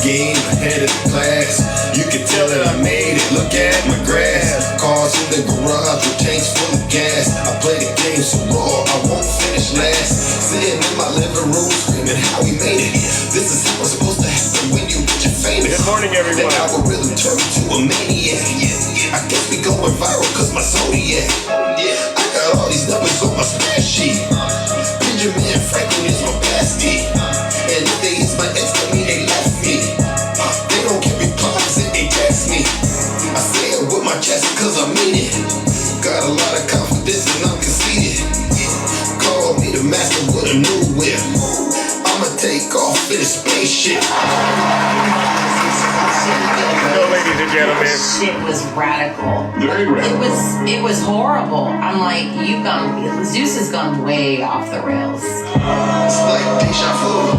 game ahead of the class. You can tell that I made it, look at my grass. Cars in the garage with tanks full of gas. I play the game so raw, I won't finish last. Sitting in my living room screaming how we made it. This is how it's supposed to happen when you get your famous. Good morning, everyone. That algorithm turned me to a maniac. I guess we going viral cause my Zodiac. I got all these numbers on my spreadsheet. Benjamin Franklin is my bestie. And if they is my ex, that mean they left me. They don't give me props and they test me. I say it with my chest cause I mean it. Got a lot of confidence and I'm conceited. Call me the master with a new whip. I'ma take off in a spaceship. Hello, ladies and gentlemen. Shit was radical. Very radical. It was horrible. I'm like, Zeus has gone way off the rails. It's like deja vu.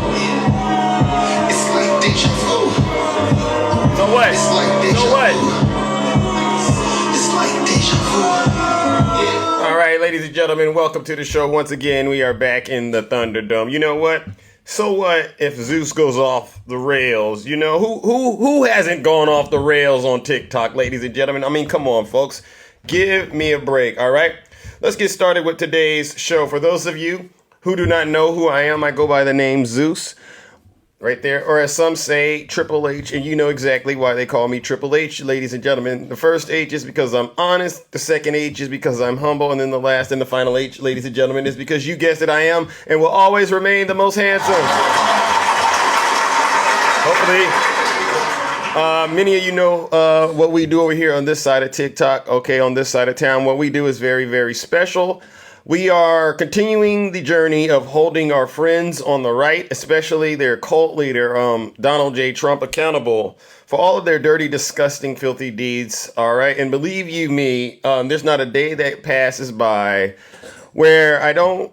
It's like deja vu. So what? It's like deja So what? vu. It's like deja vu. Yeah. All right, ladies and gentlemen, welcome to the show once again. We are back in the Thunderdome. You know what? So what if Zeus goes off the rails? You know, who hasn't gone off the rails on TikTok, ladies and gentlemen? I mean, come on, folks. Give me a break, all right? Let's get started with today's show. For those of you who do not know who I am, I go by the name Zeus. Right there, or as some say, Triple H, and you know exactly why they call me Triple H, ladies and gentlemen. The first H is because I'm honest, the second H is because I'm humble, and then the last and the final H, ladies and gentlemen, is because you guessed it, I am, and will always remain the most handsome. Hopefully, many of you know what we do over here on this side of TikTok, okay, on this side of town. What we do is very, very special. We are continuing the journey of holding our friends on the right, especially their cult leader, Donald J. Trump, accountable for all of their dirty, disgusting, filthy deeds. All right. And believe you me, there's not a day that passes by where I don't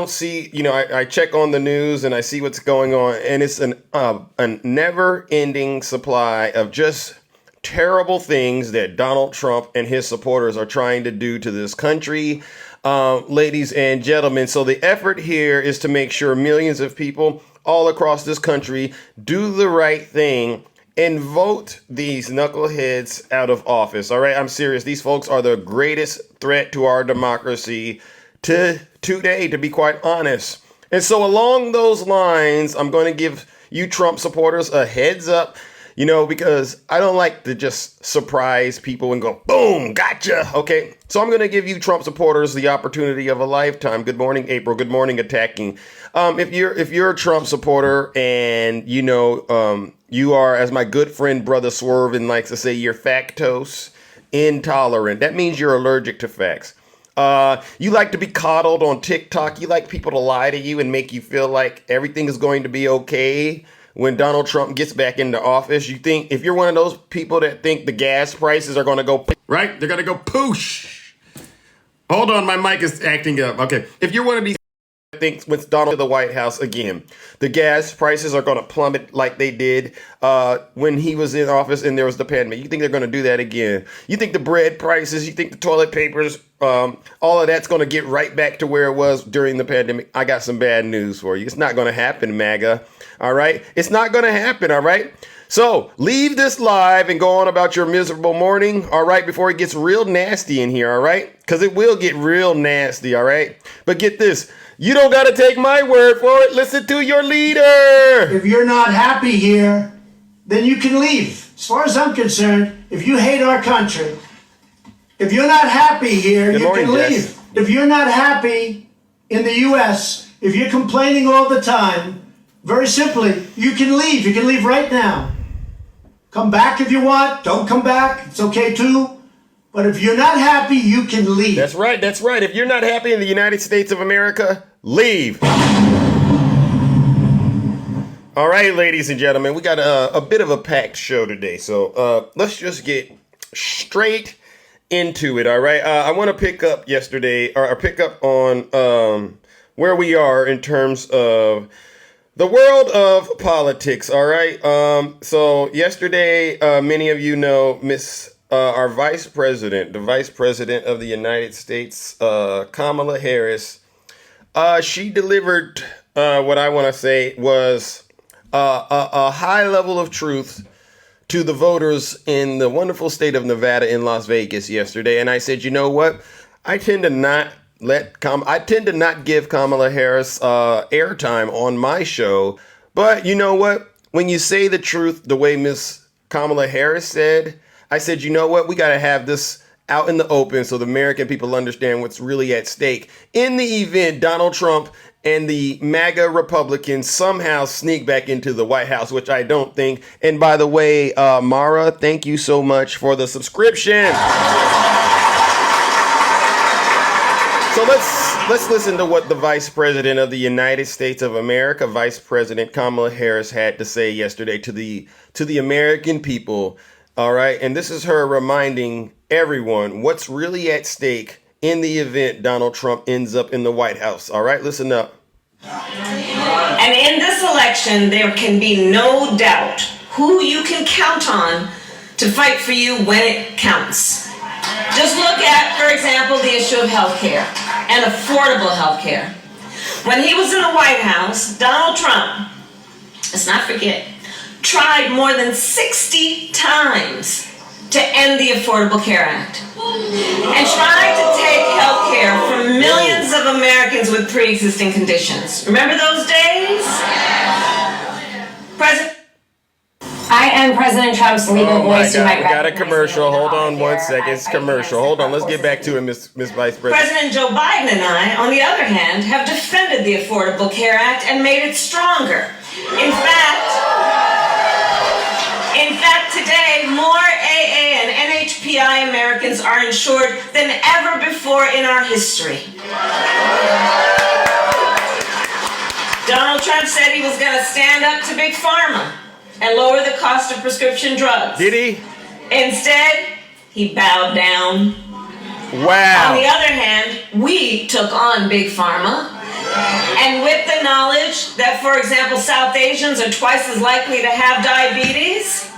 see, you know, I check on the news and I see what's going on. And it's a never ending supply of just terrible things that Donald Trump and his supporters are trying to do to this country. Ladies and gentlemen, so the effort here is to make sure millions of people all across this country do the right thing and vote these knuckleheads out of office. All right, I'm serious. These folks are the greatest threat to our democracy today, to be quite honest. And so along those lines, I'm going to give you Trump supporters a heads up. You know, because I don't like to just surprise people and go, boom, gotcha. Okay, so I'm going to give you Trump supporters the opportunity of a lifetime. Good morning, April. Good morning, attacking. If you're a Trump supporter and, you know, you are, as my good friend Brother Swervin likes to say, you're lactose intolerant. That means you're allergic to facts. You like to be coddled on TikTok. You like people to lie to you and make you feel like everything is going to be okay when Donald Trump gets back into office. You think, if you're one of those people that think the gas prices are going to go, right? They're going to go poosh. Hold on, my mic is acting up. Okay. If you're one of these that thinks with Donald to the White House again, the gas prices are going to plummet like they did when he was in office and there was the pandemic. You think they're going to do that again? You think the bread prices, you think the toilet papers, all of that's going to get right back to where it was during the pandemic? I got some bad news for you. It's not going to happen, MAGA. All right. It's not going to happen. All right. So leave this live and go on about your miserable morning. All right. Before it gets real nasty in here. All right. Because it will get real nasty. All right. But get this. You don't got to take my word for it. Listen to your leader. If you're not happy here, then you can leave. As far as I'm concerned, if you hate our country, if you're not happy here, you can leave. If you're not happy in the U.S., if you're complaining all the time, very simply, you can leave. You can leave right now. Come back if you want. Don't come back. It's okay too. But if you're not happy, you can leave. That's right. That's right. If you're not happy in the United States of America, leave. All right, ladies and gentlemen, we got a bit of a packed show today. So let's just get straight into it. All right. I want to pick up on where we are in terms of the world of politics. All right. So yesterday, many of you know our the vice president of the United States, Kamala Harris. She delivered what I want to say was a high level of truth to the voters in the wonderful state of Nevada in Las Vegas yesterday. And I said, you know what? I tend to not give Kamala Harris airtime on my show. But you know what? When you say the truth the way Miss Kamala Harris said, I said, you know what? We got to have this out in the open so the American people understand what's really at stake. In the event Donald Trump and the MAGA Republicans somehow sneak back into the White House, which I don't think. And by the way, Mara, thank you so much for the subscription. So let's listen to what the Vice President of the United States of America, Vice President Kamala Harris, had to say yesterday to the American people. All right, and this is her reminding everyone what's really at stake in the event Donald Trump ends up in the White House. All right, listen up. And in this election, there can be no doubt who you can count on to fight for you when it counts. Just look at, for example, the issue of health care and affordable health care. When he was in the White House, Donald Trump, let's not forget, tried more than 60 times to end the Affordable Care Act and tried to take health care from millions of Americans with pre-existing conditions. Remember those days? I am President Trump's legal voice. Oh my God, we got a commercial. Hold on 1 second. It's commercial. Hold on. Let's get back to it, Miss Vice President. President Joe Biden and I, on the other hand, have defended the Affordable Care Act and made it stronger. In fact, today, more AA and NHPI Americans are insured than ever before in our history. Donald Trump said he was going to stand up to Big Pharma and lower the cost of prescription drugs. Did he? Instead, he bowed down. Wow. On the other hand, we took on Big Pharma. And with the knowledge that, for example, South Asians are twice as likely to have diabetes,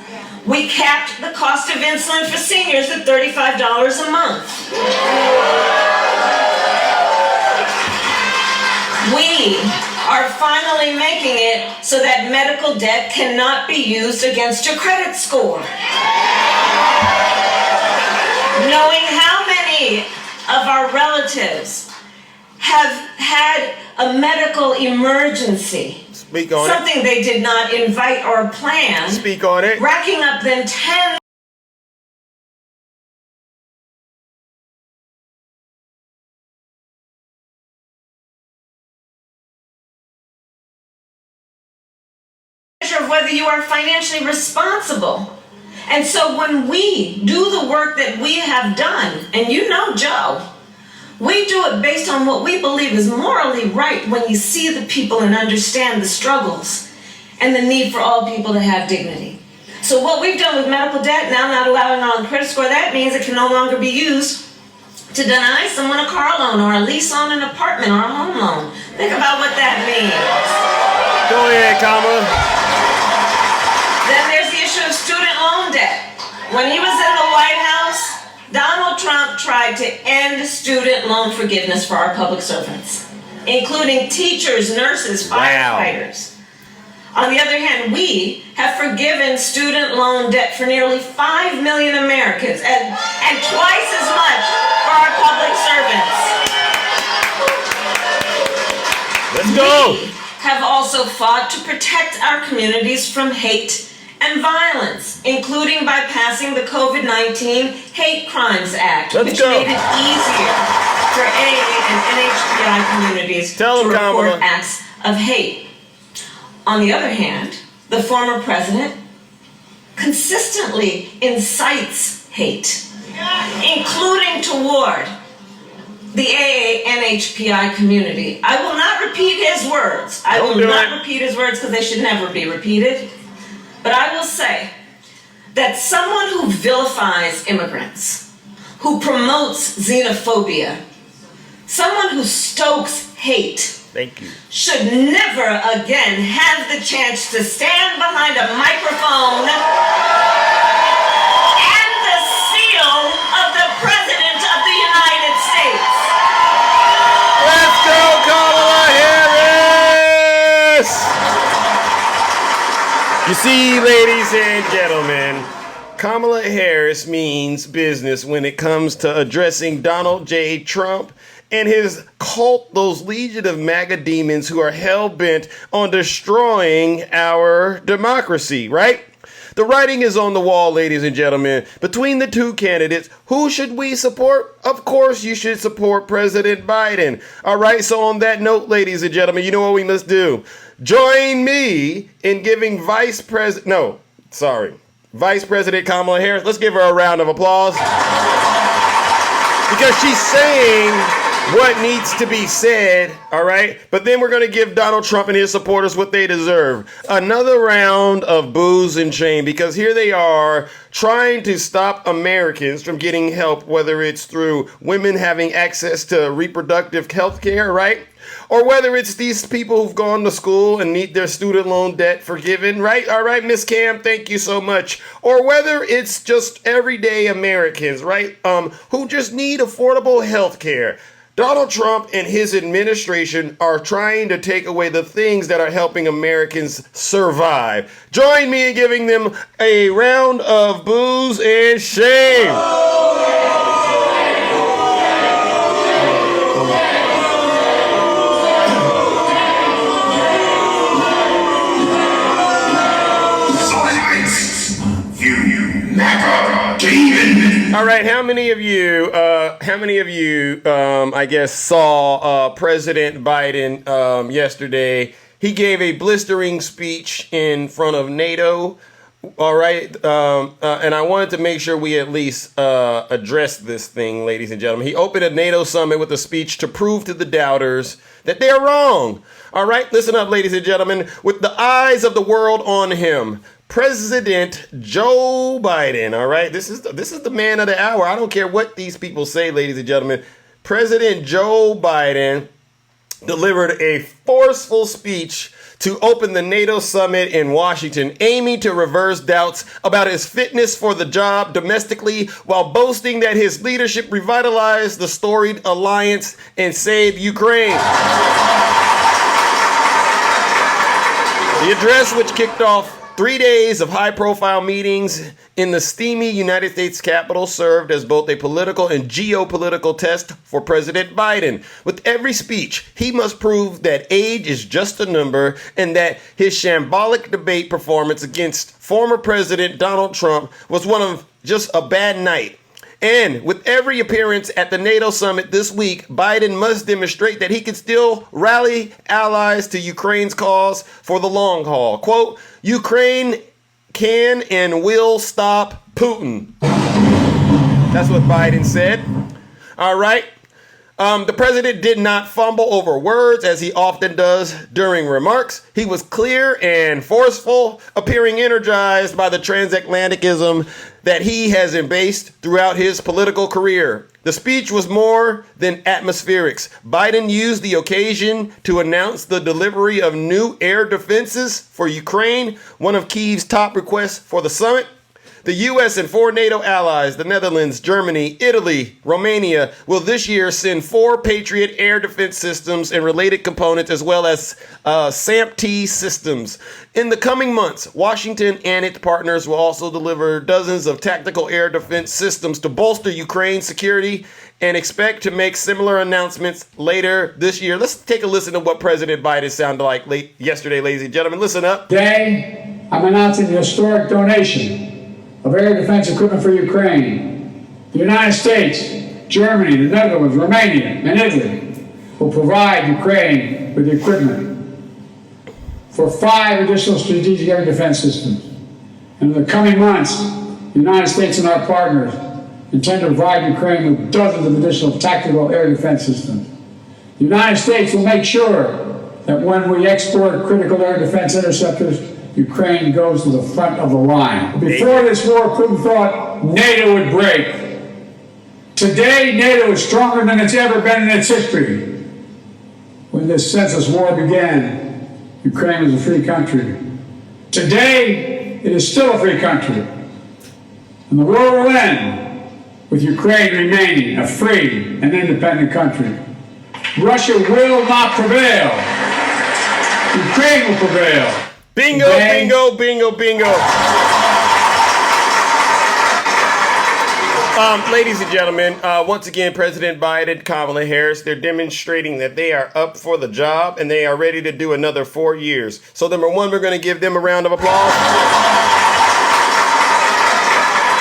we capped the cost of insulin for seniors at $35 a month. We are finally making it so that medical debt cannot be used against your credit score. Knowing how many of our relatives have had a medical emergency, speak on something it. They did not invite or plan, speak on it. Racking up then 10 of whether you are financially responsible. And so when we do the work that we have done, and you know Joe, we do it based on what we believe is morally right when you see the people and understand the struggles and the need for all people to have dignity. So what we've done with medical debt, now not allowing on the credit score, that means it can no longer be used to deny someone a car loan or a lease on an apartment or a home loan. Think about what that means. Go ahead, Kamala. Then there's the issue of student loan debt. When he was in the White House, Donald Trump tried to end student loan forgiveness for our public servants, including teachers, nurses, firefighters. Wow. On the other hand, we have forgiven student loan debt for nearly 5 million Americans and twice as much for our public servants. Let's go. We have also fought to protect our communities from hate and violence, including by passing the COVID-19 Hate Crimes Act, which made it easier for AA and NHPI communities to report acts of hate. On the other hand, the former president consistently incites hate, including toward the AA NHPI community. I will not repeat his words. I will not repeat his words because they should never be repeated. But I will say that someone who vilifies immigrants, who promotes xenophobia, someone who stokes hate, should never again have the chance to stand behind a microphone and the seal of the President of the United States. Let's go, Kamala Harris! You see, ladies and gentlemen, Kamala Harris means business when it comes to addressing Donald J. Trump and his cult, those legion of MAGA demons who are hell-bent on destroying our democracy, right? The writing is on the wall, ladies and gentlemen. Between the two candidates, who should we support? Of course, you should support President Biden. All right, so on that note, ladies and gentlemen, you know what we must do? Join me in giving Vice President Kamala Harris, let's give her a round of applause. Because she's saying what needs to be said, all right? But then we're going to give Donald Trump and his supporters what they deserve. Another round of booze and shame, because here they are trying to stop Americans from getting help, whether it's through women having access to reproductive health care, right? Or whether it's these people who've gone to school and need their student loan debt forgiven, right? All right, Miss Cam, thank you so much. Or whether it's just everyday Americans, right? Who just need affordable health care. Donald Trump and his administration are trying to take away the things that are helping Americans survive. Join me in giving them a round of booze and shame. All right, how many of you, I guess, saw President Biden yesterday? He gave a blistering speech in front of NATO. All right, and I wanted to make sure we at least address this thing, ladies and gentlemen. He opened a NATO summit with a speech to prove to the doubters that they are wrong. All right, listen up, ladies and gentlemen. With the eyes of the world on him, President Joe Biden, all right? This is the man of the hour. I don't care what these people say, ladies and gentlemen. President Joe Biden delivered a forceful speech to open the NATO summit in Washington, aiming to reverse doubts about his fitness for the job domestically, while boasting that his leadership revitalized the storied alliance and saved Ukraine. The address, which kicked off 3 days of high-profile meetings in the steamy United States Capitol, served as both a political and geopolitical test for President Biden. With every speech, he must prove that age is just a number and that his shambolic debate performance against former President Donald Trump was one of just a bad night. And with every appearance at the NATO summit this week, Biden must demonstrate that he can still rally allies to Ukraine's cause for the long haul. Quote, Ukraine can and will stop Putin. That's what Biden said. All right. The president did not fumble over words, as he often does during remarks. He was clear and forceful, appearing energized by the transatlanticism that he has embraced throughout his political career. The speech was more than atmospherics. Biden used the occasion to announce the delivery of new air defenses for Ukraine, one of Kyiv's top requests for the summit. The U.S. and 4 NATO allies, the Netherlands, Germany, Italy, Romania, will this year send 4 Patriot air defense systems and related components, as well as SAMP-T systems. In the coming months, Washington and its partners will also deliver dozens of tactical air defense systems to bolster Ukraine's security, and expect to make similar announcements later this year. Let's take a listen to what President Biden sounded like yesterday, ladies and gentlemen. Listen up. Today, I'm announcing the historic donation of air defense equipment for Ukraine. The United States, Germany, the Netherlands, Romania, and Italy will provide Ukraine with the equipment for 5 additional strategic air defense systems. And in the coming months, the United States and our partners intend to provide Ukraine with dozens of additional tactical air defense systems. The United States will make sure that when we export critical air defense interceptors, Ukraine goes to the front of the line. Before this war, Putin thought NATO would break. Today, NATO is stronger than it's ever been in its history. When this senseless war began, Ukraine was a free country. Today, it is still a free country. And the war will end with Ukraine remaining a free and independent country. Russia will not prevail. Ukraine will prevail. Bingo, bingo, bingo, bingo. Ladies and gentlemen, once again, President Biden, Kamala Harris, they're demonstrating that they are up for the job and they are ready to do another 4 years. So number one, we're going to give them a round of applause.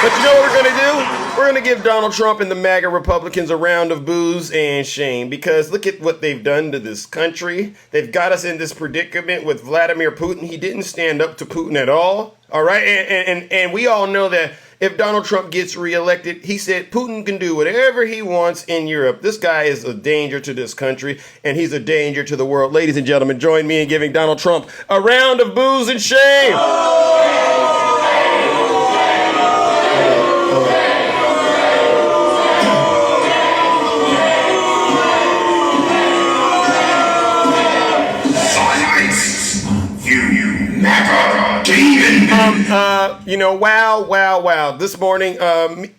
But you know what we're going to do? We're going to give Donald Trump and the MAGA Republicans a round of boos and shame, because look at what they've done to this country. They've got us in this predicament with Vladimir Putin. He didn't stand up to Putin at all. All right. And we all know that if Donald Trump gets reelected, he said Putin can do whatever he wants in Europe. This guy is a danger to this country, and he's a danger to the world. Ladies and gentlemen, join me in giving Donald Trump a round of boos and shame. Wow. This morning,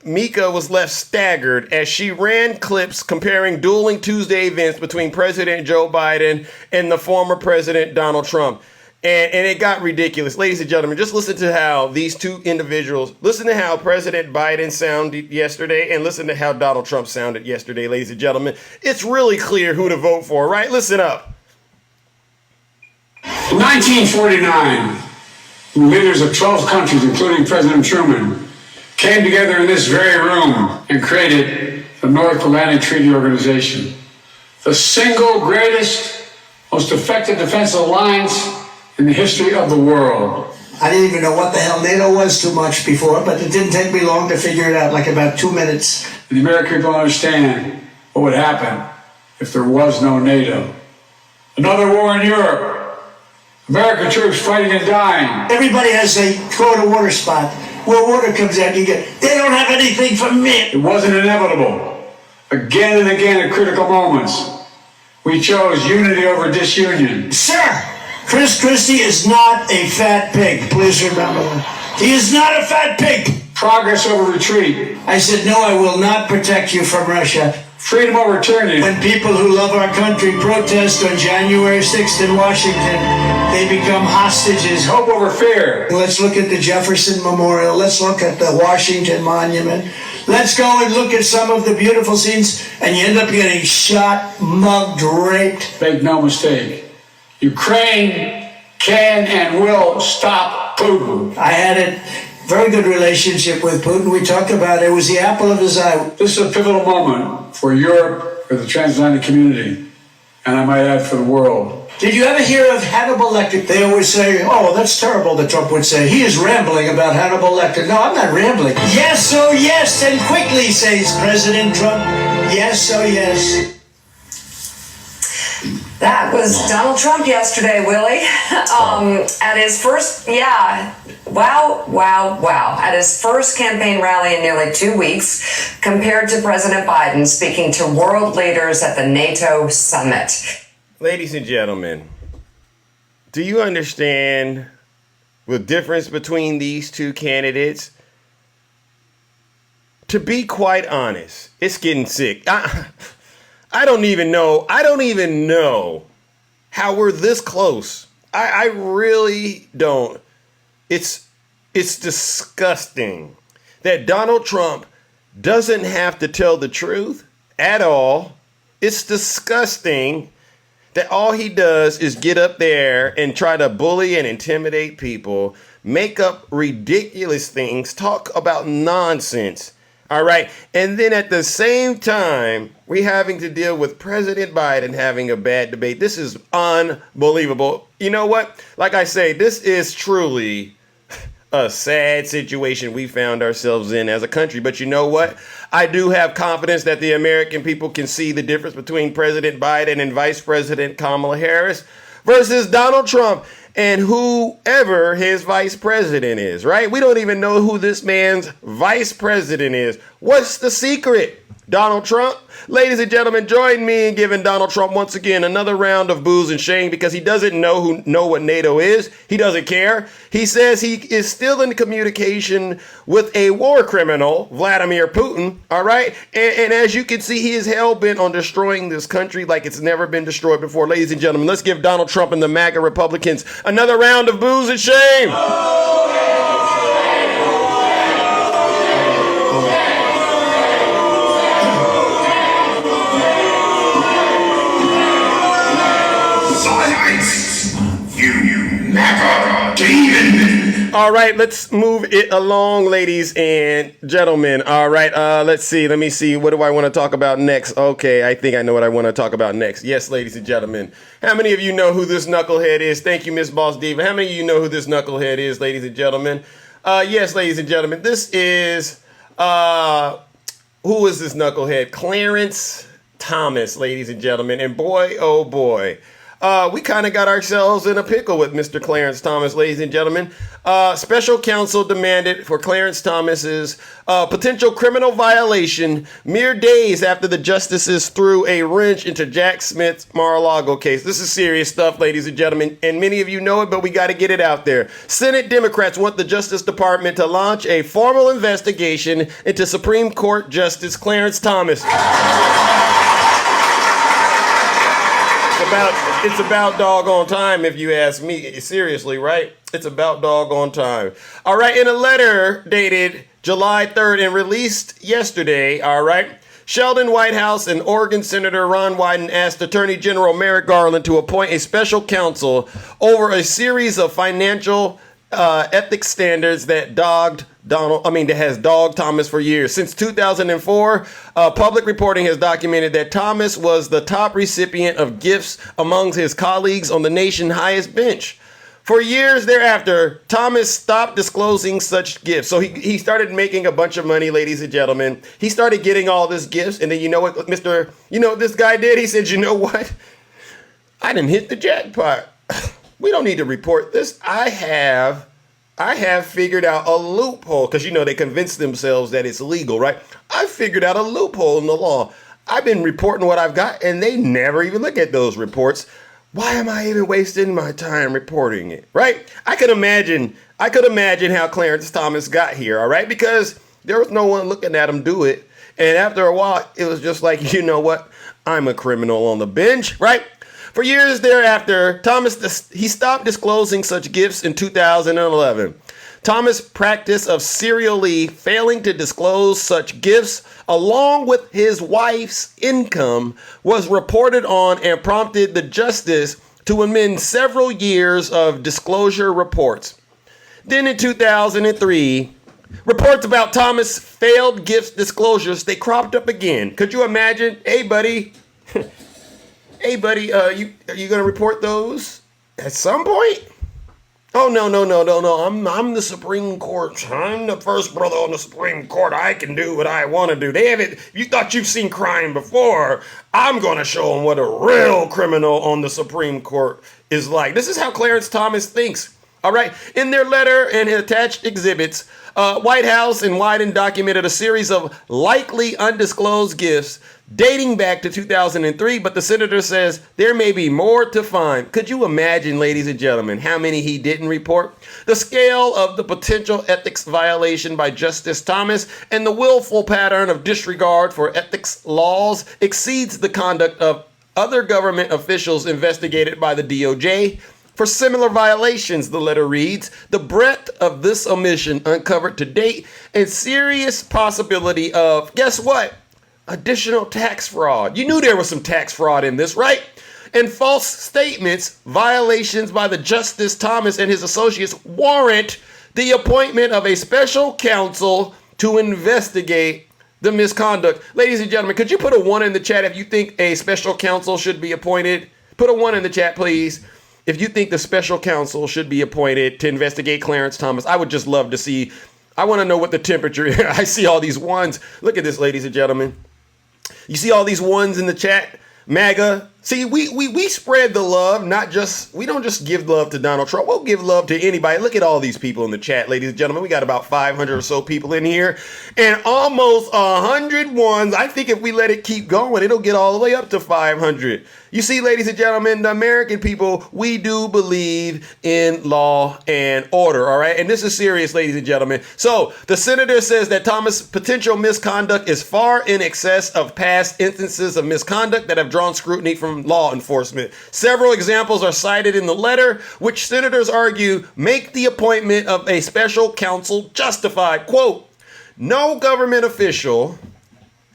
Mika was left staggered as she ran clips comparing dueling Tuesday events between President Joe Biden and the former President Donald Trump. And it got ridiculous. Ladies and gentlemen, just listen to how these two individuals, listen to how President Biden sounded yesterday and listen to how Donald Trump sounded yesterday, ladies and gentlemen. It's really clear who to vote for, right? Listen up. In 1949, leaders of 12 countries, including President Truman, came together in this very room and created the North Atlantic Treaty Organization, the single greatest, most effective defense alliance in the history of the world. I didn't even know what the hell NATO was too much before, but it didn't take me long to figure it out, like about 2 minutes. And the American people understand what would happen if there was no NATO. Another war in Europe. American troops fighting and dying. Everybody has a quota water spot where water comes out. You get, they don't have anything for me. It wasn't inevitable. Again and again at critical moments, we chose unity over disunion. Sir, Chris Christie is not a fat pig. Please remember that. He is not a fat pig. Progress over retreat. I said, no, I will not protect you from Russia. Freedom over tyranny. When people who love our country protest on January 6th in Washington, they become hostages. Hope over fear. Let's look at the Jefferson Memorial. Let's look at the Washington Monument. Let's go and look at some of the beautiful scenes, and you end up getting shot, mugged, raped. Make no mistake, Ukraine can and will stop Putin. I had a very good relationship with Putin. We talked about it. It was the apple of his eye. This is a pivotal moment for Europe, for the transatlantic community, and I might add for the world. Did you ever hear of Hannibal Lecter? They always say, oh, that's terrible, that Trump would say. He is rambling about Hannibal Lecter. No, I'm not rambling. Yes, oh yes, and quickly, says President Trump. Yes, oh yes. That was Donald Trump yesterday, Willie. At his first, wow. At his first campaign rally in nearly 2 weeks, compared to President Biden speaking to world leaders at the NATO summit. Ladies and gentlemen, do you understand the difference between these two candidates? To be quite honest, it's getting sick. I don't even know how we're this close. I really don't. It's disgusting that Donald Trump doesn't have to tell the truth at all. It's disgusting that all he does is get up there and try to bully and intimidate people, make up ridiculous things, talk about nonsense. All right. And then at the same time, we're having to deal with President Biden having a bad debate. This is unbelievable. You know what? Like I say, this is truly a sad situation we found ourselves in as a country. But you know what? I do have confidence that the American people can see the difference between President Biden and Vice President Kamala Harris versus Donald Trump and whoever his vice president is, right? We don't even know who this man's vice president is. What's the secret? Donald Trump. Ladies and gentlemen, join me in giving Donald Trump once again another round of booze and shame because he doesn't know what NATO is. He doesn't care. He says he is still in communication with a war criminal, Vladimir Putin. All right. And as you can see, he is hell-bent on destroying this country like it's never been destroyed before. Ladies and gentlemen, let's give Donald Trump and the MAGA Republicans another round of booze and shame. All right, let's move it along, ladies and gentlemen. All right, let's see. Let me see. What do I want to talk about next? Okay, I think I know what I want to talk about next. Yes, ladies and gentlemen. How many of you know who this knucklehead is? Thank you, Miss Boss Diva. How many of you know who this knucklehead is, ladies and gentlemen? Yes, ladies and gentlemen. This is, who is this knucklehead? Clarence Thomas, ladies and gentlemen. And boy, oh boy. We kind of got ourselves in a pickle with Mr. Clarence Thomas, ladies and gentlemen. Special counsel demanded for Clarence Thomas's potential criminal violation mere days after the justices threw a wrench into Jack Smith's Mar-a-Lago case. This is serious stuff, ladies and gentlemen, and many of you know it, but we got to get it out there. Senate Democrats want the Justice Department to launch a formal investigation into Supreme Court Justice Clarence Thomas. It's about doggone time, if you ask me. Seriously, right? It's about doggone time. All right, in a letter dated July 3rd and released yesterday, all right, Sheldon Whitehouse and Oregon Senator Ron Wyden asked Attorney General Merrick Garland to appoint a special counsel over a series of financial ethics standards that has dogged Thomas for years. Since 2004, public reporting has documented that Thomas was the top recipient of gifts among his colleagues on the nation's highest bench. For years thereafter, Thomas stopped disclosing such gifts. So he started making a bunch of money, ladies and gentlemen. He started getting all these gifts. And then you know what, this guy did? He said, you know what? I didn't hit the jackpot. We don't need to report this. I have figured out a loophole because, they convinced themselves that it's legal, right? I figured out a loophole in the law. I've been reporting what I've got and they never even look at those reports. Why am I even wasting my time reporting it, right? I could imagine how Clarence Thomas got here, all right? Because there was no one looking at him do it. And after a while, it was just like, you know what? I'm a criminal on the bench, right? For years thereafter, he stopped disclosing such gifts in 2011. Thomas' practice of serially failing to disclose such gifts, along with his wife's income, was reported on and prompted the justice to amend several years of disclosure reports. Then in 2003, reports about Thomas' failed gifts disclosures, they cropped up again. Could you imagine? Hey, buddy. Hey, buddy, are you going to report those at some point? Oh, no. I'm the Supreme Court. I'm the first brother on the Supreme Court. I can do what I want to do. You thought you've seen crime before. I'm going to show them what a real criminal on the Supreme Court is like. This is how Clarence Thomas thinks. All right. In their letter and attached exhibits, Whitehouse and Wyden documented a series of likely undisclosed gifts dating back to 2003, but the senator says there may be more to find. Could you imagine, ladies and gentlemen, how many he didn't report? The scale of the potential ethics violation by Justice Thomas and the willful pattern of disregard for ethics laws exceeds the conduct of other government officials investigated by the DOJ. For similar violations, the letter reads, the breadth of this omission uncovered to date and serious possibility of, guess what? Additional tax fraud. You knew there was some tax fraud in this, right? And false statements, violations by the Justice Thomas and his associates warrant the appointment of a special counsel to investigate the misconduct. Ladies and gentlemen, could you put a 1 in the chat if you think a special counsel should be appointed? Put a 1 in the chat, please. If you think the special counsel should be appointed to investigate Clarence Thomas, I would just love to see. I want to know what the temperature is. I see all these 1s. Look at this, ladies and gentlemen. You see all these 1s in the chat? MAGA, See, we spread the love, we don't just give love to Donald Trump. We'll give love to anybody. Look at all these people in the chat, ladies and gentlemen. We got about 500 or so people in here and almost 100 ones. I think if we let it keep going, it'll get all the way up to 500. You see, ladies and gentlemen, the American people, we do believe in law and order, all right? And this is serious, ladies and gentlemen. So the senator says that Thomas' potential misconduct is far in excess of past instances of misconduct that have drawn scrutiny from law enforcement. Several examples are cited in the letter, which senators argue make the appointment of a special counsel justified. Quote, no government official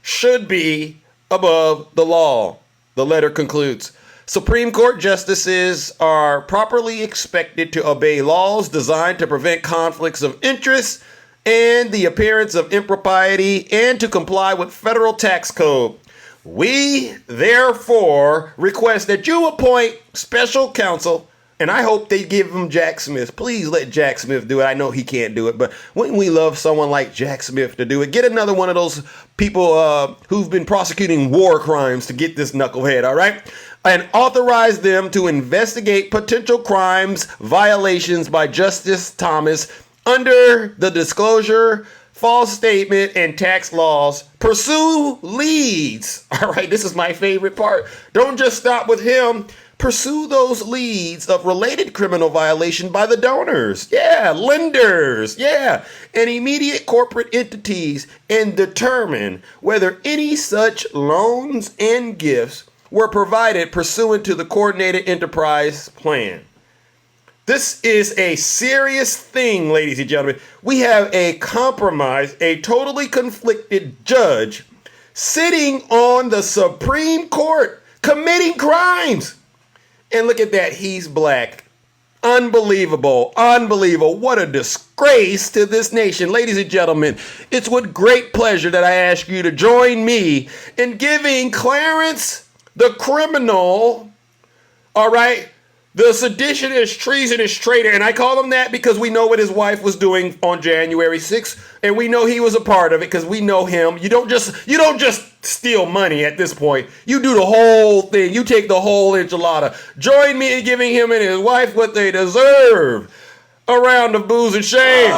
should be above the law. The letter concludes, Supreme Court justices are properly expected to obey laws designed to prevent conflicts of interest and the appearance of impropriety and to comply with federal tax code. We, therefore, request that you appoint special counsel, and I hope they give him Jack Smith. Please let Jack Smith do it. I know he can't do it, but wouldn't we love someone like Jack Smith to do it? Get another one of those people who've been prosecuting war crimes to get this knucklehead, all right? And authorize them to investigate potential crimes, violations by Justice Thomas under the disclosure, false statement, and tax laws. Pursue leads. All right, this is my favorite part. Don't just stop with him. Pursue those leads of related criminal violation by the donors, lenders, and immediate corporate entities, and determine whether any such loans and gifts were provided pursuant to the coordinated enterprise plan. This is a serious thing, ladies and gentlemen. We have a compromise, a totally conflicted judge sitting on the Supreme Court committing crimes. And look at that, he's black. Unbelievable, unbelievable. What a disgrace to this nation. Ladies and gentlemen, it's with great pleasure that I ask you to join me in giving Clarence the criminal, all right, the seditionist, treasonous traitor. And I call him that because we know what his wife was doing on January 6th. And we know he was a part of it because we know him. You don't just steal money at this point. You do the whole thing. You take the whole enchilada. Join me in giving him and his wife what they deserve. A round of booze and shame.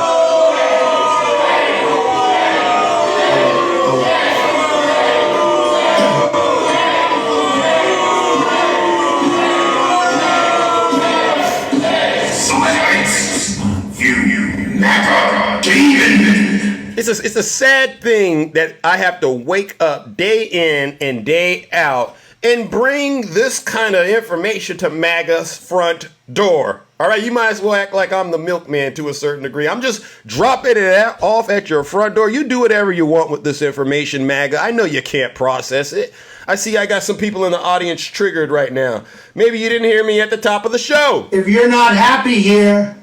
It's a sad thing that I have to wake up day in and day out and bring this kind of information to MAGA's front door. All right, you might as well act like I'm the milkman to a certain degree. I'm just dropping it off at your front door. You do whatever you want with this information, MAGA. I know you can't process it. I see I got some people in the audience triggered right now. Maybe you didn't hear me at the top of the show. If you're not happy here,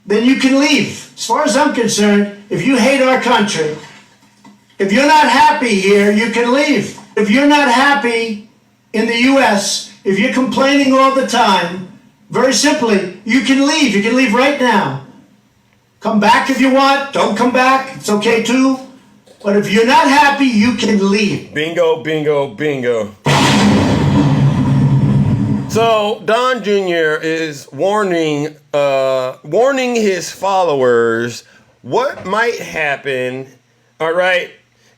then you can leave. As far as I'm concerned, if you hate our country, if you're not happy here, you can leave. If you're not happy in the U.S., if you're complaining all the time, very simply, you can leave. You can leave right now. Come back if you want. Don't come back. It's okay too. But if you're not happy, you can leave. Bingo, bingo, bingo. So Don Jr. is warning his followers what might happen, all right,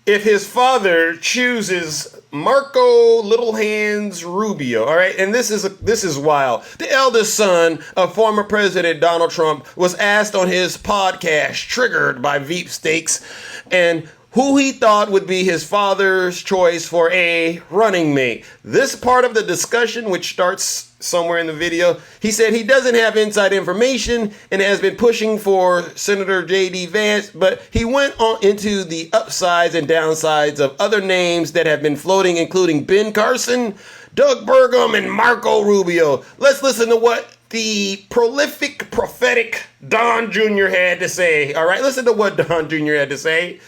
if his father chooses Marco Little Hands Rubio, all right? And this is wild. The eldest son of former President Donald Trump was asked on his podcast, Triggered by Veep Steaks, and who he thought would be his father's choice for a running mate. This part of the discussion, which starts somewhere in the video, he said he doesn't have inside information and has been pushing for Senator J.D. Vance, but he went on into the upsides and downsides of other names that have been floating, including Ben Carson, Doug Burgum, and Marco Rubio. Let's listen to what the prolific, prophetic Don Jr. had to say. All right, listen to what Don Jr. had to say.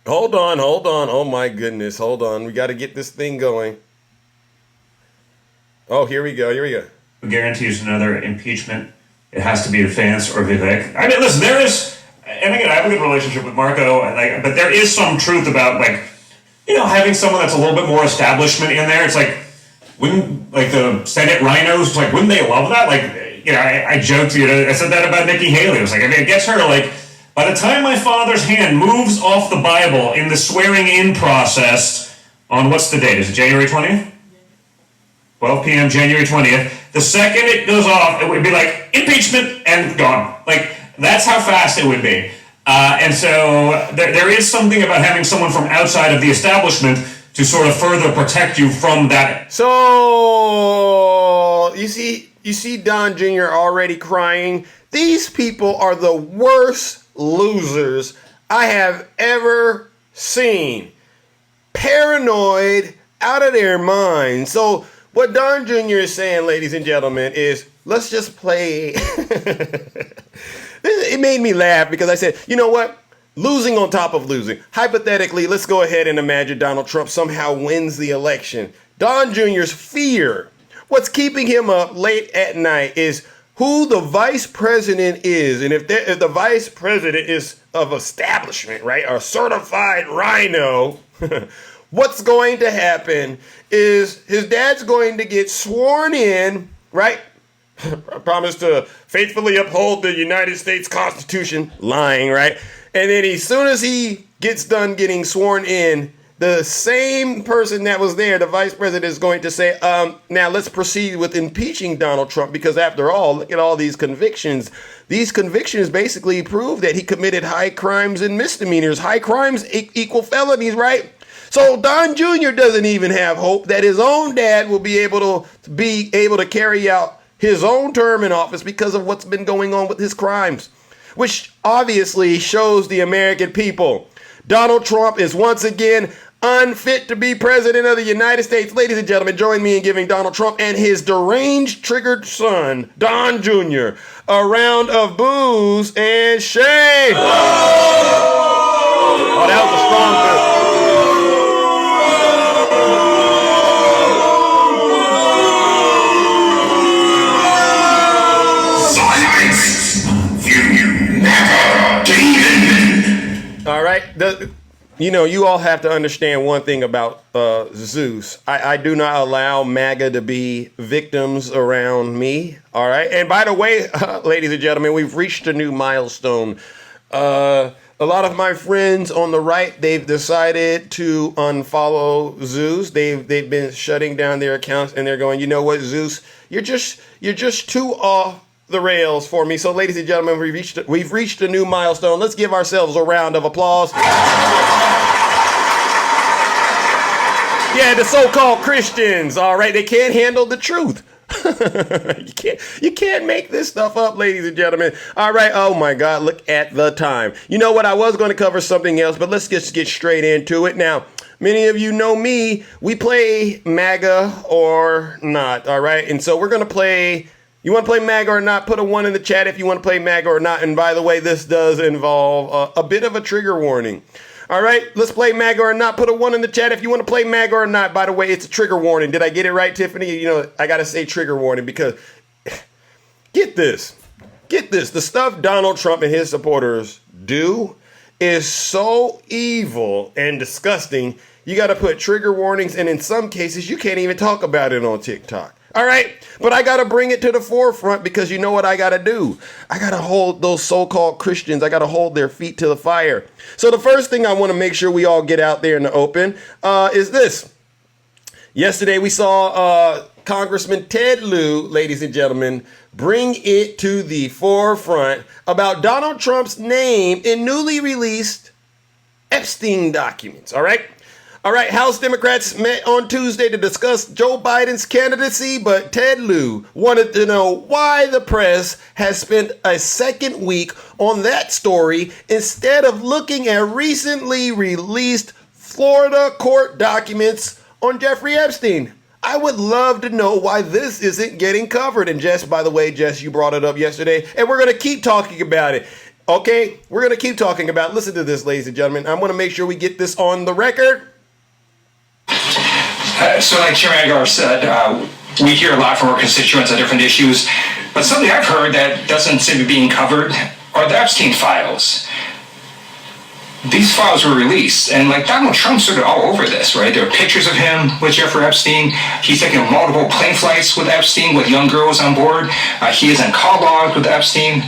Hold on. Oh my goodness, hold on. We got to get this thing going. Oh, here we go. Guarantees another impeachment. It has to be Vance or Vivek. I mean, listen, there is, and again, I have a good relationship with Marco, but there is some truth about, like, having someone that's a little bit more establishment in there, it's like, wouldn't, like, the Senate rhinos, like, wouldn't they love that? Like, I joked, I said that about Nikki Haley. I was like, it gets her, like, by the time my father's hand moves off the Bible in the swearing-in process on, what's the date? Is it January 20th? 12 p.m., January 20th. The second it goes off, it would be like, impeachment, and gone. Like, that's how fast it would be. And so there is something about having someone from outside of the establishment to sort of further protect you from that. So, you see Don Jr. already crying. These people are the worst losers I have ever seen. Paranoid, out of their mind. So, what Don Jr. is saying, ladies and gentlemen, is let's just play. It made me laugh because I said, you know what? Losing on top of losing. Hypothetically, let's go ahead and imagine Donald Trump somehow wins the election. Don Jr.'s fear, what's keeping him up late at night, is who the vice president is. And if the vice president is of establishment, right, a certified rhino, what's going to happen is his dad's going to get sworn in, right? I promise to faithfully uphold the United States Constitution, lying, right? And then as soon as he gets done getting sworn in, the same person that was there, the vice president, is going to say, now let's proceed with impeaching Donald Trump, because after all, look at all these convictions. These convictions basically prove that he committed high crimes and misdemeanors. High crimes equal felonies, right? So Don Jr. doesn't even have hope that his own dad will be able to carry out his own term in office because of what's been going on with his crimes, which obviously shows the American people Donald Trump is once again unfit to be president of the United States. Ladies and gentlemen, join me in giving Donald Trump and his deranged, triggered son, Don Jr., a round of boos and shame. Oh, that was a strong boo. All right. You all have to understand one thing about Zeus. I do not allow MAGA to be victims around me. All right. And by the way, ladies and gentlemen, we've reached a new milestone. A lot of my friends on the right, they've decided to unfollow Zeus. They've been shutting down their accounts, and they're going, you know what, Zeus, you're just too off the rails for me. So, ladies and gentlemen, we've reached a new milestone. Let's give ourselves a round of applause. Yeah, the so-called Christians, all right, they can't handle the truth. You can't make this stuff up, ladies and gentlemen. All right, oh my God, look at the time. You know what, I was going to cover something else, but let's just get straight into it. Now, many of you know me, we play MAGA or not, all right? And so we're going to play. You want to play MAGA or not? Put a 1 in the chat if you want to play MAGA or not. And by the way, this does involve a bit of a trigger warning. All right, let's play MAGA or not. Put a 1 in the chat if you want to play MAGA or not. By the way, it's a trigger warning. Did I get it right, Tiffany? I got to say trigger warning because get this. The stuff Donald Trump and his supporters do is so evil and disgusting. You got to put trigger warnings. And in some cases, you can't even talk about it on TikTok. All right, but I got to bring it to the forefront because you know what I got to do? I got to hold those so-called Christians. I got to hold their feet to the fire. So the first thing I want to make sure we all get out there in the open is this. Yesterday, we saw Congressman Ted Lieu, ladies and gentlemen, bring it to the forefront about Donald Trump's name in newly released Epstein documents. All right. House Democrats met on Tuesday to discuss Joe Biden's candidacy, but Ted Lieu wanted to know why the press has spent a second week on that story instead of looking at recently released Florida court documents on Jeffrey Epstein. I would love to know why this isn't getting covered. And Jess, by the way, you brought it up yesterday, and we're going to keep talking about it. Okay, we're going to keep talking about it. Listen to this, ladies and gentlemen. I'm going to make sure we get this on the record. So like Chairman Agar said, we hear a lot from our constituents on different issues, but something I've heard that doesn't seem to be being covered are the Epstein files. these files were released, and like Donald Trump sort of all over this, right? There are pictures of him with Jeffrey Epstein. He's taking multiple plane flights with Epstein with young girls on board. He is in call logs with Epstein.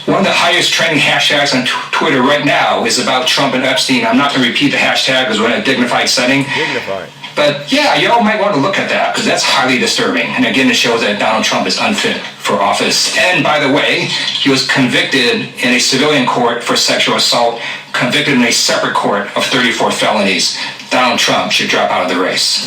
One of the highest trending hashtags on Twitter right now is about Trump and Epstein. I'm not going to repeat the hashtag because we're in a dignified setting. Dignified. But yeah, y'all might want to look at that because that's highly disturbing. And again, it shows that Donald Trump is unfit for office. And by the way, he was convicted in a civilian court for sexual assault, convicted in a separate court of 34 felonies. Donald Trump should drop out of the race.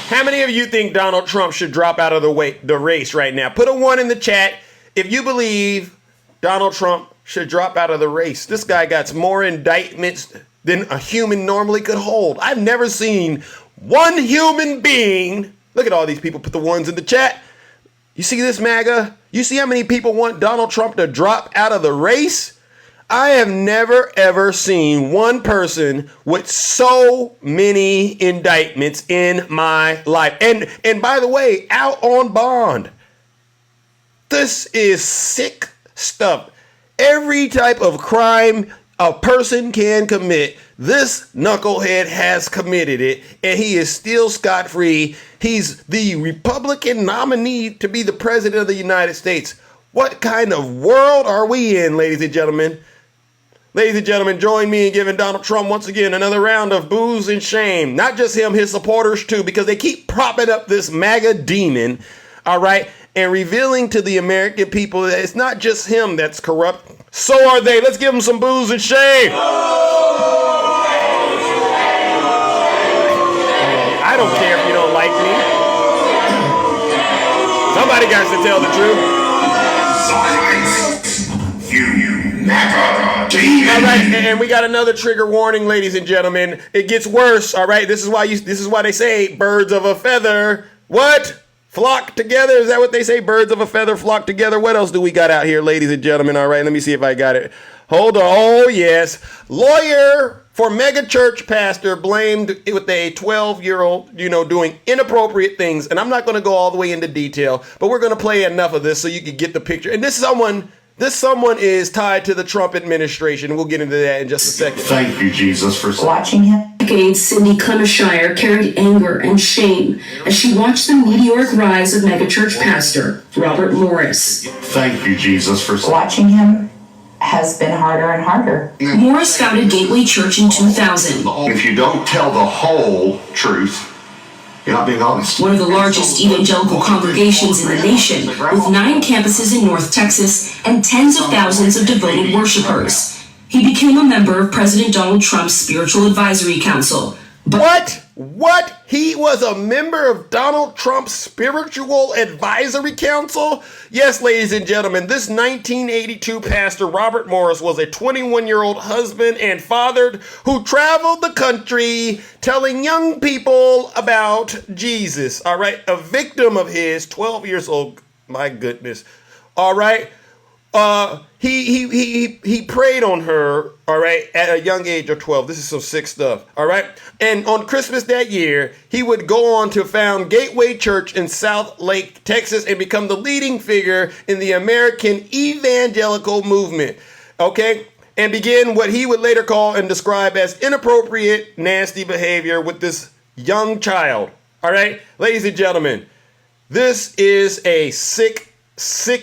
How many of you think Donald Trump should drop out of the race right now? Put a 1 in the chat if you believe Donald Trump should drop out of the race. This guy got more indictments than a human normally could hold. I've never seen one human being. Look at all these people. Put the 1s in the chat. You see this, MAGA? You see how many people want Donald Trump to drop out of the race? I have never, ever seen one person with so many indictments in my life. And by the way, out on bond. This is sick stuff. Every type of crime a person can commit, this knucklehead has committed it, and he is still scot-free. He's the Republican nominee to be the president of the United States. What kind of world are we in, ladies and gentlemen? Ladies and gentlemen, join me in giving Donald Trump once again another round of booze and shame. Not just him, his supporters too, because they keep propping up this MAGA demon, all right, and revealing to the American people that it's not just him that's corrupt. So are they. Let's give them some booze and shame. I don't care if you don't like me. Somebody got to tell the truth. You never demon. All right, and we got another trigger warning, ladies and gentlemen. It gets worse. All right, this is why they say birds of a feather. What? Flock together? Is that what they say? Birds of a feather flock together. What else do we got out here, ladies and gentlemen? All right, let me see if I got it. Hold on. Oh, yes. Lawyer for mega church pastor blamed with a 12-year-old, doing inappropriate things. And I'm not going to go all the way into detail, but we're going to play enough of this so you can get the picture. And this someone is tied to the Trump administration. We'll get into that in just a second. Thank you, Jesus, for watching him. Cindy Clemishire carried anger and shame as she watched the meteoric rise of megachurch pastor Robert Morris. Thank you, Jesus, for Watching him has been harder and harder. Morris founded Gateway Church in 2000. If you don't tell the whole truth, you're not being honest. One of the largest evangelical congregations in the nation, with 9 campuses in North Texas and tens of thousands of devoted worshipers. He became a member of President Donald Trump's Spiritual Advisory Council. What? He was a member of Donald Trump's Spiritual Advisory Council? Yes, ladies and gentlemen, this 1982 pastor, Robert Morris, was a 21-year-old husband and father who traveled the country telling young people about Jesus. All right, a victim of his, 12 years old. My goodness. All right. He preyed on her, all right, at a young age of 12. This is some sick stuff, all right? And on Christmas that year, he would go on to found Gateway Church in South Lake, Texas, and become the leading figure in the American evangelical movement, okay? And begin what he would later call and describe as inappropriate, nasty behavior with this young child, all right? Ladies and gentlemen, this is a sick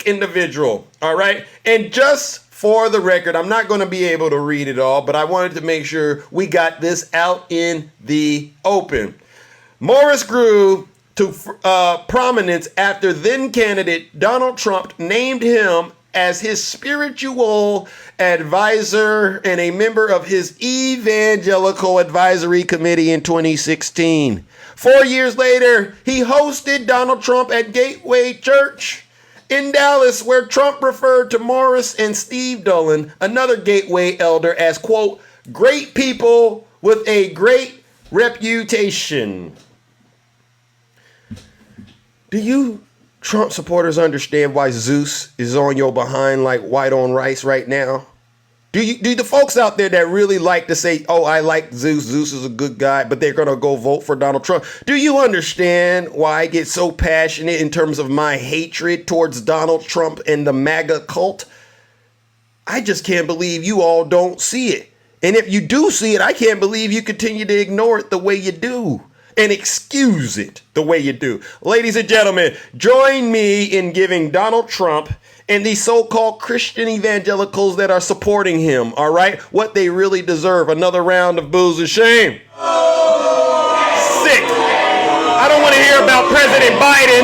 individual, all right? And just for the record, I'm not going to be able to read it all, but I wanted to make sure we got this out in the open. Morris grew to prominence after then candidate Donald Trump named him as his spiritual advisor and a member of his Evangelical Advisory Committee in 2016. 4 years later, he hosted Donald Trump at Gateway Church in Dallas, where Trump referred to Morris and Steve Dolan, another Gateway elder, as, quote, great people with a great reputation. Do you Trump supporters understand why Zeus is on your behind like white on rice right now? Do the folks out there that really like to say, oh, I like Zeus, Zeus is a good guy, but they're going to go vote for Donald Trump. Do you understand why I get so passionate in terms of my hatred towards Donald Trump and the MAGA cult? I just can't believe you all don't see it. And if you do see it, I can't believe you continue to ignore it the way you do and excuse it the way you do. Ladies and gentlemen, join me in giving Donald Trump and these so-called Christian evangelicals that are supporting him, all right, what they really deserve. Another round of booze and shame. Sick. I don't want to hear about President Biden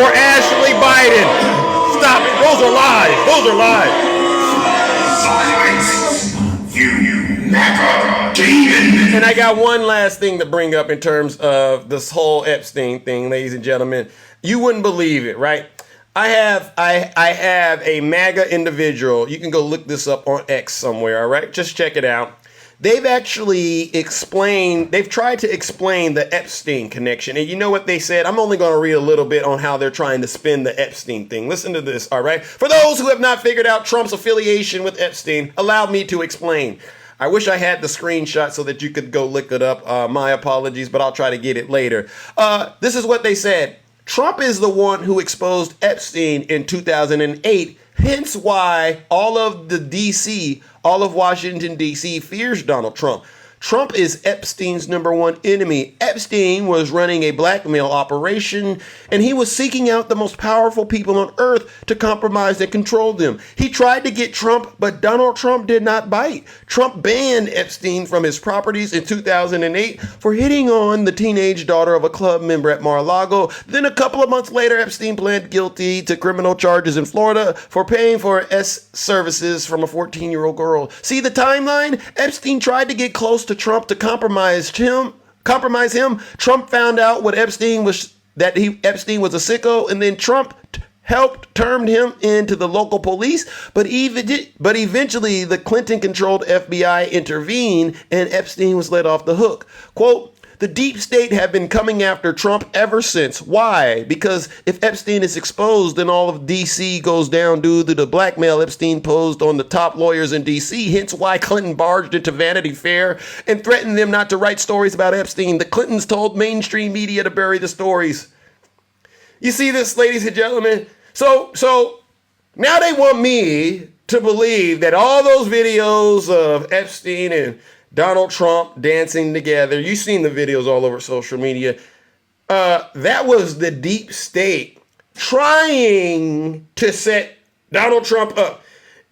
or Ashley Biden. Stop it. Those are lies. Those are lies. And I got one last thing to bring up in terms of this whole Epstein thing, ladies and gentlemen. You wouldn't believe it, right? I have a MAGA individual. You can go look this up on X somewhere, all right? Just check it out. They've actually tried to explain the Epstein connection. And you know what they said? I'm only going to read a little bit on how they're trying to spin the Epstein thing. Listen to this, all right? For those who have not figured out Trump's affiliation with Epstein, allow me to explain. I wish I had the screenshot so that you could go look it up. My apologies, but I'll try to get it later. This is what they said. Trump is the one who exposed Epstein in 2008, hence why all of Washington, D.C. fears Donald Trump. Trump is Epstein's #1 enemy. Epstein was running a blackmail operation, and he was seeking out the most powerful people on earth to compromise and control them. He tried to get Trump, but Donald Trump did not bite. Trump banned Epstein from his properties in 2008 for hitting on the teenage daughter of a club member at Mar-a-Lago. Then a couple of months later, Epstein pled guilty to criminal charges in Florida for paying for services from a 14-year-old girl. See the timeline? Epstein tried to get close to Trump to compromise him. Trump found out what Epstein was a sicko, and then Trump turned him into the local police. But eventually, the Clinton-controlled FBI intervened, and Epstein was let off the hook. Quote, "The deep state have been coming after Trump ever since. Why? Because if Epstein is exposed, then all of D.C. goes down due to the blackmail Epstein posed on the top lawyers in D.C. Hence why Clinton barged into Vanity Fair and threatened them not to write stories about Epstein. The Clintons told mainstream media to bury the stories." You see this, ladies and gentlemen? So now they want me to believe that all those videos of Epstein and Donald Trump dancing together, you've seen the videos all over social media, that was the deep state trying to set Donald Trump up.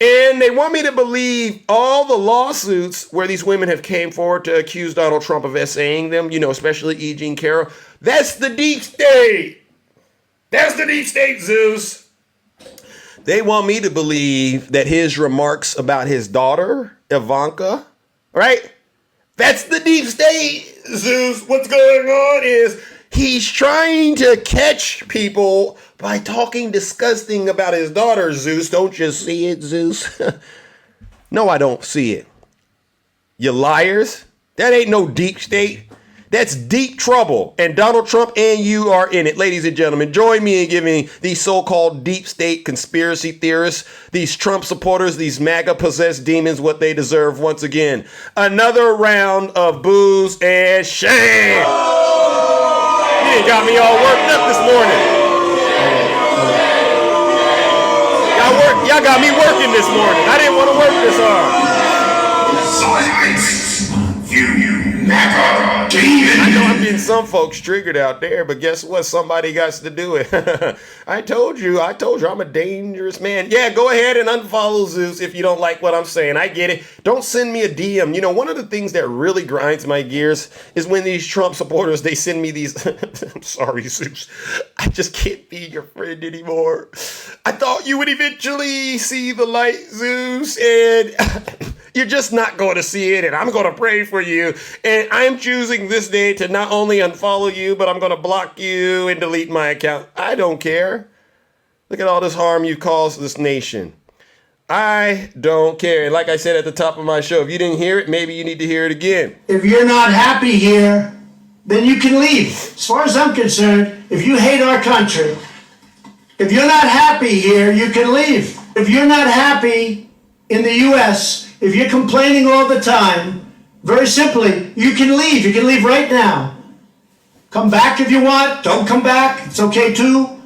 And they want me to believe all the lawsuits where these women have came forward to accuse Donald Trump of essaying them, especially E. Jean Carroll. That's the deep state. That's the deep state, Zeus. They want me to believe that his remarks about his daughter, Ivanka, right? That's the deep state, Zeus. What's going on is he's trying to catch people by talking disgusting about his daughter, Zeus. Don't you see it, Zeus? No, I don't see it. You liars. That ain't no deep state. That's deep trouble. And Donald Trump and you are in it. Ladies and gentlemen, join me in giving these so-called deep state conspiracy theorists, these Trump supporters, these MAGA-possessed demons, what they deserve once again. Another round of booze and shame. You done got me all worked up this morning. Y'all got me working this morning. I didn't want to work this hard. Silence. You MAGA demon. I know I'm getting some folks triggered out there, but guess what? Somebody got to do it. I told you, I'm a dangerous man. Yeah, go ahead and unfollow Zeus if you don't like what I'm saying. I get it. Don't send me a DM. One of the things that really grinds my gears is when these Trump supporters, they send me these. I'm sorry, Zeus. I just can't be your friend anymore. I thought you would eventually see the light, Zeus, and you're just not going to see it, and I'm going to pray for you. And I'm choosing this day to not only unfollow you, but I'm going to block you and delete my account. I don't care. Look at all this harm you've caused this nation. I don't care. And like I said at the top of my show, if you didn't hear it, maybe you need to hear it again. If you're not happy here, then you can leave. As far as I'm concerned, if you hate our country, if you're not happy here, you can leave. If you're not happy in the U.S., if you're complaining all the time, very simply, you can leave. You can leave right now. Come back if you want. Don't come back. It's okay too.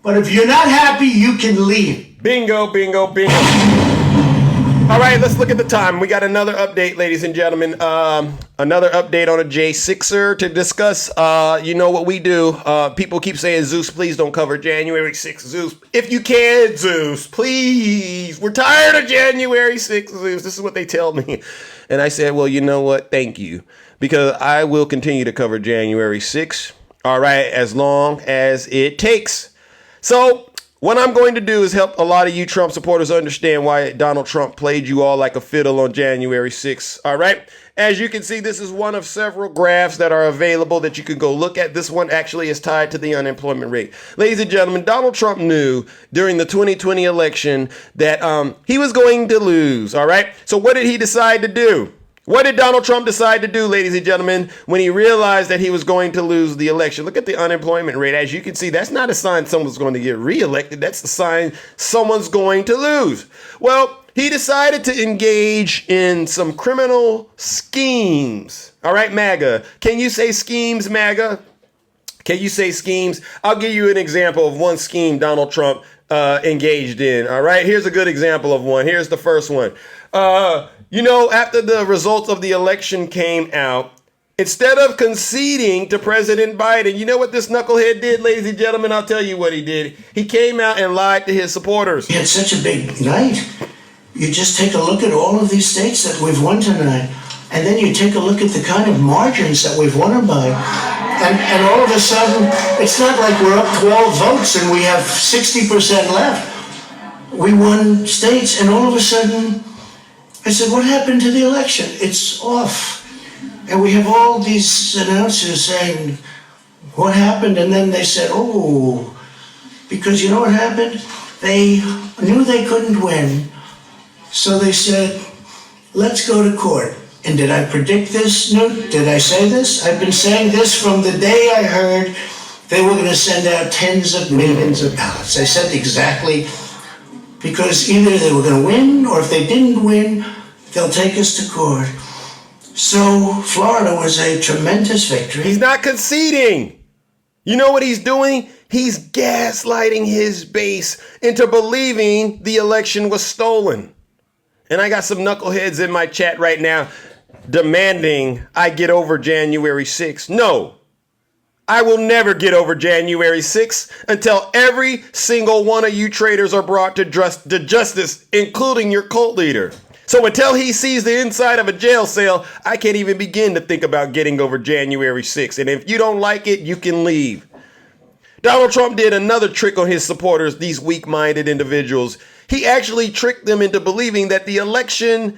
But if you're not happy, you can leave. Bingo, bingo, bingo. All right, let's look at the time. We got another update, ladies and gentlemen. Another update on a J6er to discuss. You know what we do. People keep saying, Zeus, please don't cover January 6th, Zeus. If you can, Zeus, please. We're tired of January 6th, Zeus. This is what they tell me. And I said, well, you know what? Thank you. Because I will continue to cover January 6th. All right, as long as it takes. So what I'm going to do is help a lot of you Trump supporters understand why Donald Trump played you all like a fiddle on January 6th. All right. As you can see, this is one of several graphs that are available that you can go look at. This one actually is tied to the unemployment rate. Ladies and gentlemen, Donald Trump knew during the 2020 election that he was going to lose. All right. So what did he decide to do? What did Donald Trump decide to do, ladies and gentlemen, when he realized that he was going to lose the election? Look at the unemployment rate. As you can see, that's not a sign someone's going to get reelected. That's a sign someone's going to lose. Well, he decided to engage in some criminal schemes. All right, MAGA. Can you say schemes, MAGA? Can you say schemes? I'll give you an example of one scheme Donald Trump engaged in. All right, here's a good example of one. Here's the first one. You know, after the results of the election came out, instead of conceding to President Biden, you know what this knucklehead did, ladies and gentlemen? I'll tell you what he did. He came out and lied to his supporters. We had such a big night. You just take a look at all of these states that we've won tonight, and then you take a look at the kind of margins that we've won them by. And all of a sudden, it's not like we're up 12 votes and we have 60% left. We won states, and all of a sudden, I said, what happened to the election? It's off. And we have all these announcers saying, what happened? And then they said, oh, because you know what happened? They knew they couldn't win. So they said, let's go to court. And did I predict this, Newt? Did I say this? I've been saying this from the day I heard they were going to send out tens of millions of ballots. I said exactly, because either they were going to win, or if they didn't win, they'll take us to court. So Florida was a tremendous victory. He's not conceding. You know what he's doing? He's gaslighting his base into believing the election was stolen. And I got some knuckleheads in my chat right now demanding I get over January 6th. No, I will never get over January 6th until every single one of you traitors are brought to justice, including your cult leader. So until he sees the inside of a jail cell, I can't even begin to think about getting over January 6th. And if you don't like it, you can leave. Donald Trump did another trick on his supporters, these weak-minded individuals. He actually tricked them into believing that the election,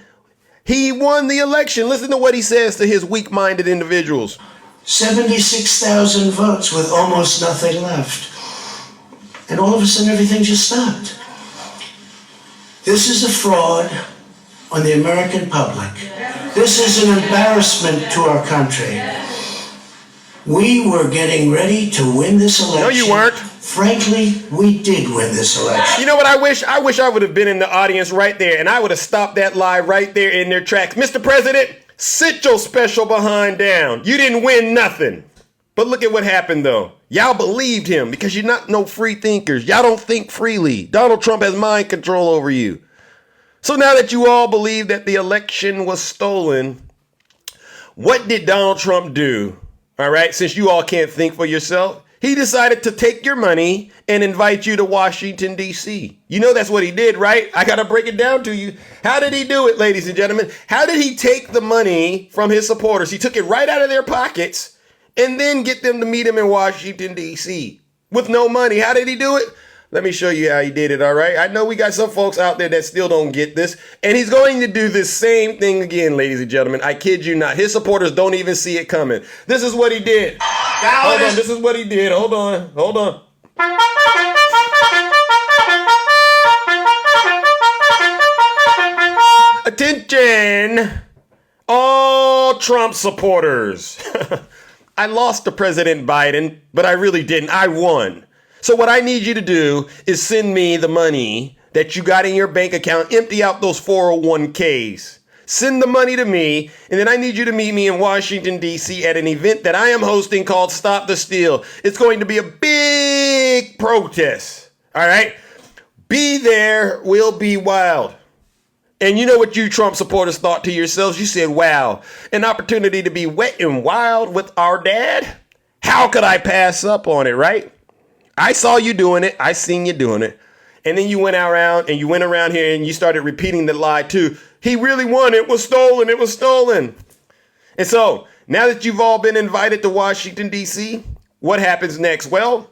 he won the election. Listen to what he says to his weak-minded individuals. 76,000 votes with almost nothing left. And all of a sudden everything just stopped. This is a fraud on the American public. This is an embarrassment to our country. We were getting ready to win this election. No, you weren't. Frankly, we did win this election. You know what I wish? I wish I would have been in the audience right there, and I would have stopped that lie right there in their tracks. Mr. President, sit your special behind down. You didn't win nothing. But look at what happened, though. Y'all believed him because you're not no free thinkers. Y'all don't think freely. Donald Trump has mind control over you. So now that you all believe that the election was stolen, what did Donald Trump do? All right, since you all can't think for yourself, he decided to take your money and invite you to Washington, D.C. You know that's what he did, right? I got to break it down to you. How did he do it, ladies and gentlemen? How did he take the money from his supporters? He took it right out of their pockets and then get them to meet him in Washington, D.C. with no money. How did he do it? Let me show you how he did it, all right? I know we got some folks out there that still don't get this, and he's going to do this same thing again, ladies and gentlemen. I kid you not. His supporters don't even see it coming. This is what he did. Hold on, this is what he did. Hold on. Attention, all Trump supporters. I lost to President Biden, but I really didn't. I won. So what I need you to do is send me the money that you got in your bank account. Empty out those 401ks. Send the money to me, and then I need you to meet me in Washington, D.C. at an event that I am hosting called Stop the Steal. It's going to be a big protest. All right? Be there. We'll be wild. And you know what you Trump supporters thought to yourselves? You said, wow, an opportunity to be wet and wild with our dad? How could I pass up on it, right? I saw you doing it. I seen you doing it. And then you went around here and you started repeating the lie too. He really won. It was stolen. It was stolen. And so now that you've all been invited to Washington, D.C., what happens next? Well,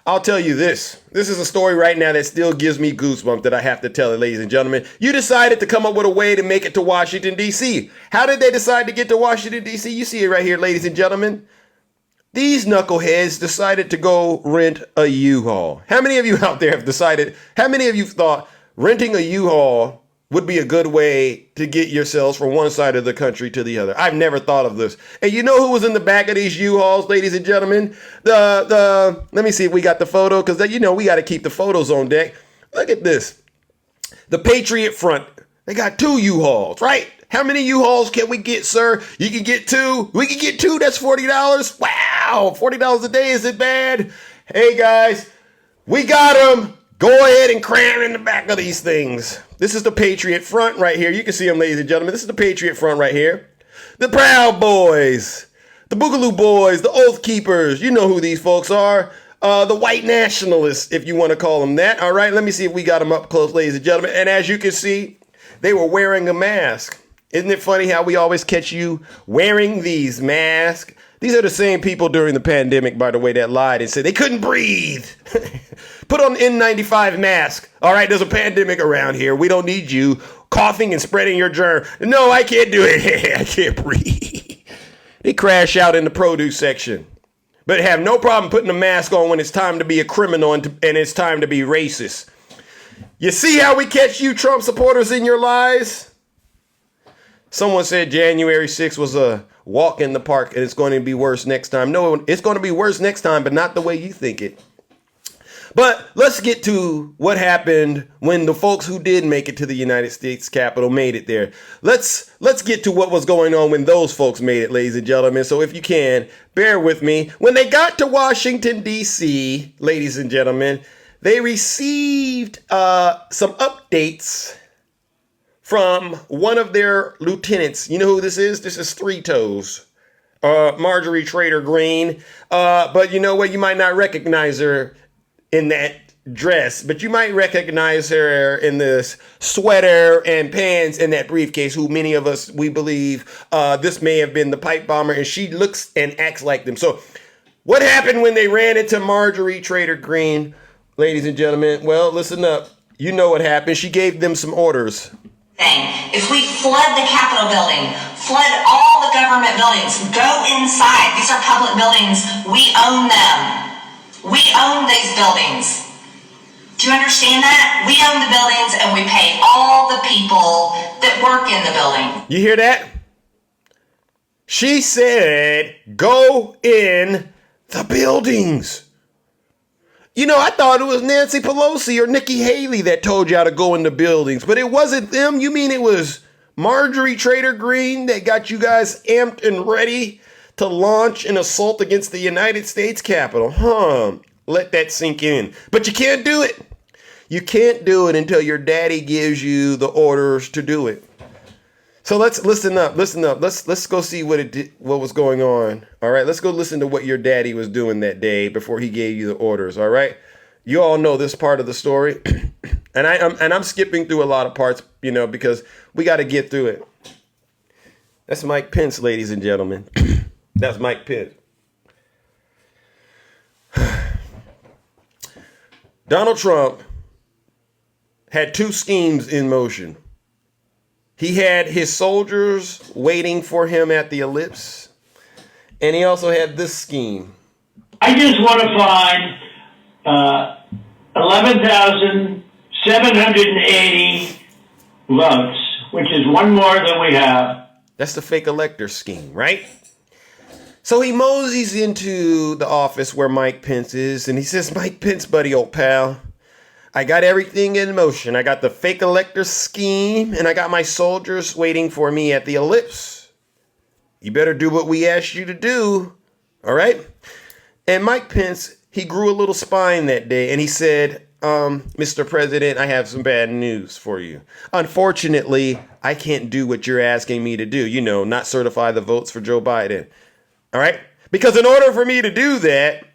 I'll tell you this. This is a story right now that still gives me goosebumps that I have to tell it, ladies and gentlemen. You decided to come up with a way to make it to Washington, D.C. How did they decide to get to Washington, D.C.? You see it right here, ladies and gentlemen. These knuckleheads decided to go rent a U-Haul. How many of you out there have decided, how many of you thought renting a U-Haul would be a good way to get yourselves from one side of the country to the other? I've never thought of this. And you know who was in the back of these U-Hauls, ladies and gentlemen? Let me see if we got the photo, because we got to keep the photos on deck. Look at this. The Patriot Front. They got 2 U-Hauls, right? How many U-Hauls can we get, sir? You can get 2. We can get 2. That's $40. Wow, $40 a day. Is it bad? Hey, guys, we got them. Go ahead and cram in the back of these things. This is the Patriot Front right here. You can see them, ladies and gentlemen. This is the Patriot Front right here. The Proud Boys, the Boogaloo Boys, the Oath Keepers. You know who these folks are. The white nationalists, if you want to call them that. All right, let me see if we got them up close, ladies and gentlemen. And as you can see, they were wearing a mask. Isn't it funny how we always catch you wearing these masks? These are the same people during the pandemic, by the way, that lied and said they couldn't breathe. Put on an N95 mask. All right, there's a pandemic around here. We don't need you coughing and spreading your germ. No, I can't do it. I can't breathe. They crash out in the produce section, but have no problem putting a mask on when it's time to be a criminal and it's time to be racist. You see how we catch you Trump supporters in your lies? Someone said January 6th was a walk in the park and it's going to be worse next time. No, it's going to be worse next time, but not the way you think it. But let's get to what happened when the folks who did make it to the United States Capitol made it there. Let's get to what was going on when those folks made it, ladies and gentlemen. So if you can, bear with me. When they got to Washington, D.C., ladies and gentlemen, they received some updates from one of their lieutenants. You know who this is? This is Three Toes, Marjorie Taylor Greene. But you know what? You might not recognize her in that dress, but you might recognize her in this sweater and pants and that briefcase, who many of us, we believe this may have been the pipe bomber, and she looks and acts like them. So what happened when they ran into Marjorie Taylor Greene, ladies and gentlemen? Well, listen up. You know what happened. She gave them some orders. If we flood the Capitol building, flood all the government buildings, go inside. These are public buildings. We own them. We own these buildings. Do you understand that? We own the buildings and we pay all the people that work in the building. You hear that? She said, go in the buildings. You know, I thought it was Nancy Pelosi or Nikki Haley that told y'all to go in the buildings, but it wasn't them. You mean it was Marjorie Taylor Greene that got you guys amped and ready to launch an assault against the United States Capitol? Let that sink in. But you can't do it. You can't do it until your daddy gives you the orders to do it. So let's listen up. Let's go see what was going on. All right, let's go listen to what your daddy was doing that day before he gave you the orders. All right, you all know this part of the story, and I'm skipping through a lot of parts, because we got to get through it. That's Mike Pence, ladies and gentlemen. That's Mike Pence. Donald Trump had 2 schemes in motion. He had his soldiers waiting for him at the ellipse, and he also had this scheme. I just want to find 11,780 votes, which is one more than we have. That's the fake elector scheme, right? So he moseys into the office where Mike Pence is, and he says, Mike Pence, buddy, old pal, I got everything in motion. I got the fake elector scheme, and I got my soldiers waiting for me at the ellipse. You better do what we asked you to do, all right? And Mike Pence, he grew a little spine that day, and he said, Mr. President, I have some bad news for you. Unfortunately, I can't do what you're asking me to do. You know, not certify the votes for Joe Biden. All right? Because in order for me to do that,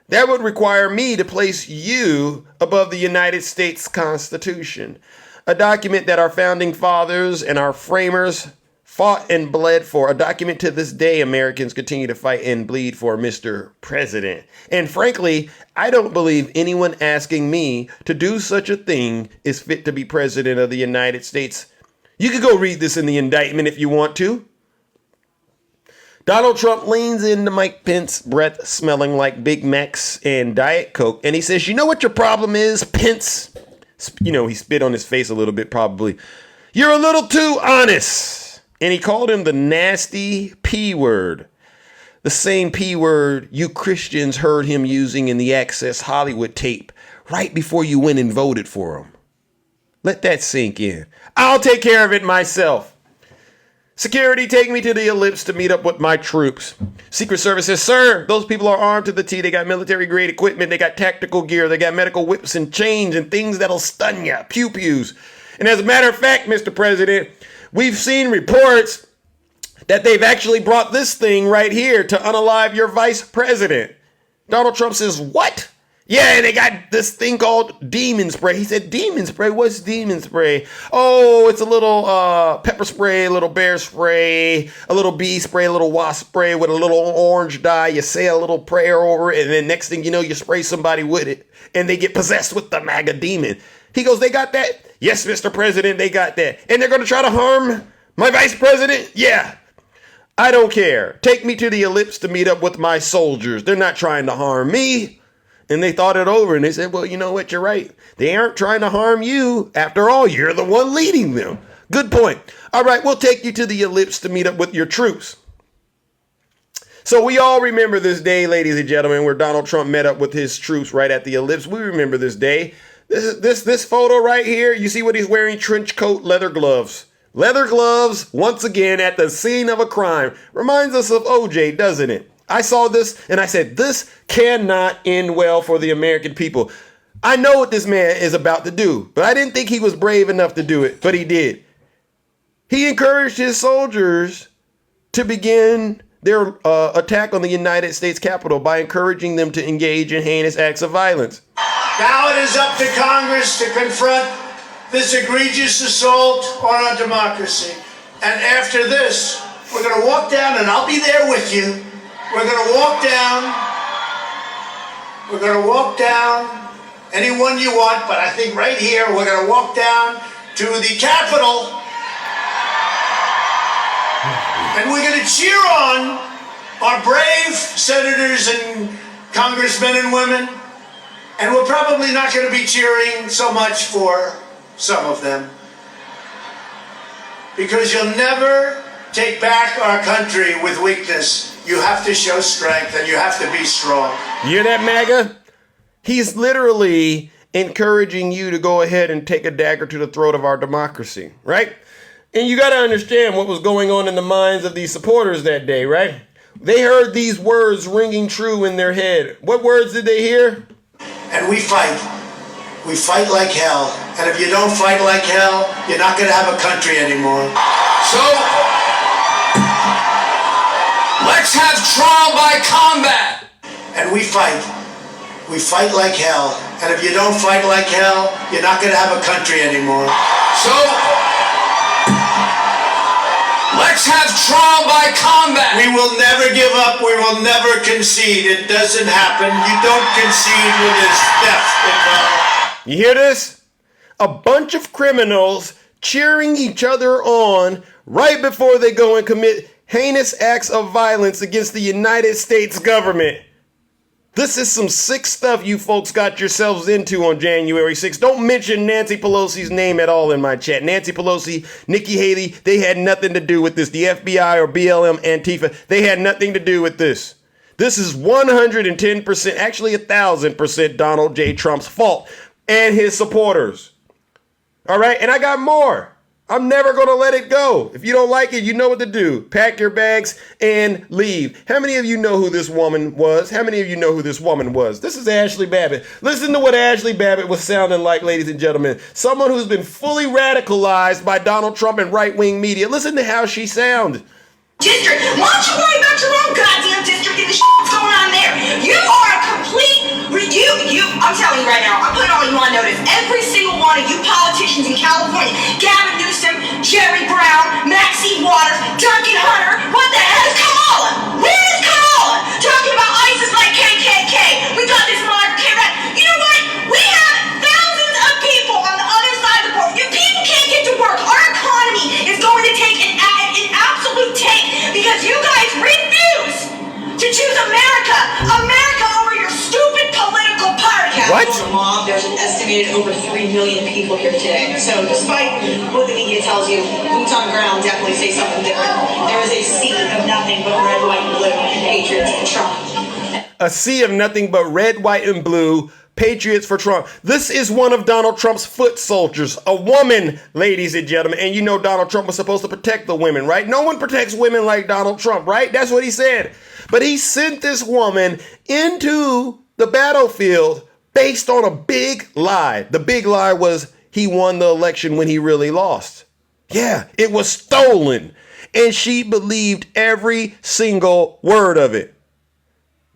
that would require me to place you above the United States Constitution, a document that our founding fathers and our framers fought and bled for, a document to this day Americans continue to fight and bleed for, Mr. President. And frankly, I don't believe anyone asking me to do such a thing is fit to be president of the United States. You could go read this in the indictment if you want to. Donald Trump leans into Mike Pence, breath smelling like Big Macs and Diet Coke, and he says, you know what your problem is, Pence? You know, he spit on his face a little bit probably. You're a little too honest. And he called him the nasty P word. The same P word you Christians heard him using in the Access Hollywood tape right before you went and voted for him. Let that sink in. I'll take care of it myself. Security, take me to the Ellipse to meet up with my troops. Secret Service says, sir, those people are armed to the T. They got military-grade equipment. They got tactical gear. They got medical whips and chains and things that'll stun ya. Pew-pews. And as a matter of fact, Mr. President, we've seen reports that they've actually brought this thing right here to unalive your vice president. Donald Trump says, what? Yeah, they got this thing called demon spray. He said, demon spray? What's demon spray? Oh, it's a little pepper spray, a little bear spray, a little bee spray, a little wasp spray with a little orange dye. You say a little prayer over it, and then next thing you know, you spray somebody with it, and they get possessed with the MAGA demon. He goes, they got that? Yes, Mr. President, they got that. And they're going to try to harm my vice president? Yeah. I don't care. Take me to the Ellipse to meet up with my soldiers. They're not trying to harm me. And they thought it over and they said, well, you know what? You're right. They aren't trying to harm you. After all, you're the one leading them. Good point. All right, we'll take you to the Ellipse to meet up with your troops. So we all remember this day, ladies and gentlemen, where Donald Trump met up with his troops right at the Ellipse. We remember this day. This photo right here, you see what he's wearing? Trench coat, leather gloves. Leather gloves, once again, at the scene of a crime. Reminds us of OJ, doesn't it? I saw this and I said, this cannot end well for the American people. I know what this man is about to do, but I didn't think he was brave enough to do it, but he did. He encouraged his soldiers to begin their attack on the United States Capitol by encouraging them to engage in heinous acts of violence. Now it is up to Congress to confront this egregious assault on our democracy. And after this, we're going to walk down, and I'll be there with you. We're going to walk down. We're going to walk down anyone you want, but I think right here we're going to walk down to the Capitol. And we're going to cheer on our brave senators and congressmen and women. And we're probably not going to be cheering so much for some of them. Because you'll never take back our country with weakness. You have to show strength and you have to be strong. You hear that, MAGA? He's literally encouraging you to go ahead and take a dagger to the throat of our democracy, right? And you got to understand what was going on in the minds of these supporters that day, right? They heard these words ringing true in their head. What words did they hear? And we fight. We fight like hell. And if you don't fight like hell, you're not going to have a country anymore. So, let's have trial by combat. And we fight. We fight like hell. And if you don't fight like hell, you're not going to have a country anymore. So, let's have trial by combat. We will never give up. We will never concede. It doesn't happen. You don't concede when there's death involved. You hear this? A bunch of criminals cheering each other on right before they go and commit heinous acts of violence against the United States government. This is some sick stuff you folks got yourselves into on January 6th. Don't mention Nancy Pelosi's name at all in my chat. Nancy Pelosi, Nikki Haley, they had nothing to do with this. The FBI or BLM Antifa, they had nothing to do with this. This is 110%, actually 1,000% Donald J. Trump's fault and his supporters. All right, and I got more. I'm never going to let it go. If you don't like it, you know what to do. Pack your bags and leave. How many of you know who this woman was? How many of you know who this woman was? This is Ashley Babbitt. Listen to what Ashley Babbitt was sounding like, ladies and gentlemen. Someone who's been fully radicalized by Donald Trump and right-wing media. Listen to how she sounds. District. Why don't you worry about your own goddamn district and the shit that's going on there? You are a complete, I'm telling you right now, I'm putting all you on notice. Every single one of you politicians in California, Gavin Newsom, Jerry Brown, Maxine Waters, Duncan Hunter, what the hell is Kamala? Where is Kamala? Talking about ISIS like KKK. We got this Mark Carrot. You know what? We have thousands of people on the other side of the border. Your people can't get to work. Our economy is going to take an absolute tank because you guys refuse to choose America over your stupid political party. What? Mom, there's an estimated over 3 million people here today. So despite what the media tells you, boots on the ground definitely say something different. There is a sea of nothing but red, white, and blue, and patriots and Trump. A sea of nothing but red, white, and blue. Patriots for Trump. This is one of Donald Trump's foot soldiers, a woman, ladies and gentlemen. And you know Donald Trump was supposed to protect the women, right? No one protects women like Donald Trump, right? That's what he said. But he sent this woman into the battlefield based on a big lie. The big lie was he won the election when he really lost. Yeah, it was stolen. And she believed every single word of it.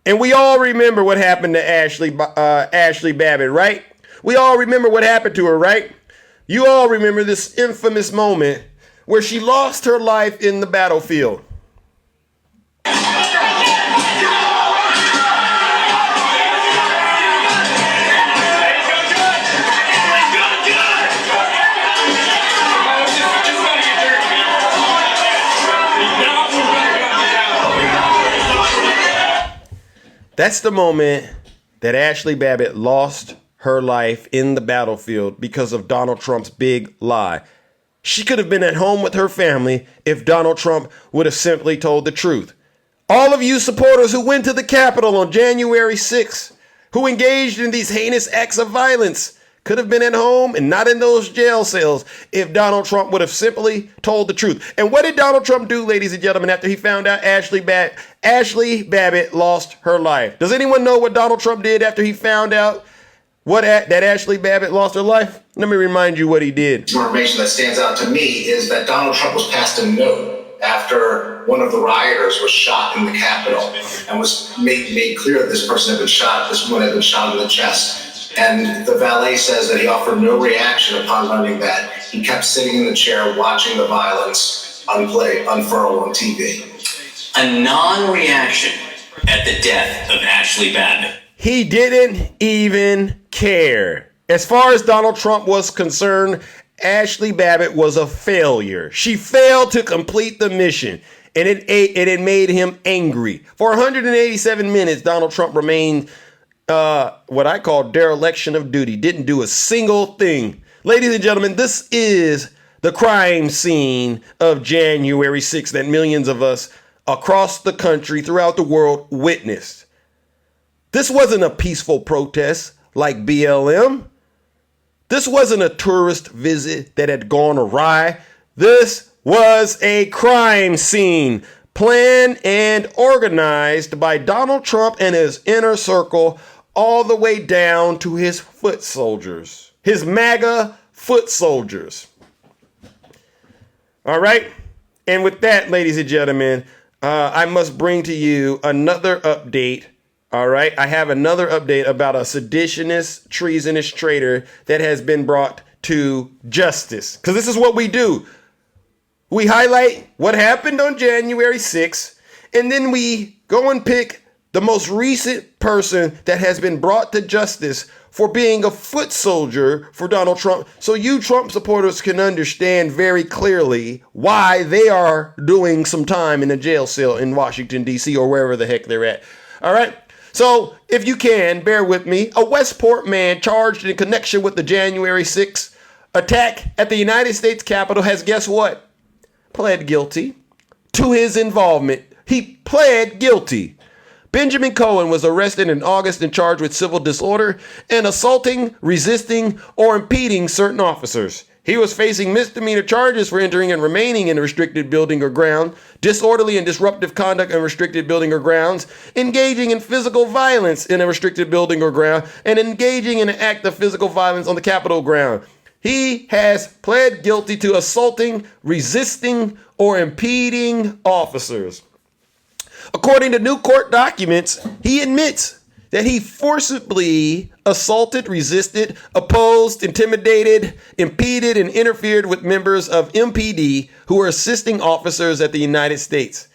And we all remember what happened to Ashley Babbitt, right? We all remember what happened to her, right? You all remember this infamous moment where she lost her life in the battlefield. That's the moment that Ashley Babbitt lost her life in the battlefield because of Donald Trump's big lie. She could have been at home with her family if Donald Trump would have simply told the truth. All of you supporters who went to the Capitol on January 6th, who engaged in these heinous acts of violence, could have been at home and not in those jail cells if Donald Trump would have simply told the truth. And what did Donald Trump do, ladies and gentlemen, after he found out Ashley Babbitt lost her life? Does anyone know what Donald Trump did after he found out that Ashley Babbitt lost her life? Let me remind you what he did. Information that stands out to me is that Donald Trump was passed a note after one of the rioters was shot in the Capitol and was made clear that this person had been shot, this woman had been shot in the chest. And the valet says that he offered no reaction upon learning that. He kept sitting in the chair watching the violence unfurl on TV. A non-reaction at the death of Ashley Babbitt. He didn't even care. As far as Donald Trump was concerned, Ashley Babbitt was a failure. She failed to complete the mission, and it made him angry. For 187 minutes, Donald Trump remained what I call dereliction of duty. Didn't do a single thing. Ladies and gentlemen, this is the crime scene of January 6th that millions of us across the country, throughout the world, witnessed. This wasn't a peaceful protest like BLM. This wasn't a tourist visit that had gone awry. This was a crime scene planned and organized by Donald Trump and his inner circle, all the way down to his foot soldiers, his MAGA foot soldiers. All right. And with that, ladies and gentlemen, I must bring to you another update. All right. I have another update about a seditionist, treasonous traitor that has been brought to justice. Because this is what we do. We highlight what happened on January 6th, and then we go and pick the most recent person that has been brought to justice for being a foot soldier for Donald Trump, so you Trump supporters can understand very clearly why they are doing some time in a jail cell in Washington, D.C. or wherever the heck they're at. All right. So if you can, bear with me. A Westport man charged in connection with the January 6th attack at the United States Capitol has, guess what? Pled guilty to his involvement. He pled guilty. Benjamin Cohen was arrested in August and charged with civil disorder and assaulting, resisting, or impeding certain officers. He was facing misdemeanor charges for entering and remaining in a restricted building or ground, disorderly and disruptive conduct in a restricted building or grounds, engaging in physical violence in a restricted building or ground, and engaging in an act of physical violence on the Capitol ground. He has pled guilty to assaulting, resisting, or impeding officers. According to new court documents, he admits that he forcibly assaulted, resisted, opposed, intimidated, impeded, and interfered with members of MPD who were assisting officers at the United States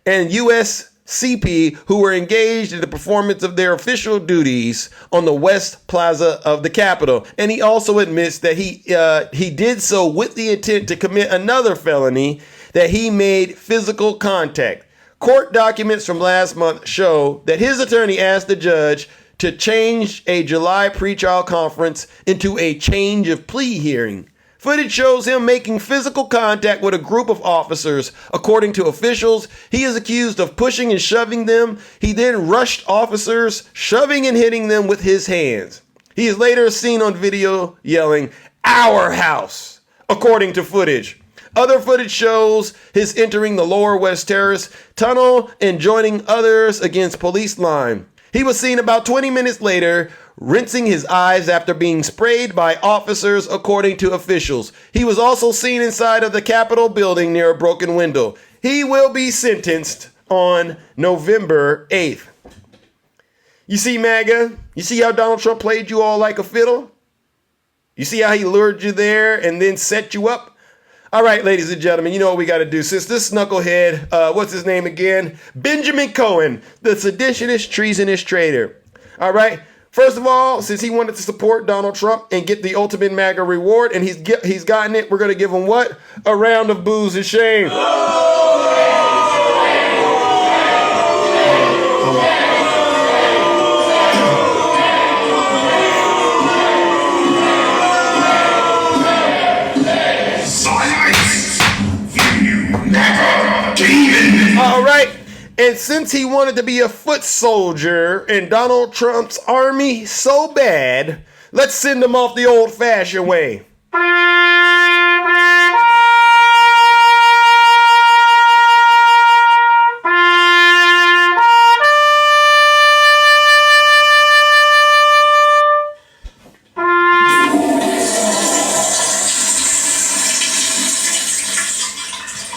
and USCP who were engaged in the performance of their official duties on the West Plaza of the Capitol. And he also admits that he did so with the intent to commit another felony, that he made physical contact. Court documents from last month show that his attorney asked the judge to change a July pretrial conference into a change of plea hearing. Footage shows him making physical contact with a group of officers. According to officials, he is accused of pushing and shoving them. He then rushed officers, shoving and hitting them with his hands. He is later seen on video yelling, "Our house," according to footage. Other footage shows his entering the Lower West Terrace tunnel and joining others against police line. He was seen about 20 minutes later rinsing his eyes after being sprayed by officers, according to officials. He was also seen inside of the Capitol building near a broken window. He will be sentenced on November 8th. You see, MAGA? You see how Donald Trump played you all like a fiddle? You see how he lured you there and then set you up? All right, ladies and gentlemen, you know what we got to do. Since this knucklehead, what's his name again? Benjamin Cohen, the seditionist, treasonous traitor. All right. First of all, since he wanted to support Donald Trump and get the ultimate MAGA reward, and he's gotten it, we're going to give him what? A round of boos and shame. All right. And since he wanted to be a foot soldier in Donald Trump's army so bad, let's send him off the old-fashioned way.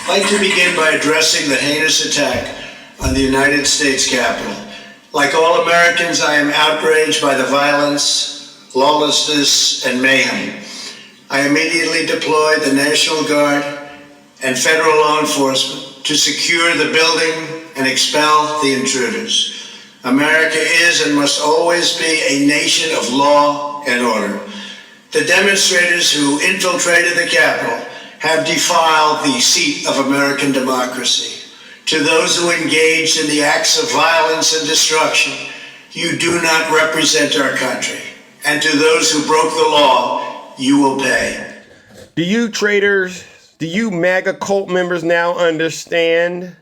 I'd like to begin by addressing the heinous attack on the United States Capitol. Like all Americans, I am outraged by the violence, lawlessness, and mayhem. I immediately deployed the National Guard and federal law enforcement to secure the building and expel the intruders. America is and must always be a nation of law and order. The demonstrators who infiltrated the Capitol have defiled the seat of American democracy. To those who engaged in the acts of violence and destruction, you do not represent our country. And to those who broke the law, you will pay. Do you traitors, do you MAGA cult members now understand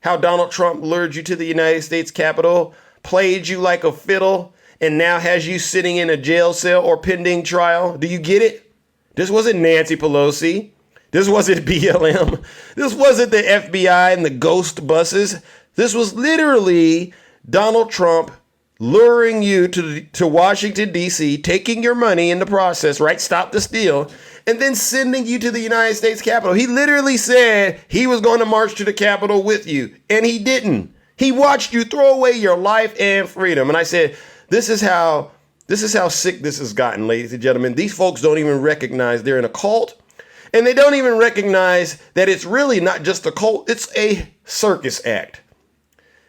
how Donald Trump lured you to the United States Capitol, played you like a fiddle, and now has you sitting in a jail cell or pending trial? Do you get it? This wasn't Nancy Pelosi. This wasn't BLM. This wasn't the FBI and the ghost buses. This was literally Donald Trump luring you to Washington, D.C., taking your money in the process, right? Stop the steal. And then sending you to the United States Capitol. He literally said he was going to march to the Capitol with you, and he didn't. He watched you throw away your life and freedom. And I said, this is how sick this has gotten, ladies and gentlemen. These folks don't even recognize they're in a cult. And they don't even recognize that it's really not just a cult. It's a circus act.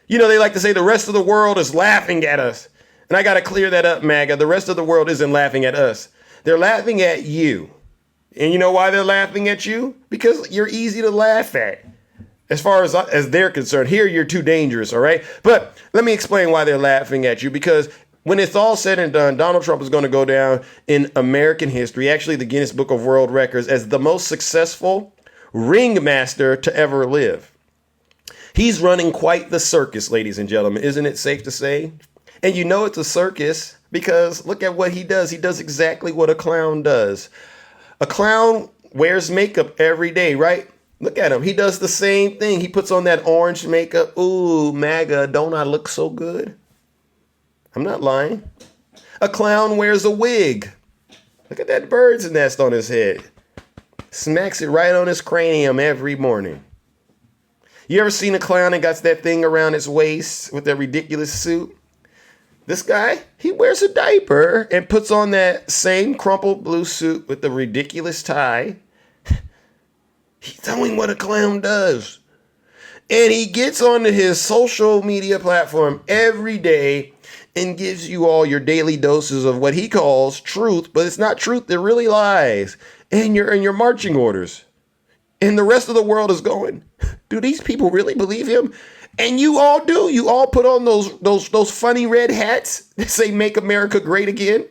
You know, they like to say the rest of the world is laughing at us. And I got to clear that up, MAGA. The rest of the world isn't laughing at us. They're laughing at you. And you know why they're laughing at you? Because you're easy to laugh at. As far as they're concerned, here you're too dangerous, all right? But let me explain why they're laughing at you. Because when it's all said and done, Donald Trump is going to go down in American history, actually the Guinness Book of World Records, as the most successful ringmaster to ever live. He's running quite the circus, ladies and gentlemen. Isn't it safe to say? And you know it's a circus because look at what he does. He does exactly what a clown does. A clown wears makeup every day, right? Look at him. He does the same thing. He puts on that orange makeup. Ooh, MAGA, don't I look so good? I'm not lying. A clown wears a wig. Look at that bird's nest on his head. Smacks it right on his cranium every morning. You ever seen a clown that got that thing around his waist with that ridiculous suit? This guy, he wears a diaper and puts on that same crumpled blue suit with the ridiculous tie. He's telling what a clown does. And he gets onto his social media platform every day and gives you all your daily doses of what he calls truth, but it's not truth, they're really lies. And your marching orders. And the rest of the world is going, do these people really believe him? And you all do. You all put on those funny red hats that say "Make America Great Again,"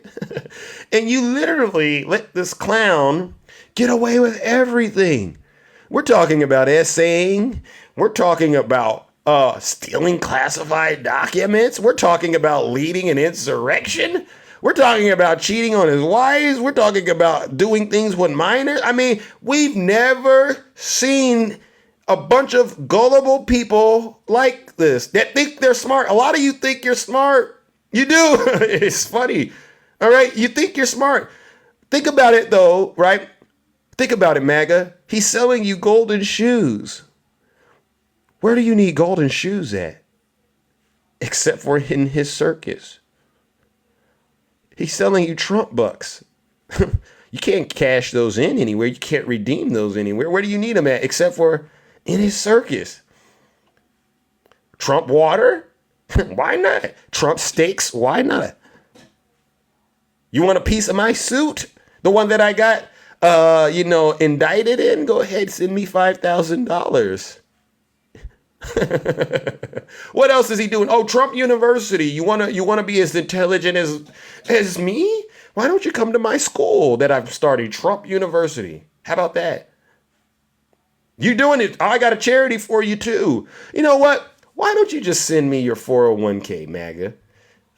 and you literally let this clown get away with everything. We're talking about essaying. We're talking about stealing classified documents. We're talking about leading an insurrection. We're talking about cheating on his wives. We're talking about doing things with minors. I mean, we've never seen a bunch of gullible people like this that think they're smart. A lot of you think you're smart. You do. It's funny. All right. You think you're smart. Think about it though, right? Think about it, MAGA. He's selling you golden shoes. Where do you need golden shoes at? Except for in his circus. He's selling you Trump bucks. You can't cash those in anywhere. You can't redeem those anywhere. Where do you need them at? Except for in his circus. Trump water? Why not? Trump steaks? Why not? You want a piece of my suit? The one that I got, indicted in? Go ahead, send me $5,000. What else is he doing? Oh, Trump University. You wanna be as intelligent as me? Why don't you come to my school that I've started, Trump University? How about that? You doing it? I got a charity for you too. You know what? Why don't you just send me your 401k, MAGA?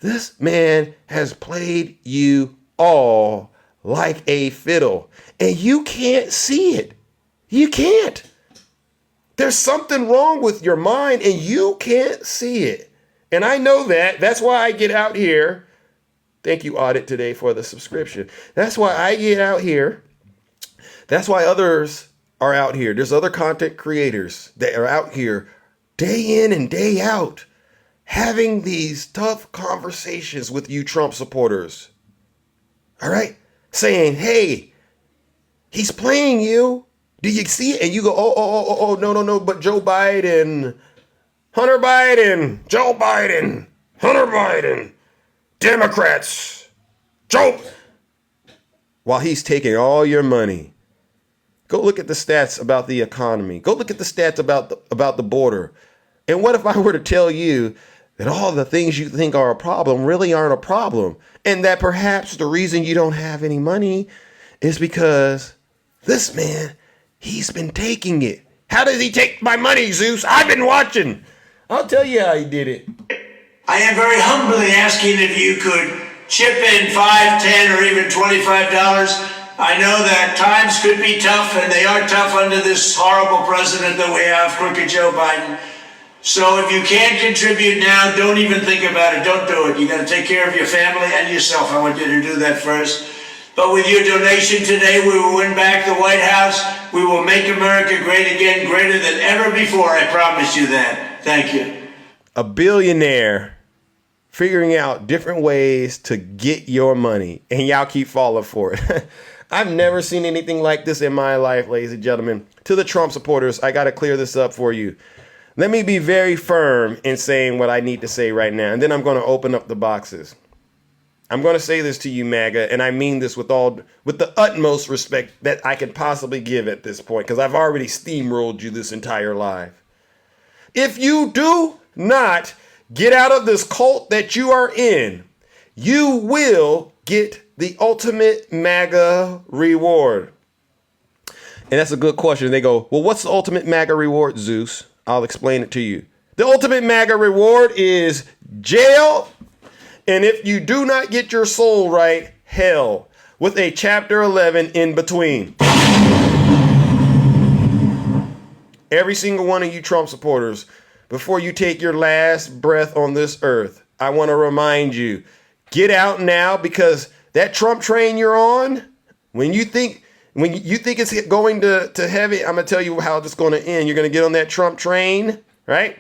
This man has played you all like a fiddle, and you can't see it. You can't. There's something wrong with your mind, and you can't see it. And I know that. That's why I get out here. Thank you, Audit, today for the subscription. That's why I get out here. That's why others are out here. There's other content creators that are out here day in and day out having these tough conversations with you Trump supporters. All right? Saying, hey, he's playing you. Do you see it? And you go, oh, no, but Joe Biden, Hunter Biden, Joe Biden, Hunter Biden, Democrats, Joe. While he's taking all your money. Go look at the stats about the economy. Go look at the stats about the border. And what if I were to tell you that all the things you think are a problem really aren't a problem? And that perhaps the reason you don't have any money is because this man, he's been taking it. How does he take my money, Zeus? I've been watching. I'll tell you how he did it. I am very humbly asking if you could chip in $5, $10, or even $25. I know that times could be tough, and they are tough under this horrible president that we have, crooked Joe Biden. So if you can't contribute now, don't even think about it. Don't do it. You got to take care of your family and yourself. I want you to do that first. But with your donation today, we will win back the White House. We will make America great again, greater than ever before. I promise you that. Thank you. A billionaire figuring out different ways to get your money, and y'all keep falling for it. I've never seen anything like this in my life, ladies and gentlemen. To the Trump supporters, I got to clear this up for you. Let me be very firm in saying what I need to say right now, and then I'm going to open up the boxes. I'm going to say this to you, MAGA, and I mean this with the utmost respect that I can possibly give at this point, because I've already steamrolled you this entire life. If you do not get out of this cult that you are in, you will get the ultimate MAGA reward. And that's a good question. They go, well, what's the ultimate MAGA reward, Zeus? I'll explain it to you. The ultimate MAGA reward is jail. And if you do not get your soul right, hell. with a chapter 11 in between. Every single one of you Trump supporters, before you take your last breath on this earth, I want to remind you, get out now, because that Trump train you're on, when you think it's going to heaven, I'm going to tell you how it's going to end. You're going to get on that Trump train, right?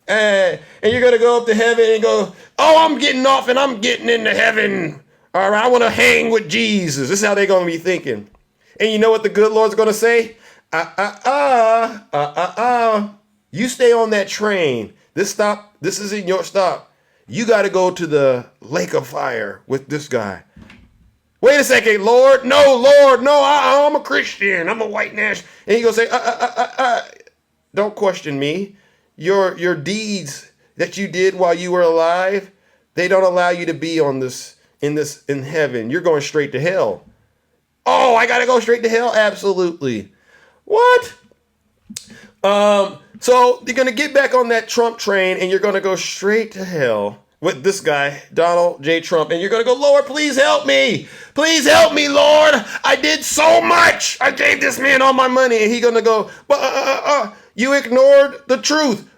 And you're going to go up to heaven and go, oh, I'm getting off and I'm getting into heaven. All right, I want to hang with Jesus. This is how they're going to be thinking. And you know what the good Lord's going to say? You stay on that train. This isn't your stop. You got to go to the lake of fire with this guy. Wait a second, Lord. No, I'm a Christian. I'm a white nationalist. And he goes say, don't question me. Your deeds that you did while you were alive, they don't allow you to be in heaven. You're going straight to hell. Oh, I got to go straight to hell? Absolutely. What? So you're going to get back on that Trump train and you're going to go straight to hell with this guy, Donald J. Trump. And you're going to go, Lord, please help me. Please help me, Lord. I did so much. I gave this man all my money. And he's going to go, you ignored the truth.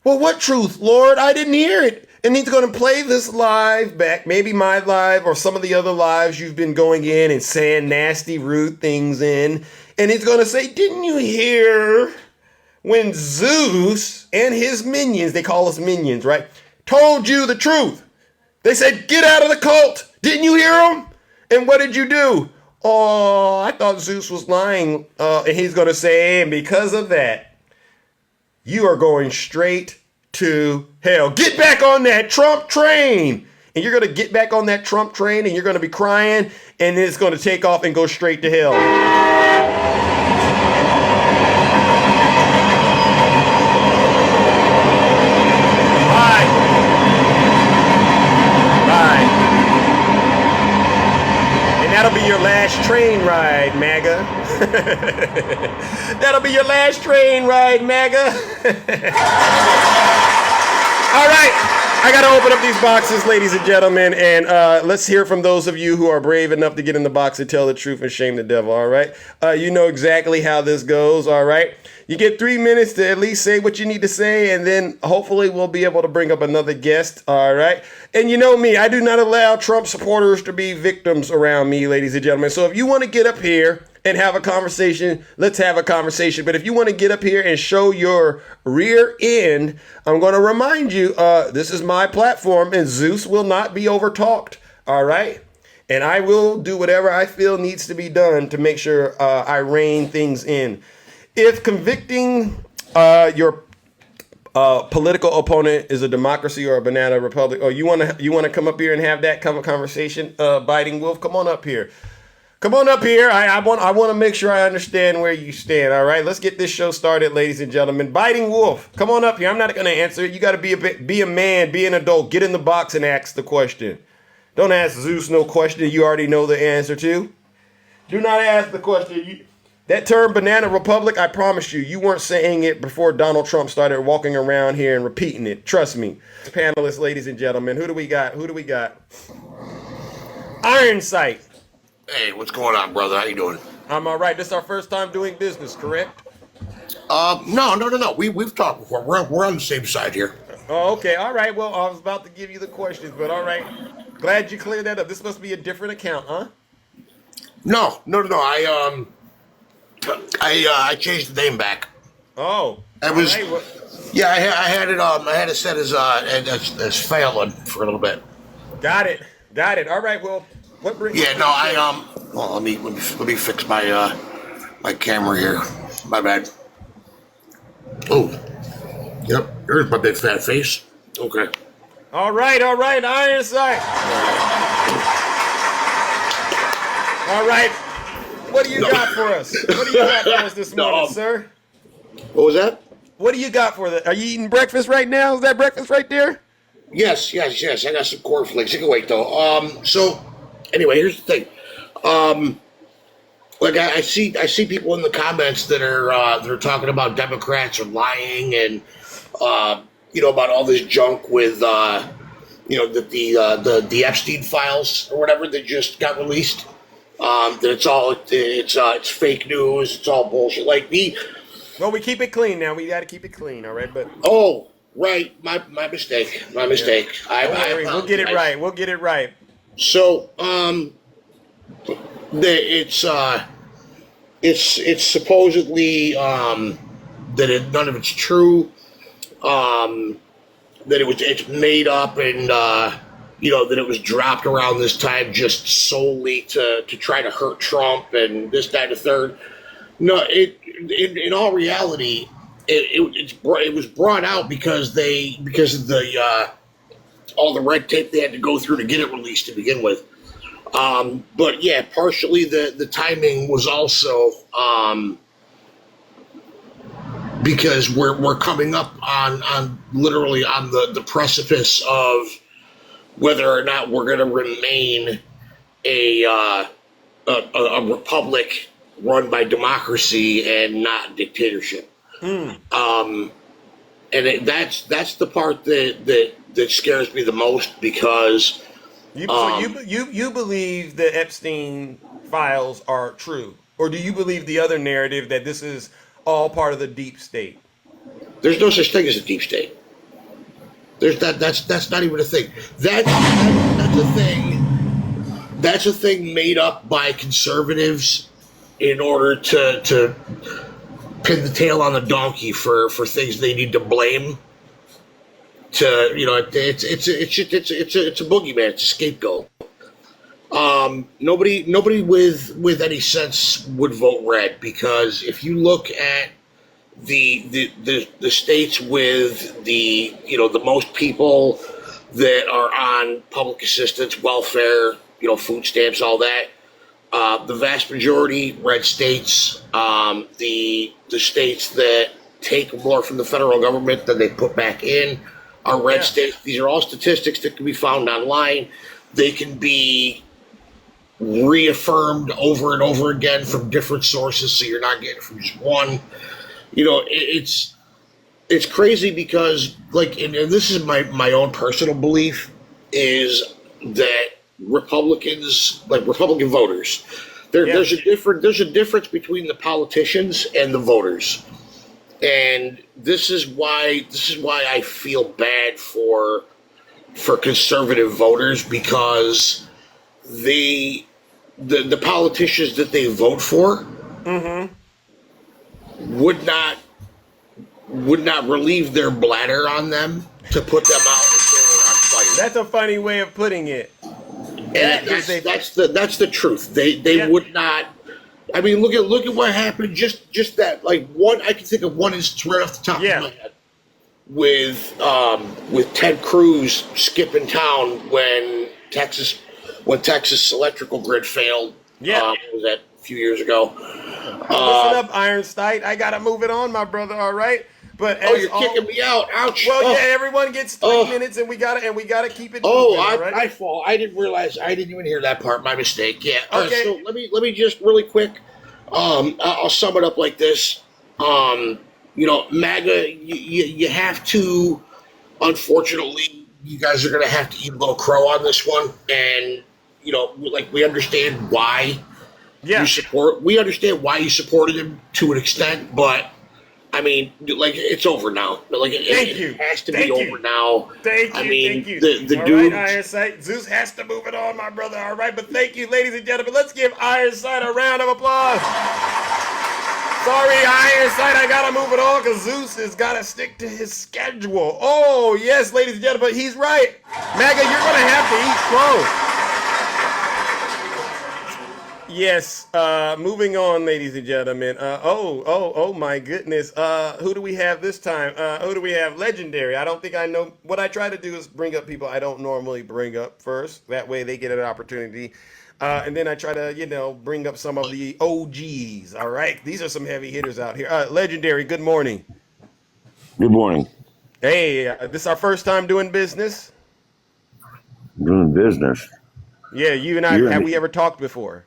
Well, what truth, Lord? I didn't hear it. And he's going to play this live back, maybe my live or some of the other lives you've been going in and saying nasty, rude things in. And he's going to say, didn't you hear when Zeus and his minions, they call us minions, right, told you the truth? They said, get out of the cult. Didn't you hear them? And what did you do? Oh, I thought Zeus was lying. And he's going to say, and because of that, you are going straight to hell. Get back on that Trump train. And you're going to get back on that Trump train and you're going to be crying and it's going to take off and go straight to hell. That'll be your last train ride, MAGA. That'll be your last train ride, MAGA. All right. I got to open up these boxes, ladies and gentlemen, and let's hear from those of you who are brave enough to get in the box and tell the truth and shame the devil, all right? You know exactly how this goes, all right? You get 3 minutes to at least say what you need to say, and then hopefully we'll be able to bring up another guest, all right? And you know me, I do not allow Trump supporters to be victims around me, ladies and gentlemen. So if you want to get up here and have a conversation, let's have a conversation. But if you want to get up here and show your rear end, I'm going to remind you, this is my platform, and Zeus will not be overtalked, all right? And I will do whatever I feel needs to be done to make sure I rein things in. If convicting your political opponent is a democracy or a banana republic, or you want to come up here and have that conversation, Biting Wolf, come on up here. Come on up here. I want to make sure I understand where you stand. All right, let's get this show started, ladies and gentlemen. Biting Wolf, come on up here. I'm not going to answer it. You got to be a man, be an adult. Get in the box and ask the question. Don't ask Zeus no question you already know the answer to. Do not ask the question. That term banana republic, I promise you weren't saying it before Donald Trump started walking around here and repeating it. Trust me. Panelists, ladies and gentlemen, who do we got? Iron Sight. Hey, what's going on, brother? How you doing? I'm all right. This is our first time doing business, correct? No. We've talked before. We're on the same side here. Oh, okay. All right. Well, I was about to give you the questions, but all right. Glad you cleared that up. This must be a different account, huh? No. I changed the name back. Oh, I was. Right. Well, yeah, I had it. I had it set as Phelan for a little bit. Got it. All right. Well, what brings? Yeah. No. Well, let me fix my my camera here. My bad. Oh. Yep. There's my big fat face. Okay. All right. Iron Sight. All right. What do you got for us? This morning, sir? What was that? What do you got for that? Are you eating breakfast right now? Is that breakfast right there? Yes. I got some cornflakes. You can wait though. So anyway, here's the thing. Like I see people in the comments that are talking about Democrats are lying and about all this junk with that the Epstein files or whatever that just got released. That it's fake news. It's all bullshit. Well, we keep it clean now. We got to keep it clean, all right? But right, my mistake. My mistake. Don't worry, we'll get it right. We'll get it right. So, it's supposedly that none of it's true. That it's made up, and that it was dropped around this time just solely to try to hurt Trump and this, that, and the third. No, in all reality, it was brought out because of the all the red tape they had to go through to get it released to begin with. But yeah, partially the timing was also because we're coming up on literally on the precipice of whether or not we're going to remain a republic run by democracy and not dictatorship. And that's the part that scares me the most, because you believe the Epstein files are true, or do you believe the other narrative that this is all part of the deep state? There's no such thing as a deep state. That's not even a thing. That's a thing. That's a thing made up by conservatives in order to pin the tail on the donkey for things they need to blame. It's a boogeyman. It's a scapegoat. Nobody with any sense would vote red, because if you look at the states with the most people that are on public assistance, welfare, food stamps, all that, the vast majority red states. The states that take more from the federal government than they put back in are red states. These are all statistics that can be found online. They can be reaffirmed over and over again from different sources, so you're not getting from just one. It's crazy because, and this is my own personal belief, is that Republican voters, there's a difference between the politicians and the voters, and this is why I feel bad for conservative voters, because the politicians that they vote for would not relieve their bladder on them to put them out if they were on fire. That's a funny way of putting it. And that's the truth. They would not. I mean, look at what happened. Just that, one. I can think of one instance right off the top of my head with Ted Cruz skipping town when Texas electrical grid failed. What was that, a few years ago? Listen up, Ironstein. I gotta move it on, my brother. All right. But you're kicking me out. Ouch. Well, yeah, everyone gets 3 minutes, and we gotta keep it moving. I fall. I didn't realize. I didn't even hear that part. My mistake. Yeah. Okay. All right, so let me just really quick. I'll sum it up like this. MAGA. You have to. Unfortunately, you guys are gonna have to eat a little crow on this one, and we understand why. We understand why you supported him to an extent, but. I mean, it's over now. It has to be over now. Thank you. The dude. All right, Ironside. Zeus has to move it on, my brother. All right, but thank you, ladies and gentlemen. Let's give Ironside a round of applause. Sorry, Ironside, I gotta move it on because Zeus has gotta stick to his schedule. Oh, yes, ladies and gentlemen, he's right. MAGA, you're gonna have to eat crow. Yes, moving on, ladies and gentlemen. Oh my goodness. Who do we have this time? Who do we have? Legendary. I don't think I know. What I try to do is bring up people I don't normally bring up first. That way they get an opportunity. And then I try to, bring up some of the OGs. All right. These are some heavy hitters out here. Legendary, good morning. Good morning. Hey, this is our first time doing business? Doing business? Yeah, you and I, have we ever talked before?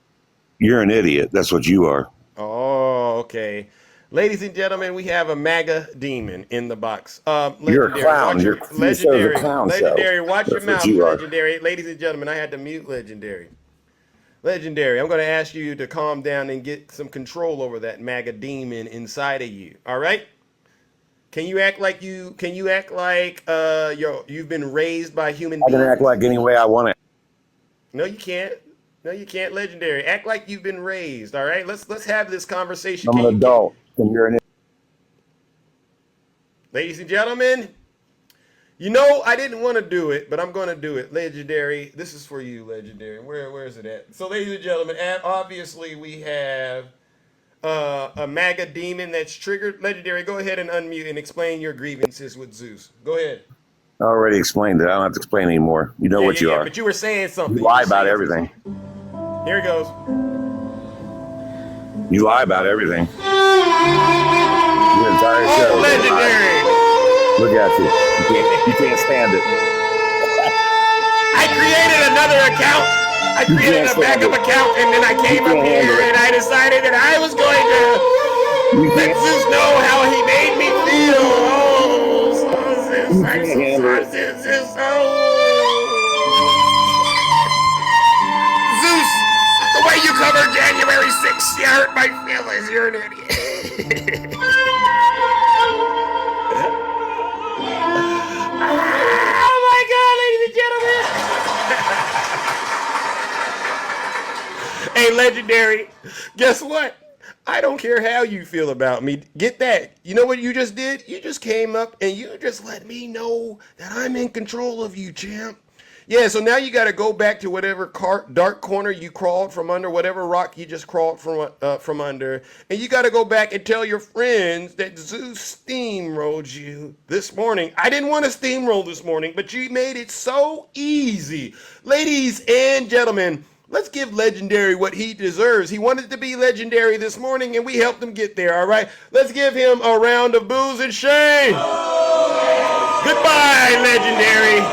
You're an idiot. That's what you are. Oh, okay. Ladies and gentlemen, we have a MAGA demon in the box. You're a clown. You're legendary. a clown Legendary, show. watch your That's mouth, what you are. Legendary. Ladies and gentlemen, I had to mute Legendary. Legendary, I'm going to ask you to calm down and get some control over that MAGA demon inside of you. All right? Can you act like you've been raised by human beings? I can act like any way I want it. No, you can't. No, you can't, Legendary. Act like you've been raised, all right? Let's have this conversation. I'm an adult, and you're an. Ladies and gentlemen, you know I didn't want to do it, but I'm going to do it. Legendary, this is for you, Legendary. Where is it at? So, ladies and gentlemen, obviously we have a MAGA demon that's triggered. Legendary, go ahead and unmute and explain your grievances with Zeus. Go ahead. I already explained it. I don't have to explain anymore. You know what you are. But you were saying something. You lie about everything. Here it goes. You lie about everything. Your entire show. Legendary. Look at you. You can't stand it. I created another account. I created a backup account, and then I came up here and I decided that I was going to let Zeus know how he made me feel. Zeus, the way you covered January 6th, you hurt my feelings. You're an idiot. Oh my God, ladies and gentlemen. Hey, Legendary, guess what? I don't care how you feel about me. Get that. You know what you just did? You just came up and you just let me know that I'm in control of you, champ. Yeah, so now you got to go back to whatever dark corner you crawled from under, whatever rock you just crawled from under, and you got to go back and tell your friends that Zeus steamrolled you this morning. I didn't want to steamroll this morning, but you made it so easy. Ladies and gentlemen, let's give Legendary what he deserves. He wanted to be legendary this morning, and we helped him get there, all right? Let's give him a round of boos and shame. Goodbye, Legendary.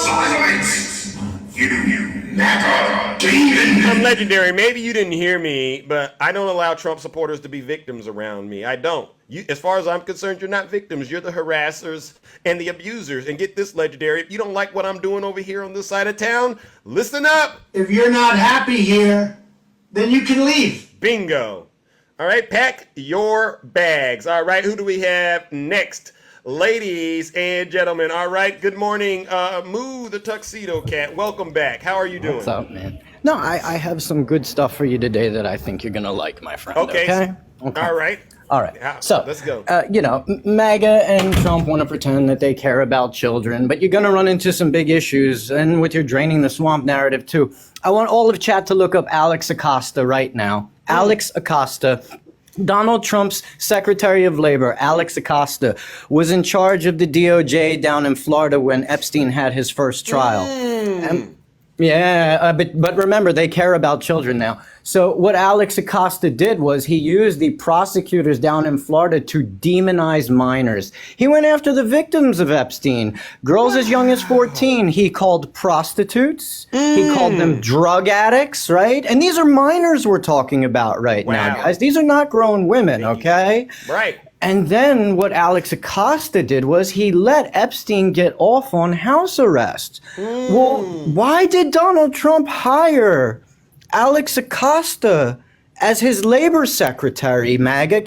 Silence! You never demon! I'm Legendary. Maybe you didn't hear me, but I don't allow Trump supporters to be victims around me. I don't. You, as far as I'm concerned, you're not victims. You're the harassers and the abusers. And get this, Legendary, if you don't like what I'm doing over here on this side of town, listen up. If you're not happy here, then you can leave. Bingo. All right, pack your bags. All right, who do we have next? Ladies and gentlemen, all right, good morning. Moo the Tuxedo Cat, welcome back. How are you doing? What's up, man? No, I have some good stuff for you today that I think you're going to like, my friend. Okay? All right. All right. So, let's go. MAGA and Trump want to pretend that they care about children, but you're going to run into some big issues, and with your draining the swamp narrative, too. I want all of chat to look up Alex Acosta right now. Alex Acosta, Donald Trump's Secretary of Labor, Alex Acosta, was in charge of the DOJ down in Florida when Epstein had his first trial. But remember, they care about children now. So what Alex Acosta did was he used the prosecutors down in Florida to demonize minors. He went after the victims of Epstein, girls as young as 14. He called prostitutes. He called them drug addicts, right? And these are minors we're talking about right now, guys. These are not grown women, okay? Right. And then what Alex Acosta did was he let Epstein get off on house arrest. Well, why did Donald Trump hire Alex Acosta as his labor secretary, MAGA?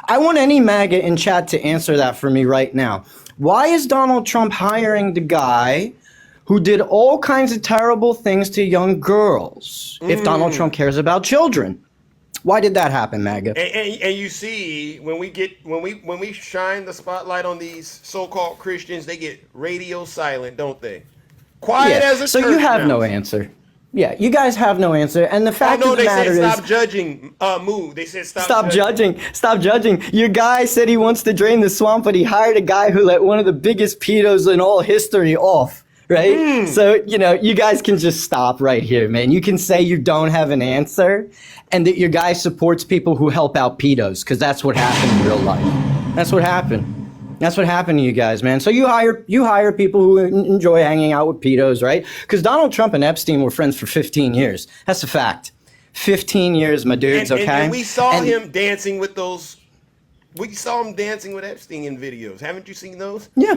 I want any MAGA in chat to answer that for me right now. Why is Donald Trump hiring the guy who did all kinds of terrible things to young girls if Donald Trump cares about children? Why did that happen, MAGA? And you see, when we shine the spotlight on these so-called Christians, they get radio silent, don't they? Quiet as a So church you have mouse. no answer. Yeah, you guys have no answer. And the fact of the matter is... they said stop judging. Moo. They said Stop judging. Stop judging. Your guy said he wants to drain the swamp, but he hired a guy who let one of the biggest pedos in all history off. Right? So, you guys can just stop right here, man. You can say you don't have an answer and that your guy supports people who help out pedos, because that's what happened in real life. That's what happened. That's what happened to you guys, man. So you hire people who enjoy hanging out with pedos, right? Because Donald Trump and Epstein were friends for 15 years. That's a fact. 15 years, my dudes. Okay. And we saw him dancing with those. We saw him dancing with Epstein in videos. Haven't you seen those? Yeah.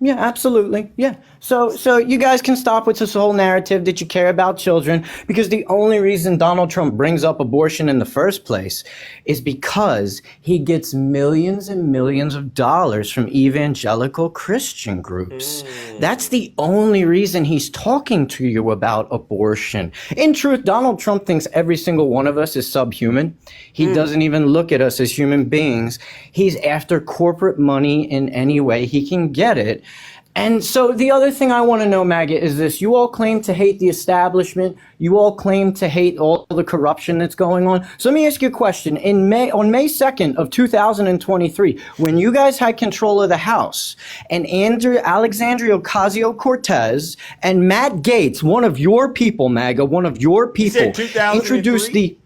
Yeah, absolutely. Yeah. So you guys can stop with this whole narrative that you care about children, because the only reason Donald Trump brings up abortion in the first place is because he gets millions and millions of dollars from evangelical Christian groups. That's the only reason he's talking to you about abortion. In truth, Donald Trump thinks every single one of us is subhuman. He doesn't even look at us as human beings. He's after corporate money in any way he can get it. And so the other thing I want to know, MAGA, is this. You all claim to hate the establishment. You all claim to hate all the corruption that's going on. So let me ask you a question. On May 2nd of 2023, when you guys had control of the House, and Alexandria Ocasio-Cortez and Matt Gaetz, one of your people, MAGA, one of your people, introduced the...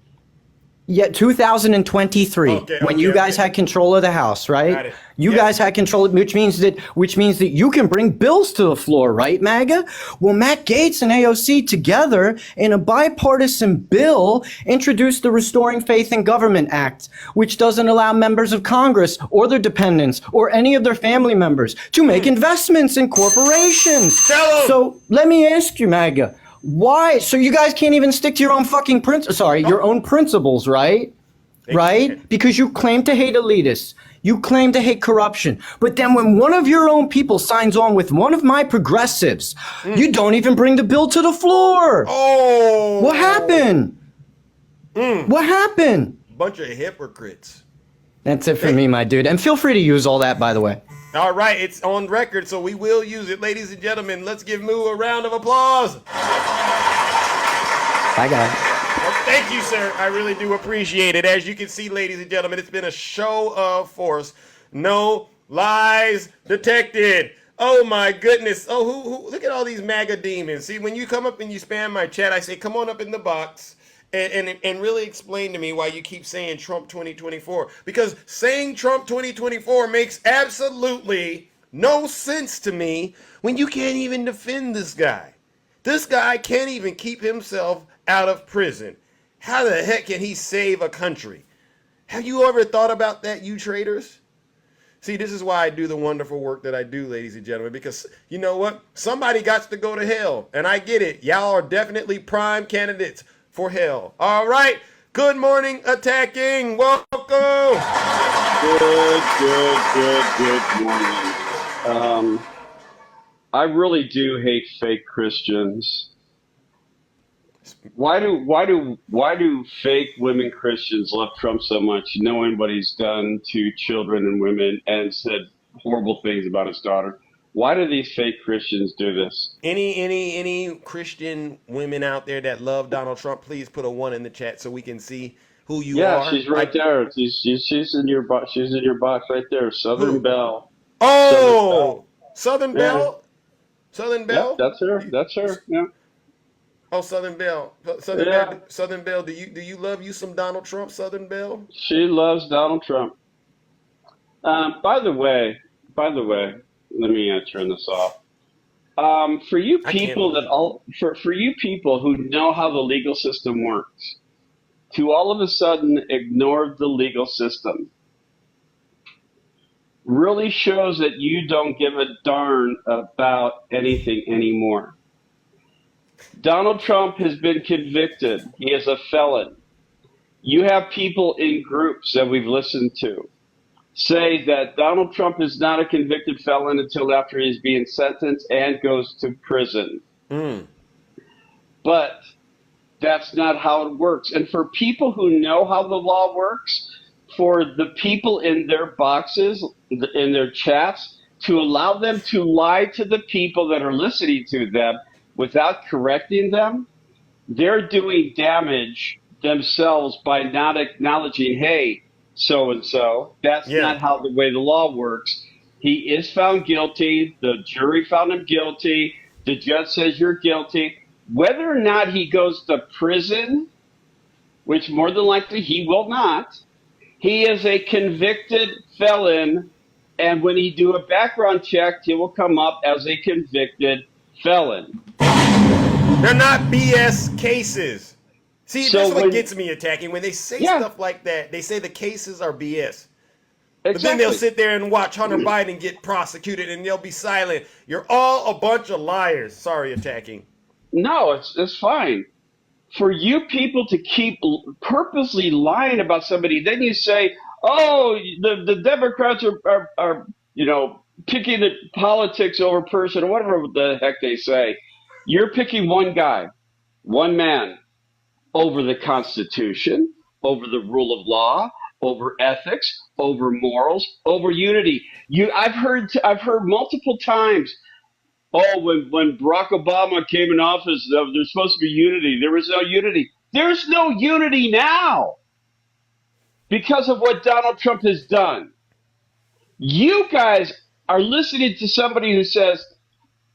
Yeah, 2023, when you guys had control of the House, right? You guys had control, which means that you can bring bills to the floor, right, MAGA? Well, Matt Gaetz and AOC together in a bipartisan bill introduced the Restoring Faith in Government Act, which doesn't allow members of Congress or their dependents or any of their family members to make investments in corporations. So let me ask you, MAGA. Why? So you guys can't even stick to your own fucking your own principles, right? Right? Because you claim to hate elitists. You claim to hate corruption. But then when one of your own people signs on with one of my progressives, you don't even bring the bill to the floor. Oh. What happened? What happened? Bunch of hypocrites. That's it for me, my dude. And feel free to use all that, by the way. All right, it's on record, so we will use it. Ladies and gentlemen, let's give Moo a round of applause. Bye, guys. Well, thank you, sir. I really do appreciate it. As you can see, ladies and gentlemen, it's been a show of force. No lies detected. Oh, my goodness. Oh, who? Look at all these MAGA demons. See, when you come up and you spam my chat, I say, come on up in the box. And really explain to me why you keep saying Trump 2024. Because saying Trump 2024 makes absolutely no sense to me when you can't even defend this guy. This guy can't even keep himself out of prison. How the heck can he save a country? Have you ever thought about that, you traitors? See, this is why I do the wonderful work that I do, ladies and gentlemen, because you know what? Somebody got to go to hell, and I get it. Y'all are definitely prime candidates for hell. All right. Good morning, attacking. Welcome. Good morning. I really do hate fake Christians. Why do fake women Christians love Trump so much, knowing what he's done to children and women and said horrible things about his daughter? Why do these fake Christians do this? Any Christian women out there that love Donald Trump, please put a 1 in the chat so we can see who you are. Yeah, she's right there. She's in your box. She's in your box right there. Southern Belle. Oh, Southern Belle. Southern Belle. Yeah, that's her. That's her. Yeah. Oh, Southern Belle. Southern Belle. Do you love you some Donald Trump, Southern Belle? She loves Donald Trump. By the way, let me turn this off. For you people for you people who know how the legal system works, to all of a sudden ignore the legal system really shows that you don't give a darn about anything anymore. Donald Trump has been convicted. He is a felon. You have people in groups that we've listened to say that Donald Trump is not a convicted felon until after he's being sentenced and goes to prison. But that's not how it works. And for people who know how the law works, for the people in their boxes, in their chats, to allow them to lie to the people that are listening to them without correcting them, they're doing damage themselves by not acknowledging, hey, so-and-so, that's not how the way the law works. He is found guilty. The jury found him guilty. The judge says you're guilty. Whether or not he goes to prison, which more than likely he will not, he is a convicted felon And when he do a background check, he will come up as a convicted felon. They're not BS cases. See, So that's what when- gets me attacking. When they say stuff like that, they say the cases are BS. But then Exactly. they'll sit there and watch Hunter Biden get prosecuted and they'll be silent. You're all a bunch of liars. Sorry, attacking. No, it's fine. For you people to keep purposely lying about somebody, then you say, oh, the Democrats are picking the politics over person, or whatever the heck they say. You're picking one guy, one man, over the Constitution, over the rule of law, over ethics, over morals, over unity. I've heard multiple times, oh, when Barack Obama came in office, there's supposed to be unity. There was no unity. There's no unity now because of what Donald Trump has done. You guys are listening to somebody who says,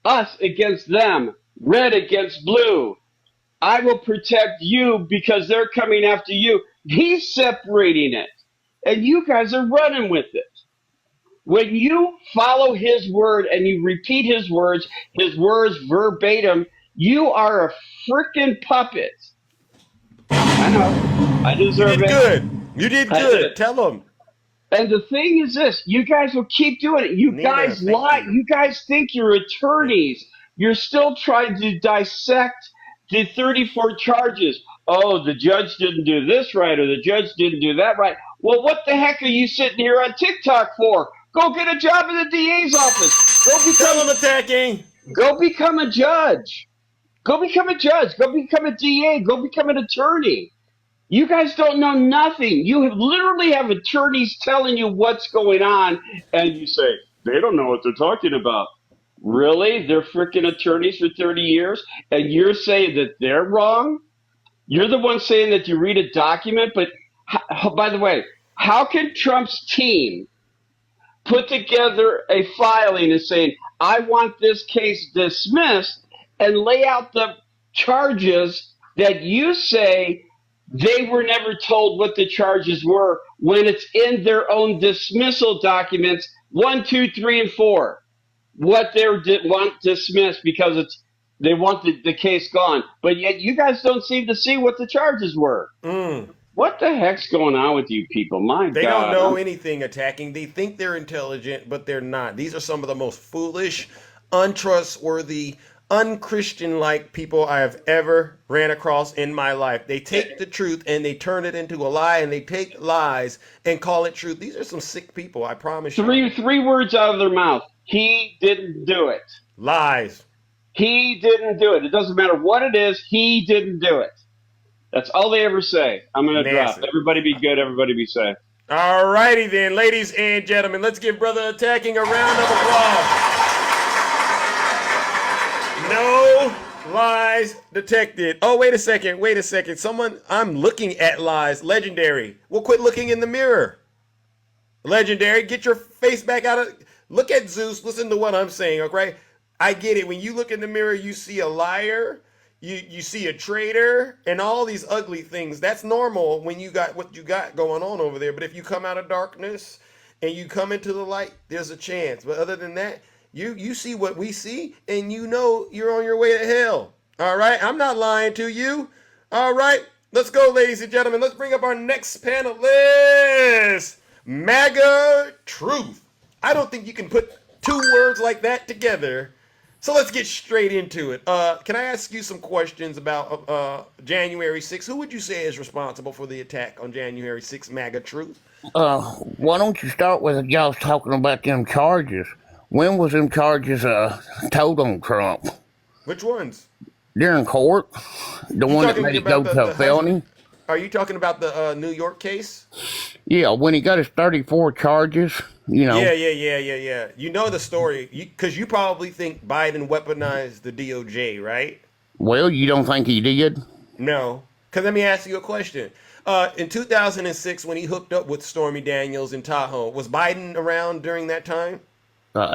us against them, red against blue. I will protect you because they're coming after you. He's separating it. And you guys are running with it. When you follow his word and you repeat his words verbatim, you are a freaking puppet. I know. I deserve You did it. good. You did good. Tell them. And the thing is this, you guys will keep doing it. You guys lie. You guys think you're attorneys. You're still trying to dissect the 34 charges. Oh, the judge didn't do this right, or the judge didn't do that right. Well, what the heck are you sitting here on TikTok for? Go get a job in the DA's office. Go become attacking. Go become a judge. Go become a judge. Go become a DA. Go become an attorney. You guys don't know nothing. You literally have attorneys telling you what's going on, and you say, they don't know what they're talking about. Really? They're freaking attorneys for 30 years, and you're saying that they're wrong? You're the one saying that you read a document, but by the way, how can Trump's team put together a filing and saying, I want this case dismissed, and lay out the charges that you say they were never told what the charges were when it's in their own dismissal documents 1, 2, 3, and 4. What they want dismissed because they want the case gone, but yet you guys don't seem to see what the charges were. What the heck's going on with you people? My God. They don't know anything, attacking. They think they're intelligent, but they're not. These are some of the most foolish, untrustworthy, unchristian-like people I have ever ran across in my life. They take the truth and they turn it into a lie, and they take lies and call it truth. These are some sick people, I promise you. Three words out of their mouth. He didn't do it. Lies. He didn't do it. It doesn't matter what it is. He didn't do it. That's all they ever say. I'm going to drop. Everybody be good. Everybody be safe. All righty then, ladies and gentlemen. Let's give Brother Attacking a round of applause. No lies detected. Oh, wait a second. I'm looking at lies. Legendary. Well, quit looking in the mirror. Legendary, get your face back out of... Look at Zeus. Listen to what I'm saying, okay? I get it. When you look in the mirror, you see a liar, you see a traitor, and all these ugly things. That's normal when you got what you got going on over there. But if you come out of darkness and you come into the light, there's a chance. But other than that, you see what we see, and you know you're on your way to hell. All right? I'm not lying to you. All right? Let's go, ladies and gentlemen. Let's bring up our next panelist. MAGA Truth. I don't think you can put two words like that together. So let's get straight into it. Can I ask you some questions about January 6th? Who would you say is responsible for the attack on January 6th, MAGA Truth? Why don't you start with y'all talking about them charges? When was them charges told on Trump? Which ones? During court? The one that made it go to a felony? Are you talking about the New York case? Yeah, when he got his 34 charges, you know. Yeah. You know the story, because you probably think Biden weaponized the DOJ, right? Well, you don't think he did? No. Because let me ask you a question. In 2006, when he hooked up with Stormy Daniels in Tahoe, was Biden around during that time?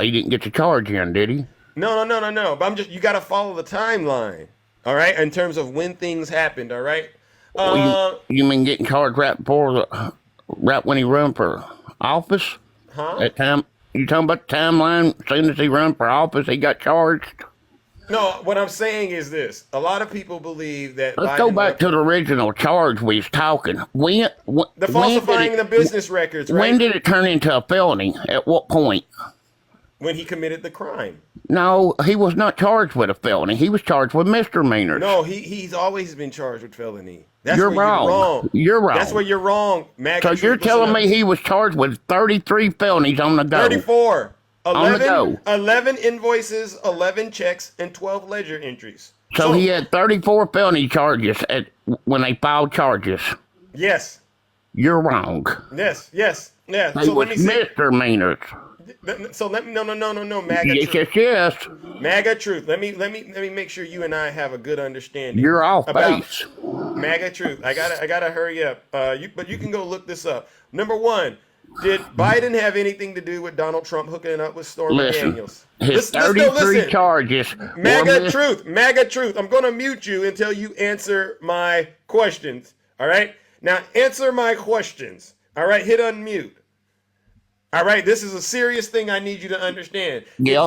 He didn't get the charge in, did he? No. But you got to follow the timeline, all right, in terms of when things happened, all right? You mean getting charged right when he ran for office? Huh? That time, You talking about the timeline? As soon as he run for office, he got charged. No, what I'm saying is this: a lot of people believe that. Let's go back to the original charge we was talking. The falsifying the business records, right? When did it turn into a felony? At what point? When he committed the crime. No, he was not charged with a felony. He was charged with misdemeanors. No, he's always been charged with felony. That's You're where wrong. You're wrong. That's where you're wrong, MAGA. So you're telling me he was charged with 33 felonies on the go? 34. 11, on the go. 11 invoices, 11 checks, and 12 ledger entries. So he had 34 felony charges when they filed charges. Yes. You're wrong. Yes. They was misdemeanors. So let me no MAGA yes, truth. Yes. MAGA truth. Let me make sure you and I have a good understanding. You're off about base. MAGA truth. I gotta hurry up. But you can go look this up. Number one, did Biden have anything to do with Donald Trump hooking up with Stormy Daniels? His 33 charges. MAGA truth. I'm gonna mute you until you answer my questions. All right. Now answer my questions. All right. Hit unmute. All right, this is a serious thing I need you to understand. Yeah.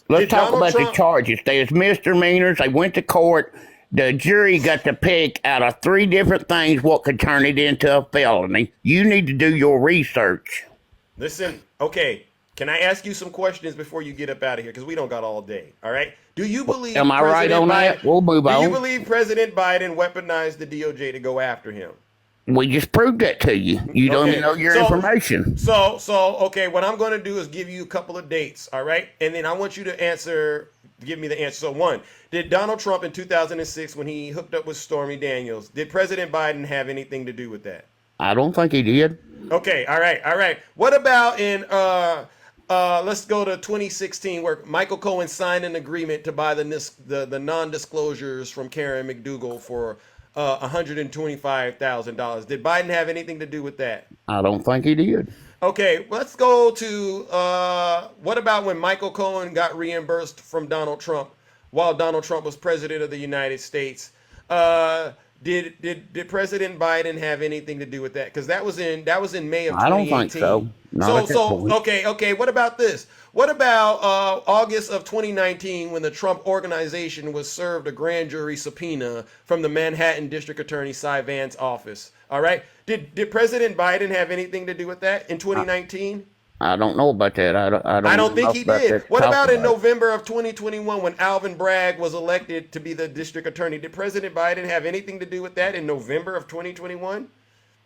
Let's talk about the charges. There's misdemeanors. They went to court. The jury got to pick out of 3 different things what could turn it into a felony. You need to do your research. Listen, okay, can I ask you some questions before you get up out of here? Because we don't got all day, all right? Do you believe Am I right on that? We'll move on. Do you believe President Biden weaponized the DOJ to go after him? We just proved that to you. You don't even know your information. So, okay, what I'm going to do is give you a couple of dates, all right? And then I want you to give me the answer. So, one, did Donald Trump in 2006, when he hooked up with Stormy Daniels, did President Biden have anything to do with that? I don't think he did. Okay, all right. What about in, let's go to 2016, where Michael Cohen signed an agreement to buy the non-disclosures from Karen McDougal for $125,000. Did Biden have anything to do with that? I don't think he did. Okay, let's go to what about when Michael Cohen got reimbursed from Donald Trump while Donald Trump was president of the United States? Did President Biden have anything to do with that? Because that was in May of 2018. I don't think so. Okay. What about this? What about August of 2019 when the Trump Organization was served a grand jury subpoena from the Manhattan District Attorney Cy Vance's office? All right. Did President Biden have anything to do with that in 2019? I don't know about that. I don't think he did. What about in November of 2021 when Alvin Bragg was elected to be the district attorney? Did President Biden have anything to do with that in November of 2021?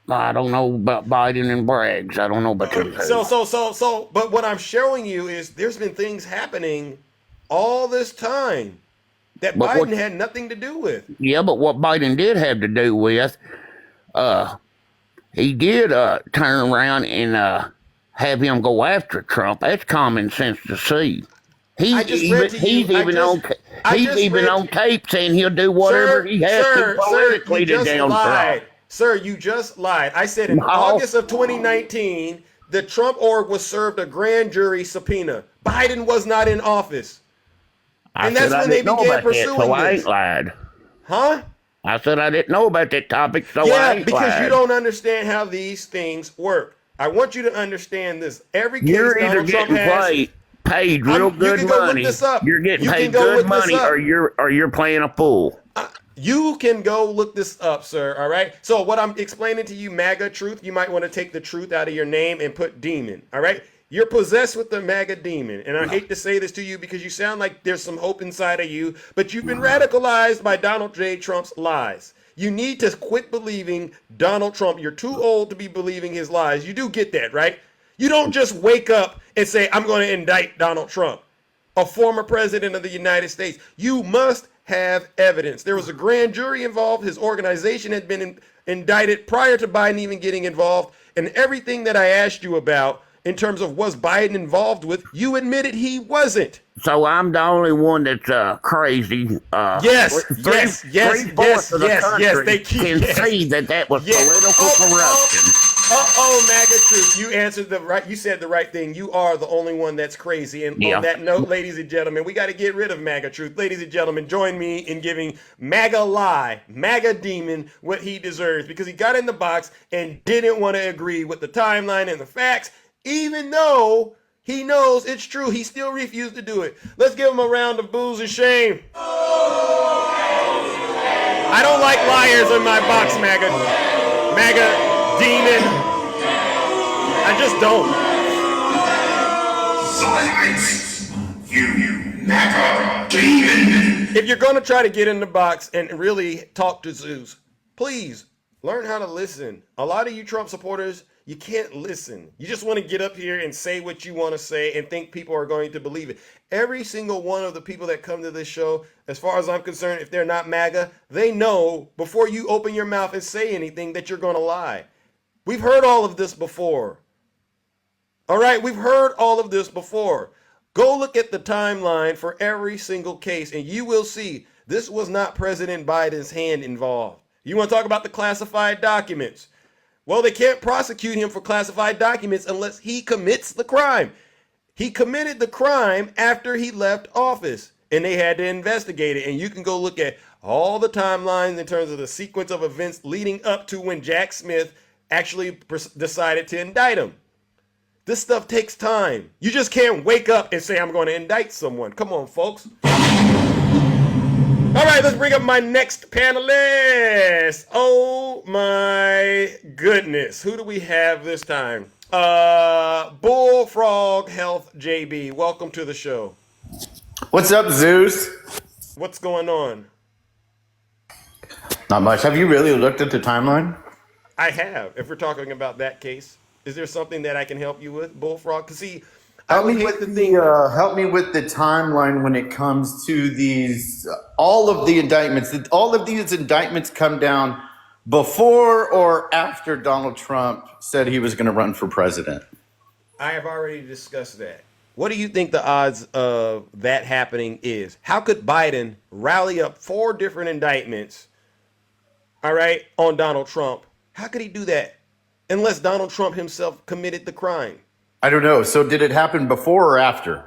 I don't know about Biden and Braggs. I don't know about them. But what I'm showing you is there's been things happening all this time that Biden had nothing to do with. Yeah, but what Biden did have to do with, he did turn around and have him go after Trump. That's common sense to see. He's even on tape saying he'll do whatever he has to politically to down Trump. Sir, you just lied. I said in August of 2019, the Trump org was served a grand jury subpoena. Biden was not in office. And that's when they began pursuing this. So I ain't lied. Huh? I said I didn't know about that topic, so I ain't lied. Yeah, because you don't understand how these things work. I want you to understand this. Every case Donald Trump has, paid real good money. You're getting paid good money, or you're playing a fool. You can go look this up, sir. All right. So what I'm explaining to you, MAGA truth, you might want to take the truth out of your name and put demon. All right. You're possessed with the MAGA demon. And I hate to say this to you because you sound like there's some hope inside of you, but you've been radicalized by Donald J. Trump's lies. You need to quit believing Donald Trump. You're too old to be believing his lies. You do get that, right? You don't just wake up and say, I'm going to indict Donald Trump, a former president of the United States. You must have evidence. There was a grand jury involved. His organization had been indicted prior to Biden even getting involved. And everything that I asked you about in terms of was Biden involved with, you admitted he wasn't. So I'm the only one that's crazy. Yes. They can see that was political corruption. MAGA truth. You answered you said the right thing. You are the only one that's crazy. And on that note, ladies and gentlemen, we got to get rid of MAGA truth. Ladies and gentlemen, join me in giving MAGA lie, MAGA demon, what he deserves, because he got in the box and didn't want to agree with the timeline and the facts, even though He knows it's true. He still refused to do it. Let's give him a round of boos and shame. I don't like liars in my box, MAGA. MAGA demon. I just don't. Silence, you MAGA demon. If you're going to try to get in the box and really talk to Zeus, please learn how to listen. A lot of you Trump supporters, you can't listen. You just want to get up here and say what you want to say and think people are going to believe it. Every single one of the people that come to this show, as far as I'm concerned, if they're not MAGA, they know before you open your mouth and say anything that you're going to lie. We've heard all of this before. All right, we've heard all of this before. Go look at the timeline for every single case and you will see this was not President Biden's hand involved. You want to talk about the classified documents? Well, they can't prosecute him for classified documents unless he commits the crime. He committed the crime after he left office and they had to investigate it. And you can go look at all the timelines in terms of the sequence of events leading up to when Jack Smith actually decided to indict him. This stuff takes time. You just can't wake up and say, I'm going to indict someone. Come on, folks. All right, let's bring up my next panelist. Oh my goodness. Who do we have this time? Bullfrog Health JB. Welcome to the show. What's up, Zeus? What's going on? Not much. Have you really looked at the timeline? I have. If we're talking about that case, is there something that I can help you with, Bullfrog? Because see, help me with the timeline when it comes to these all of the indictments. Did all of these indictments come down before or after Donald Trump said he was going to run for president? I have already discussed that. What do you think the odds of that happening is? How could Biden rally up 4 different indictments, all right, on Donald Trump? How could he do that unless Donald Trump himself committed the crime? I don't know. So did it happen before or after?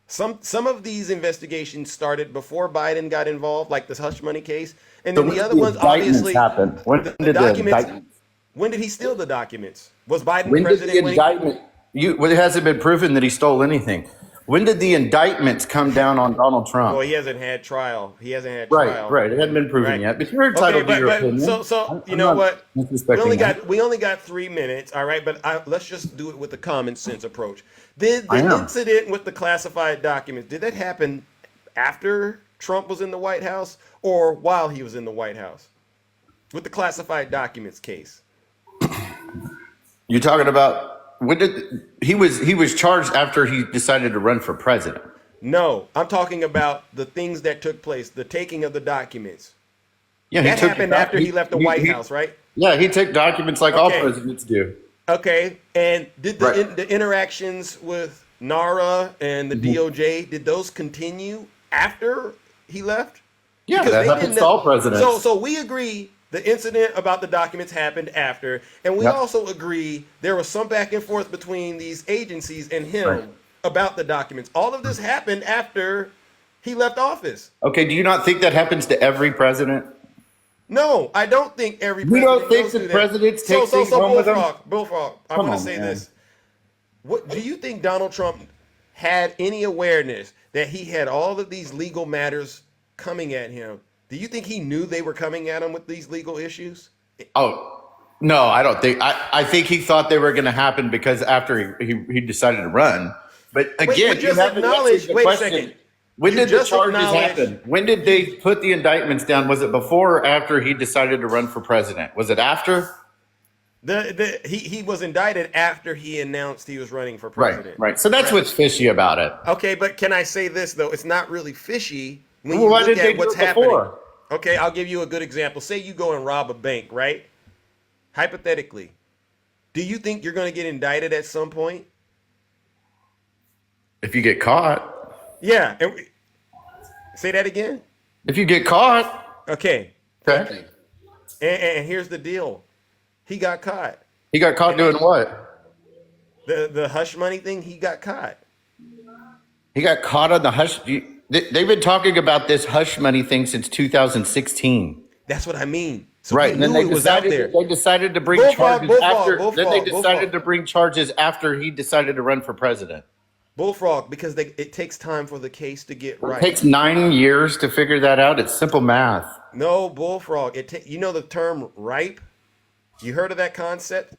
Some of these investigations started before Biden got involved, like this hush money case, and then the other ones obviously happened. When did the indictments? When did he steal the documents? Was Biden When president? did the indictment? Well, it hasn't been proven that he stole anything. When did the indictments come down on Donald Trump? Well, he hasn't had trial. He hasn't had trial. Right. It hasn't been proven yet. But you're entitled to your opinion. So you know what? We only got 3 minutes. All right, but let's just do it with the common sense approach. Did the incident with the classified documents, did that happen after Trump was in the White House or while he was in the White House? With the classified documents case. You're talking about when did he was charged after he decided to run for president? No, I'm talking about the things that took place, the taking of the documents. Yeah, that happened after he left the White House, right? Yeah, he took documents like all presidents do. Okay, and did the interactions with NARA and the DOJ, did those continue after he left? Yeah, that happens to all presidents. So we agree the incident about the documents happened after, and we also agree there was some back and forth between these agencies and him about the documents. All of this happened after he left office. Okay, do you not think that happens to every president? No, I don't think every president. You don't think the presidents take things home with them? Bullfrog, I'm going to say this. What do you think Donald Trump had any awareness that he had all of these legal matters coming at him? Do you think he knew they were coming at him with these legal issues? Oh, no, I don't think. I think he thought they were going to happen because after he decided to run. But again, you haven't answered the question. When did the charges happen? When did they put the indictments down? Was it before or after he decided to run for president? Was it after? He was indicted after he announced he was running for president. Right. So that's what's fishy about it. Okay, but can I say this though? It's not really fishy when you look at what's happening. Okay, I'll give you a good example. Say you go and rob a bank, right? Hypothetically, do you think you're going to get indicted at some point? If you get caught. Yeah. Say that again. If you get caught. Okay. And here's the deal. He got caught. He got caught doing what? The hush money thing, he got caught. He got caught on the hush. They've been talking about this hush money thing since 2016. That's what I mean. So right, and then they decided to bring charges after. Then they decided to bring charges after he decided to run for president. Bullfrog, because it takes time for the case to get right. It takes 9 years to figure that out. It's simple math. No, Bullfrog. You know the term ripe? You heard of that concept?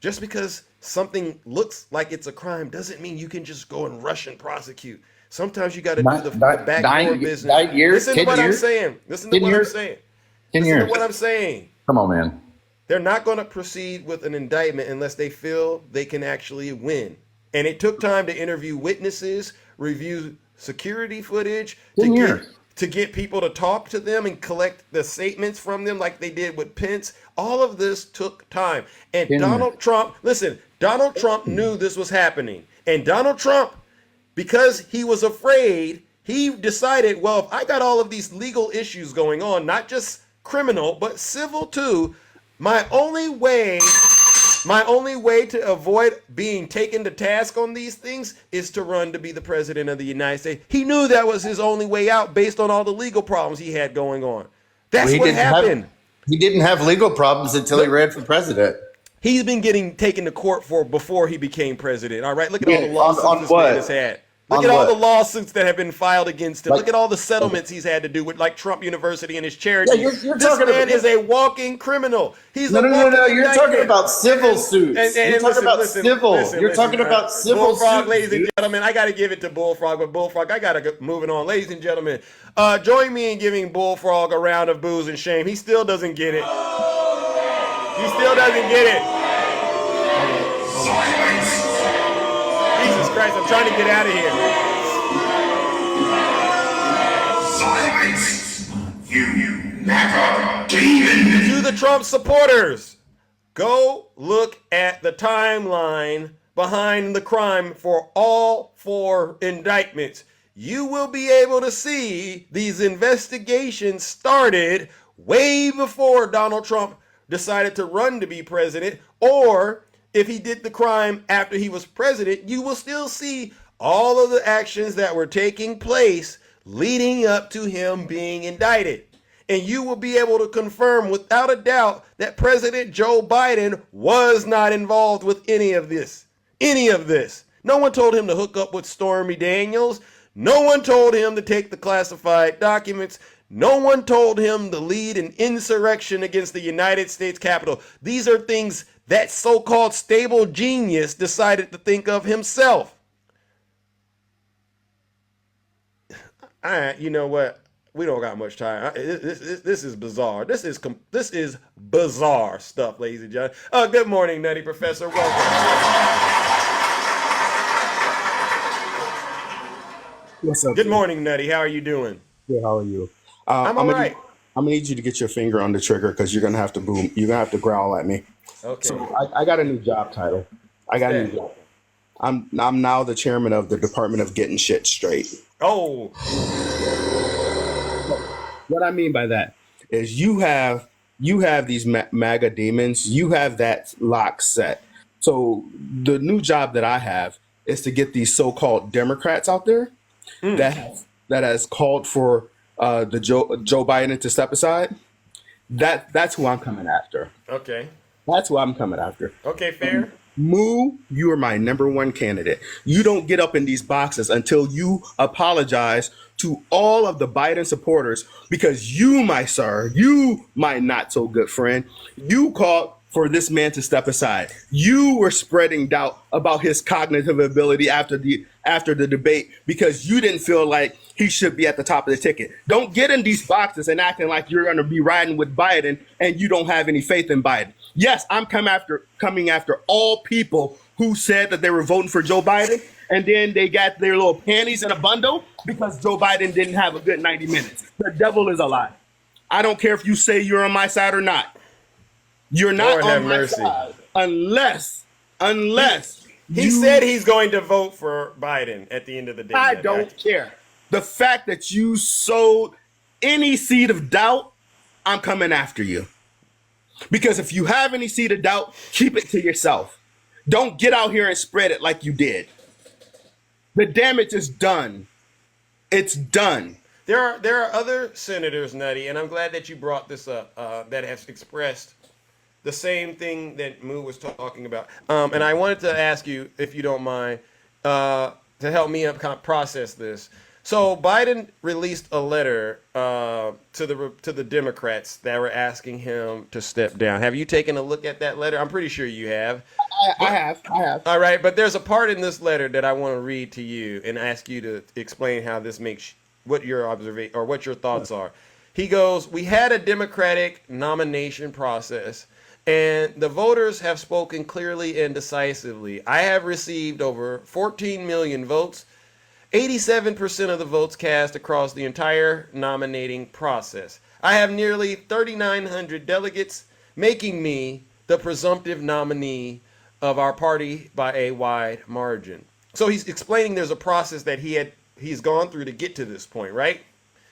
Just because something looks like it's a crime doesn't mean you can just go and rush and prosecute. Sometimes you got to do the backdoor business. 9 years? Listen to what I'm saying. Listen to what I'm saying. 10 Listen years. to what I'm saying. Come on, man. They're not going to proceed with an indictment unless they feel they can actually win. And it took time to interview witnesses, review security footage, to get people to talk to them and collect the statements from them like they did with Pence. All of this took time. And Donald Trump knew this was happening. And Donald Trump, because he was afraid, he decided, well, if I got all of these legal issues going on, not just criminal, but civil too, my only way to avoid being taken to task on these things is to run to be the president of the United States. He knew that was his only way out based on all the legal problems he had going on. That's what happened. He didn't have legal problems until he ran for president. He's been getting taken to court for before he became president. All right, look at all the lawsuits this man has had. Look at all the lawsuits that have been filed against him. Look at all the settlements he's had to do with, like Trump University and his charity. Yeah, this man is a walking criminal. He's no. You're talking about civil suits. You're talking about civil. You're talking about civil Bullfrog, suits. ladies and gentlemen, I got to give it to Bullfrog, but Bullfrog, I got to go moving on. Ladies and gentlemen, join me in giving Bullfrog a round of booze and shame. He still doesn't get it. He still doesn't get it. Jesus Christ, I'm trying to get out of here. Silence! You never demon! To the Trump supporters, go look at the timeline behind the crime for all 4 indictments. You will be able to see these investigations started way before Donald Trump decided to run to be president, or if he did the crime after he was president, you will still see all of the actions that were taking place leading up to him being indicted. And you will be able to confirm without a doubt that President Joe Biden was not involved with any of this. Any of this. No one told him to hook up with Stormy Daniels. No one told him to take the classified documents. No one told him to lead an insurrection against the United States Capitol. These are things that so-called stable genius decided to think of himself. All right, you know what? We don't got much time. This is bizarre. This is bizarre stuff, ladies and gentlemen. Good morning, Nutty Professor. Welcome. What's up? Good morning, Nutty. How are you doing? Good. How are you? I'm all right. I'm gonna need you to get your finger on the trigger because you're gonna have to boom. You're gonna have to growl at me. Okay. So I got a new job title. I got a new job. I'm now the chairman of the Department of Getting Shit Straight. Oh. What I mean by that is you have these MAGA demons. You have that lock set. So the new job that I have is to get these so-called Democrats out there that has called for the Joe Biden to step aside. That's who I'm coming after. Okay. That's who I'm coming after. Okay, fair. Moo, you are my number one candidate. You don't get up in these boxes until you apologize to all of the Biden supporters because you, my sir, you, my not so good friend, you called for this man to step aside. You were spreading doubt about his cognitive ability after the debate because you didn't feel like he should be at the top of the ticket. Don't get in these boxes and acting like you're going to be riding with Biden and you don't have any faith in Biden. Yes, I'm coming after all people who said that they were voting for Joe Biden and then they got their little panties in a bundle because Joe Biden didn't have a good 90 minutes. The devil is a lie. I don't care if you say you're on my side or not. You're not on my side unless he said he's going to vote for Biden at the end of the day. I don't care. The fact that you sowed any seed of doubt, I'm coming after you. Because if you have any seed of doubt, keep it to yourself. Don't get out here and spread it like you did. The damage is done. It's done. There are other senators, Nutty, and I'm glad that you brought this up, that have expressed the same thing that Moo was talking about. And I wanted to ask you, if you don't mind, to help me process this. So Biden released a letter to the Democrats that were asking him to step down. Have you taken a look at that letter? I'm pretty sure you have. I have. All right, but there's a part in this letter that I want to read to you and ask you to explain how this makes what your observation or what your thoughts are. He goes, "We had a democratic nomination process, and the voters have spoken clearly and decisively. I have received over 14 million votes, 87% of the votes cast across the entire nominating process. I have nearly 3,900 delegates, making me the presumptive nominee of our party by a wide margin." So he's explaining there's a process that he's gone through to get to this point, right?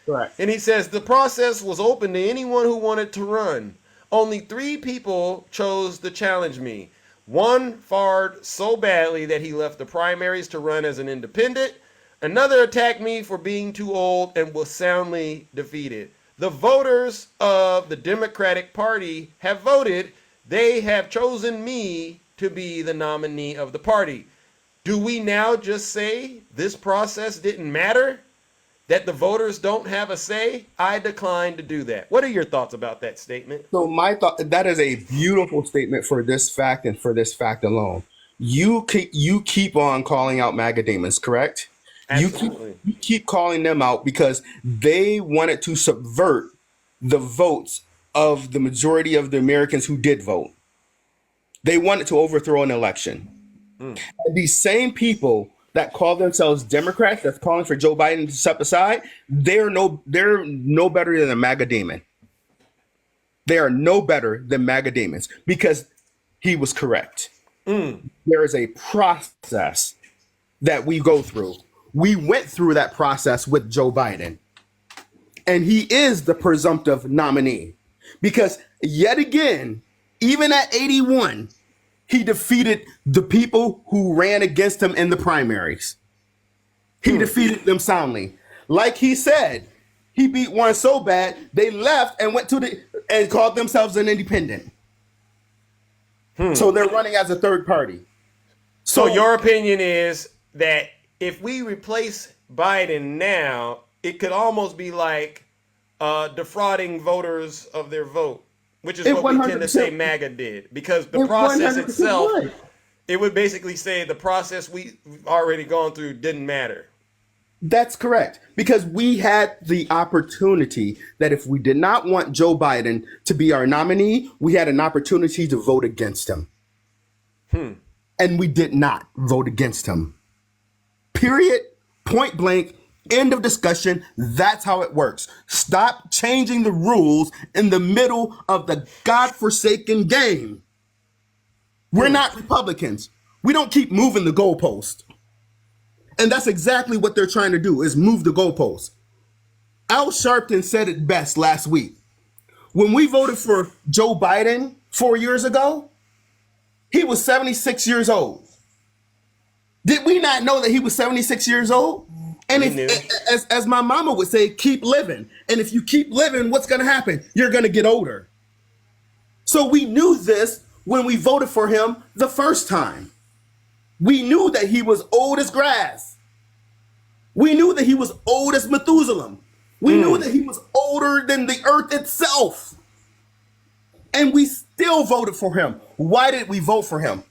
Correct. And he says the process was open to anyone who wanted to run. Only 3 people chose to challenge me. One fared so badly that he left the primaries to run as an independent. Another attacked me for being too old and was soundly defeated. The voters of the Democratic Party have voted. They have chosen me to be the nominee of the party. Do we now just say this process didn't matter? That the voters don't have a say? I decline to do that. What are your thoughts about that statement? So my thought, that is a beautiful statement for this fact and for this fact alone. You keep on calling out MAGA demons, correct? Absolutely. You keep calling them out because they wanted to subvert the votes of the majority of the Americans who did vote. They wanted to overthrow an election. And these same people that call themselves Democrats, that's calling for Joe Biden to step aside, they're no better than a MAGA demon. They are no better than MAGA demons because he was correct. There is a process that we go through. We went through that process with Joe Biden, and he is the presumptive nominee because yet again, even at 81, he defeated the people who ran against him in the primaries. He defeated them soundly. Like he said, he beat one so bad, they left and went and called themselves an independent. So they're running as a third party. So your opinion is that if we replace Biden now, it could almost be like defrauding voters of their vote, which is what we tend to say MAGA did. Because the process itself, it would basically say the process we've already gone through didn't matter. That's correct. Because we had the opportunity that if we did not want Joe Biden to be our nominee, we had an opportunity to vote against him. And we did not vote against him. Period. Point blank. End of discussion. That's how it works. Stop changing the rules in the middle of the godforsaken game. We're not Republicans. We don't keep moving the goalpost. And that's exactly what they're trying to do, is move the goalpost. Al Sharpton said it best last week. When we voted for Joe Biden 4 years ago, he was 76 years old. Did we not know that he was 76 years old? And as my mama would say, keep living. And if you keep living, what's going to happen? You're going to get older. So we knew this when we voted for him the first time. We knew that he was old as grass. We knew that he was old as Methuselah. We knew that he was older than the earth itself. And we still voted for him. Why did we vote for him?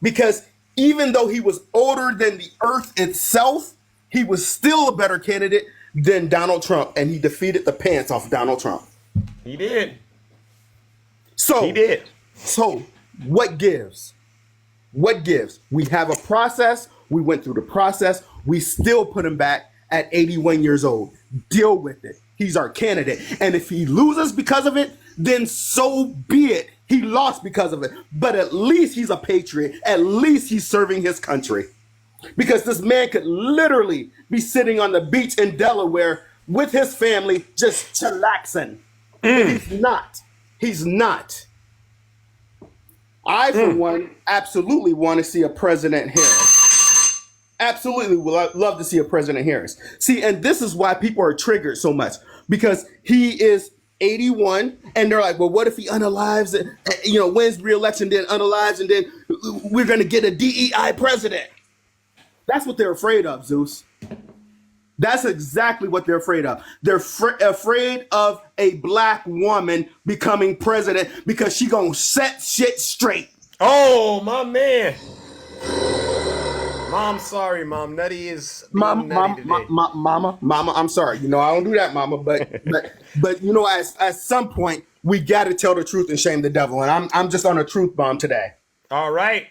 Because even though he was older than the earth itself, he was still a better candidate than Donald Trump, and he defeated the pants off Donald Trump. He did. He did. So what gives? What gives? We have a process. We went through the process. We still put him back at 81 years old. Deal with it. He's our candidate. And if he loses because of it, then so be it. He lost because of it. But at least he's a patriot. At least he's serving his country. Because this man could literally be sitting on the beach in Delaware with his family just chillaxing. He's not. He's not. I, for one, absolutely want to see a President Harris. Absolutely would love to see a President Harris. See, and this is why people are triggered so much. Because he is 81, and they're like, well, what if he unalives it, wins re-election, then unalives, and then we're going to get a DEI president. That's what they're afraid of, Zeus. That's exactly what they're afraid of. They're afraid of a black woman becoming president because she gonna set shit straight. Oh, my man. Mom, sorry, Mom. Nutty is being nutty today. Mama, I'm sorry. You know, I don't do that, Mama. But you know, at some point, we got to tell the truth and shame the devil. And I'm just on a truth bomb today. All right.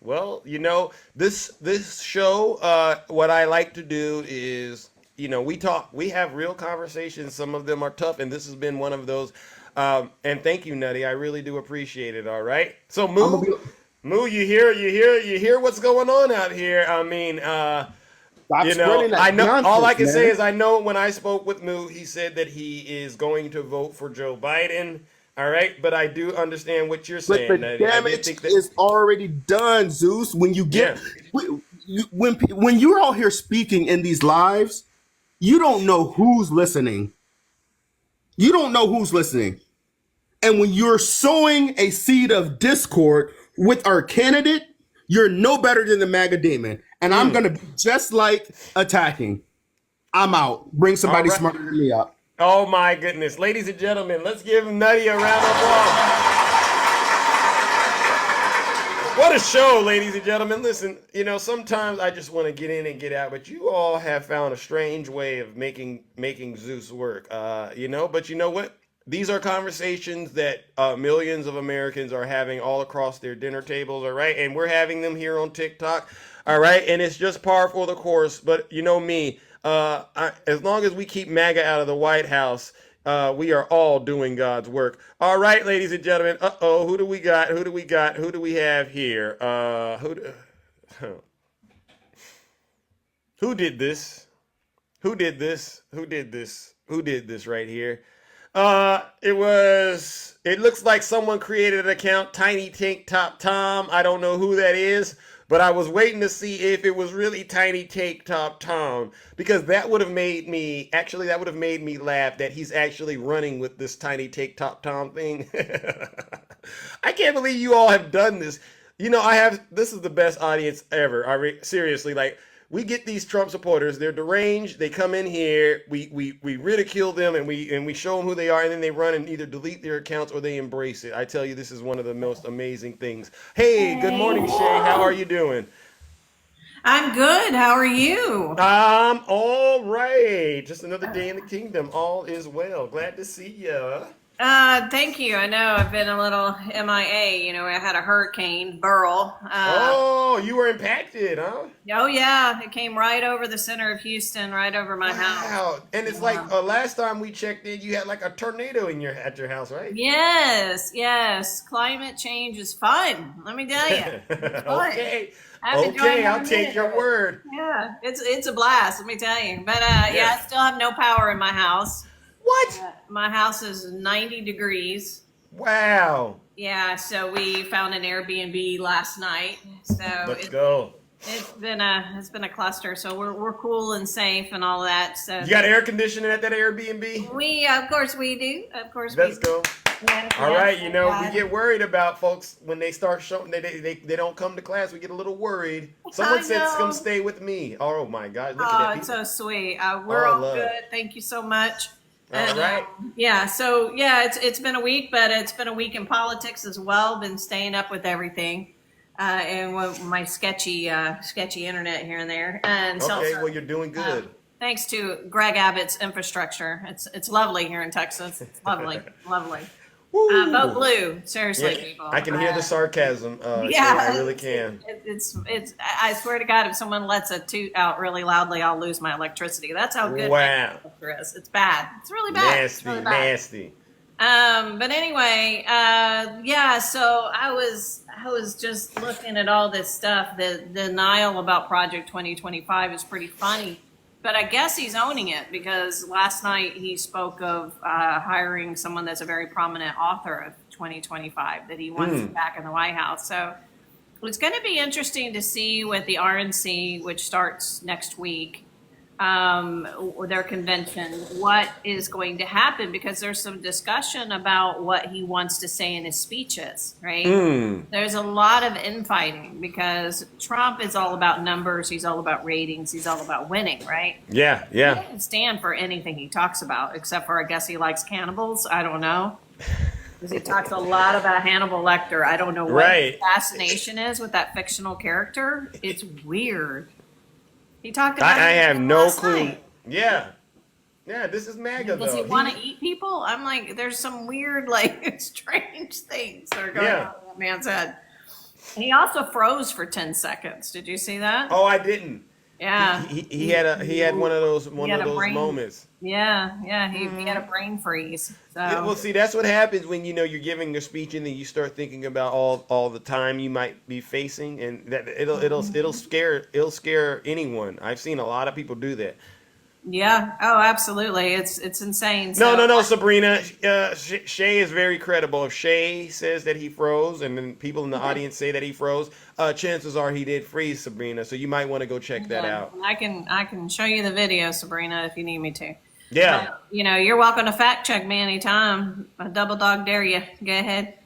Well, you know, this show, what I like to do is, you know, we have real conversations. Some of them are tough, and this has been one of those. And thank you, Nutty. I really do appreciate it. All right. So, Moo, you hear what's going on out here. I mean, you know, I know all I can say is I know when I spoke with Moo, he said that he is going to vote for Joe Biden. All right, but I do understand what you're saying. But the damage is already done, Zeus. When you get when you're out here speaking in these lives, you don't know who's listening. You don't know who's listening. And when you're sowing a seed of discord with our candidate, you're no better than the MAGA demon. And I'm going to be just like attacking. I'm out. Bring somebody smarter than me up. Oh, my goodness. Ladies and gentlemen, let's give Nutty a round of applause. What a show, ladies and gentlemen. Listen, you know, sometimes I just want to get in and get out, but you all have found a strange way of making Zeus work. You know, but you know what? These are conversations that millions of Americans are having all across their dinner tables, all right? And we're having them here on TikTok, all right? And it's just par for the course. But you know me, as long as we keep MAGA out of the White House, we are all doing God's work. All right, ladies and gentlemen. Who do we got? Who do we have here? Who did this? Who did this right here? It looks like someone created an account, Tiny Tank Top Tom. I don't know who that is, but I was waiting to see if it was really Tiny Tank Top Tom, because that would have made me laugh that he's actually running with this Tiny Tank Top Tom thing. I can't believe you all have done this. You know, this is the best audience ever. Seriously, like, we get these Trump supporters, they're deranged, they come in here, we ridicule them and we show them who they are, and then they run and either delete their accounts or they embrace it. I tell you, this is one of the most amazing things. Hey, good morning, Shay. How are you doing? I'm good. How are you? I'm all right. Just another day in the kingdom. All is well. Glad to see you. Thank you. I know I've been a little MIA. You know, I had a hurricane, Burl. You were impacted, huh? Oh, yeah. It came right over the center of Houston, right over my house. Wow. And it's like last time we checked in, you had like a tornado at your house, right? Yes. Climate change is fun. Let me tell you. Okay. I'll take your word. Yeah, it's a blast. Let me tell you. But yeah, I still have no power in my house. What? My house is 90 degrees. Wow. Yeah, so we found an Airbnb last night. So let's go. It's been a cluster. So we're cool and safe and all that. So you got air conditioning at that Airbnb? We of course we do. Let's go. All right, you know, we get worried about folks when they start showing they don't come to class. We get a little worried. Someone said, "Come stay with me." Oh my God! Look at that. It's so sweet. We're all good. Thank you so much. All right. It's been a week, but it's been a week in politics as well. Been staying up with everything, and my sketchy internet here and there. And well, you're doing good. Thanks to Greg Abbott's infrastructure, it's lovely here in Texas. It's lovely. Vote blue, seriously, people. I can hear the sarcasm. I really can. It's. I swear to God, if someone lets a toot out really loudly, I'll lose my electricity. That's how good my filter is. It's bad. It's really bad. Nasty. But anyway, So I was just looking at all this stuff. The denial about Project 2025 is pretty funny. But I guess he's owning it, because last night he spoke of hiring someone that's a very prominent author of 2025 that he wants back in the White House. So it's going to be interesting to see with the RNC, which starts next week, their convention, what is going to happen, because there's some discussion about what he wants to say in his speeches, right? There's a lot of infighting because Trump is all about numbers, he's all about ratings, he's all about winning, right? Yeah, He doesn't stand for anything he talks about, except for I guess he likes cannibals. I don't know. Because he talks a lot about Hannibal Lecter. I don't know what his fascination is with that fictional character. It's weird. He talked about I have no last clue. night. Yeah, this is MAGA Does though. he want to eat people? I'm like, there's some weird, like, strange things that are going on in that man's head. He also froze for 10 seconds. Did you see that? Oh, I didn't. Yeah. He had one of those moments. Yeah, he had a brain freeze. So. Yeah, well, see, that's what happens when you're giving a speech and then you start thinking about all the time you might be facing, and that it'll scare anyone. I've seen a lot of people do that. Yeah. Oh, absolutely. It's insane. No, Sabrina. Shay is very credible. If Shay says that he froze, and then people in the audience say that he froze, chances are he did freeze, Sabrina. So you might want to go check that out. I can show you the video, Sabrina, if you need me to. Yeah. But, you're welcome to fact check me anytime. I double dog dare you. Go ahead.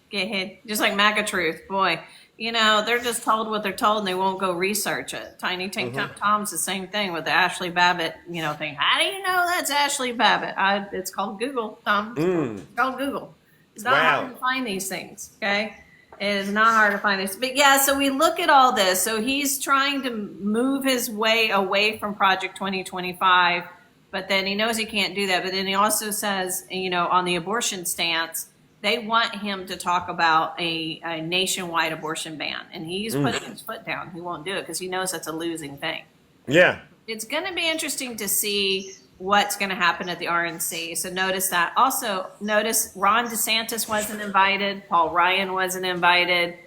Just like MAGA Truth, boy. They're just told what they're told and they won't go research it. Tiny Tank Tom's the same thing with the Ashley Babbitt, thing. How do you know that's Ashley Babbitt? It's called Google, Tom. It's called Google. It's not hard to find these things, okay? It is not hard to find these. But yeah, so we look at all this. So he's trying to move his way away from Project 2025, but then he knows he can't do that. But then he also says, on the abortion stance, they want him to talk about a nationwide abortion ban. And he's putting his foot down. He won't do it because he knows that's a losing thing. Yeah. It's going to be interesting to see what's going to happen at the RNC. So notice that. Also, notice Ron DeSantis wasn't invited. Paul Ryan wasn't invited.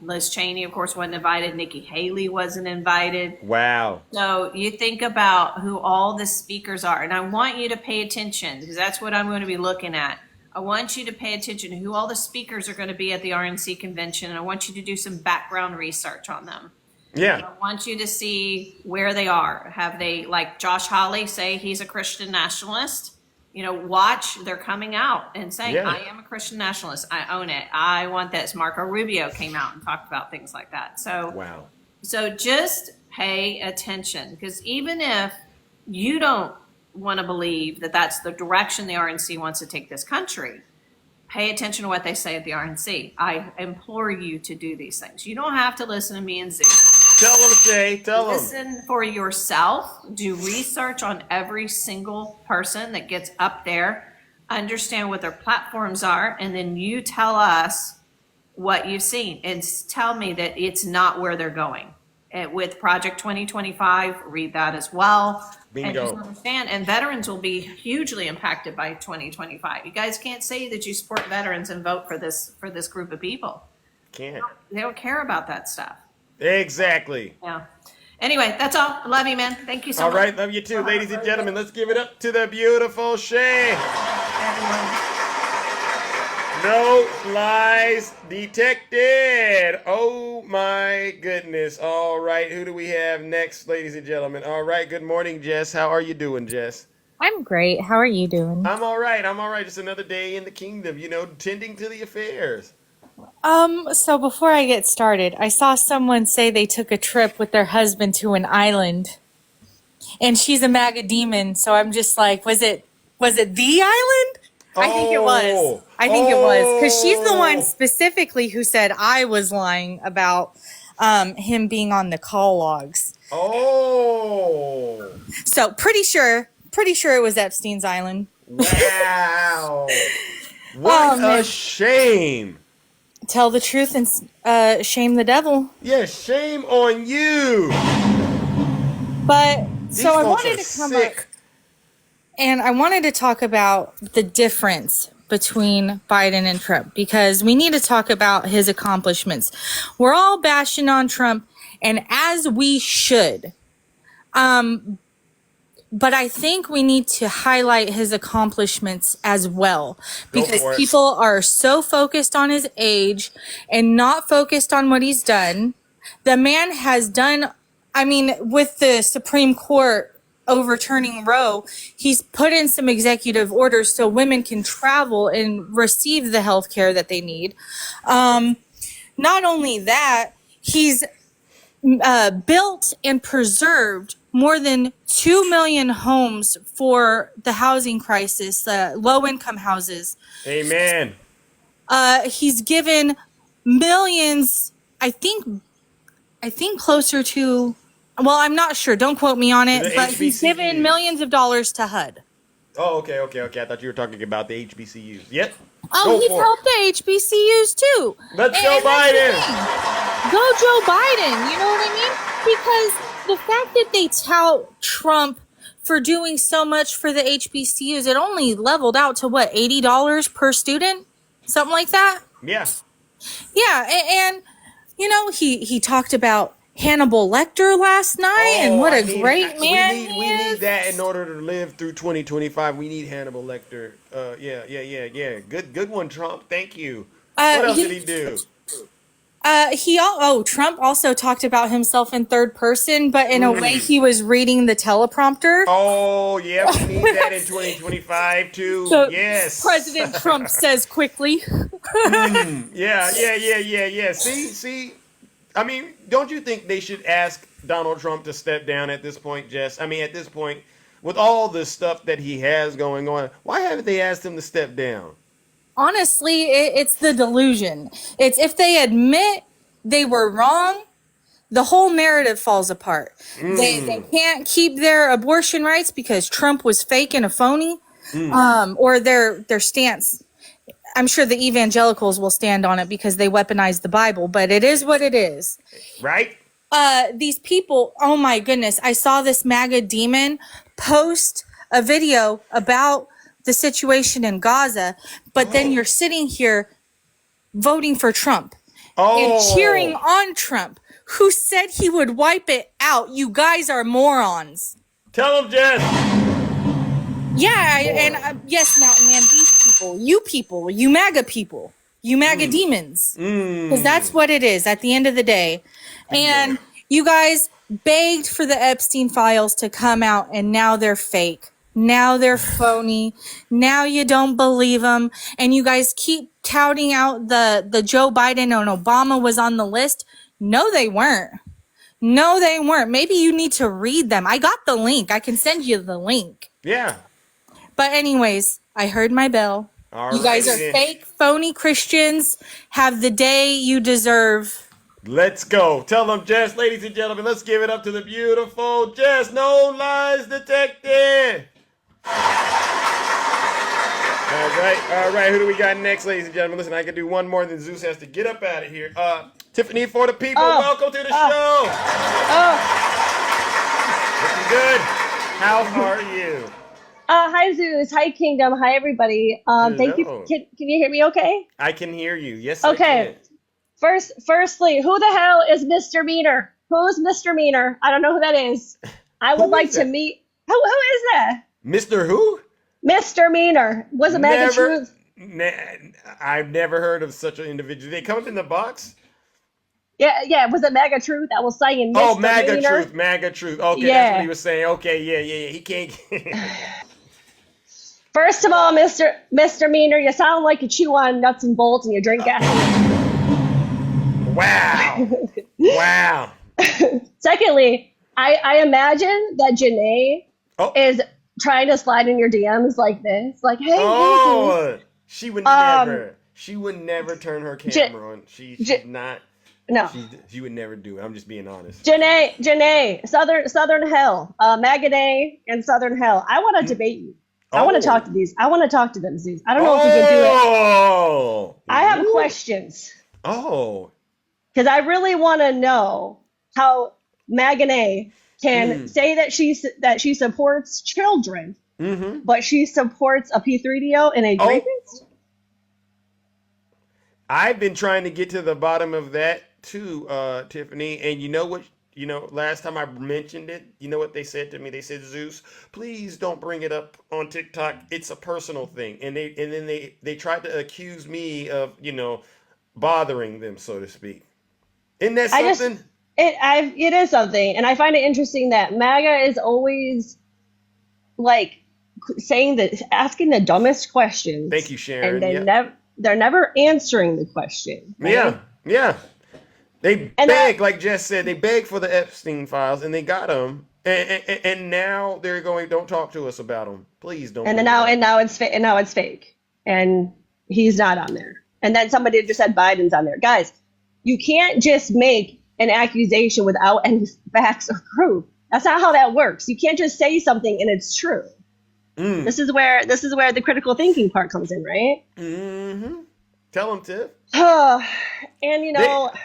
Liz Cheney, of course, wasn't invited. Nikki Haley wasn't invited. Wow. So you think about who all the speakers are. And I want you to pay attention because that's what I'm going to be looking at. I want you to pay attention to who all the speakers are going to be at the RNC convention, and I want you to do some background research on them. Yeah. I want you to see where they are. Have they, like Josh Hawley, say he's a Christian nationalist? Watch, they're coming out and saying, I am a Christian nationalist. I own it. I want this. Marco Rubio came out and talked about things like that. So, wow. So just pay attention, because even if you don't want to believe that that's the direction the RNC wants to take this country, pay attention to what they say at the RNC. I implore you to do these things. You don't have to listen to me and Zeus. Tell them, Shay. Tell them. Listen for yourself. Do research on every single person that gets up there. Understand what their platforms are, and then you tell us what you've seen and tell me that it's not where they're going. With Project 2025, read that as well. Bingo. And just understand, and veterans will be hugely impacted by 2025. You guys can't say that you support veterans and vote for this group of people. Can't. They don't care about that stuff. Exactly. Yeah. Anyway, that's all. I love you, man. Thank you so much. All right, love you too, ladies and gentlemen. Let's give it up to the beautiful Shay. No lies detected. Oh my goodness. All right, who do we have next, ladies and gentlemen? All right, good morning, Jess. How are you doing, Jess? I'm great. How are you doing? I'm all right. Just another day in the kingdom, tending to the affairs. So before I get started, I saw someone say they took a trip with their husband to an island, and she's a MAGA demon. So I'm just like, was it the island? I think it was. It was because she's the one specifically who said I was lying about him being on the call logs. Oh. So pretty sure it was Epstein's island. Wow. What a shame. Tell the truth and shame the devil. Yeah, shame on you. But These so I folks wanted are to come sick. up and I wanted to talk about the difference between Biden and Trump, because we need to talk about his accomplishments. We're all bashing on Trump, and as we should. But I think we need to highlight his accomplishments as well, because people are so focused on his age and not focused on what he's done. The man has done, with the Supreme Court overturning Roe, he's put in some executive orders so women can travel and receive the health care that they need. Not only that, he's built and preserved more than 2 million homes for the housing crisis, low-income houses. Amen. He's given millions, I think closer to, well, I'm not sure. Don't quote me on it, but he's given millions of dollars to HUD. Oh, okay. I thought you were talking about the HBCUs. Yep. Oh, he's helped the HBCUs too. Let's Joe Biden. Go Joe Biden. You know what I mean? Because the fact that they tout Trump for doing so much for the HBCUs, it only leveled out to what, $80 per student? Something like that? Yeah. Yeah, and you know, he talked about Hannibal Lecter last night, and what a great man he is. We need that in order to live through 2025. We need Hannibal Lecter. Yeah. Good one, Trump. Thank you. What else did he do? Trump also talked about himself in third person, but in a way he was reading the teleprompter. Oh, yeah, we need that in 2025 too. So yes. President Trump says quickly. Yeah. See. I mean, don't you think they should ask Donald Trump to step down at this point, Jess? I mean, at this point, with all the stuff that he has going on, why haven't they asked him to step down? Honestly, it's the delusion. It's if they admit they were wrong, the whole narrative falls apart. They can't keep their abortion rights because Trump was fake and a phony, or their stance. I'm sure the evangelicals will stand on it because they weaponize the Bible, but it is what it is. Right? These people, oh my goodness, I saw this MAGA demon post a video about the situation in Gaza, but then you're sitting here voting for Trump and cheering on Trump, who said he would wipe it out. You guys are morons. Tell him, Jess. Yeah, yes, Mountain Man, these people, you MAGA people, you MAGA demons. Because that's what it is at the end of the day. And you guys begged for the Epstein files to come out, and now they're fake. Now they're phony. Now you don't believe them. And you guys keep touting out the Joe Biden and Obama was on the list. No, they weren't. Maybe you need to read them. I got the link. I can send you the link. Yeah. But anyways, I heard my bell. You guys are fake, phony Christians. Have the day you deserve. Let's go. Tell them, Jess, ladies and gentlemen, let's give it up to the beautiful Jess. No lies detected. All right. Who do we got next, ladies and gentlemen? Listen, I can do one more, then Zeus has to get up out of here. Tiffany for the people, welcome to the show. Looking good. How are you? Hi Zeus, hi Kingdom, hi everybody. Thank you. Can you hear me okay? I can hear you. Yes, okay. I can. Firstly, who the hell is Mr. Meaner? Who's Mr. Meaner? I don't know who that is. I would like to meet. Who is that? Mr. Who? Mr. Meaner. Was it MAGA Truth? I've never heard of such an individual. They come up in the box? Yeah. Was it MAGA Truth? I was saying Mr. Oh, MAGA Meaner. MAGA Truth. Okay, that's what he was saying. Okay, yeah. He can't. First of all, Mr. Meaner, you sound like you chew on nuts and bolts and you drink gasoline. Wow. Secondly, I imagine that Janae is trying to slide in your DMs like this. Like, hey, she would never. She would never turn her camera on. She's not. No. She would never do it. I'm just being honest. Janae, Southern Hell, Maganae, and Southern Hell. I want to debate you. I want to talk to these. I want to talk to them, Zeus. I don't know if you can do it. I have questions. Because I really want to know how Maganae can say that she supports children, but she supports a P3DO and a rapist. I've been trying to get to the bottom of that too, Tiffany. And you know what? Last time I mentioned it, you know what they said to me? They said, Zeus, please don't bring it up on TikTok. It's a personal thing. And then they tried to accuse me of, bothering them, so to speak. Isn't that something? It is something. And I find it interesting that MAGA is always like saying that, asking the dumbest questions. Thank you, Sharon. And then they're never answering the question. Right? Yeah. They beg, like Jess said, they beg for the Epstein files, and they got them. And now they're going, don't talk to us about them, please don't. And now it's fake, and he's not on there. And then somebody just said Biden's on there. Guys, you can't just make an accusation without any facts or proof. That's not how that works. You can't just say something and it's true. This is where the critical thinking part comes in, right? Mm-hmm. Tell them, Tiff. And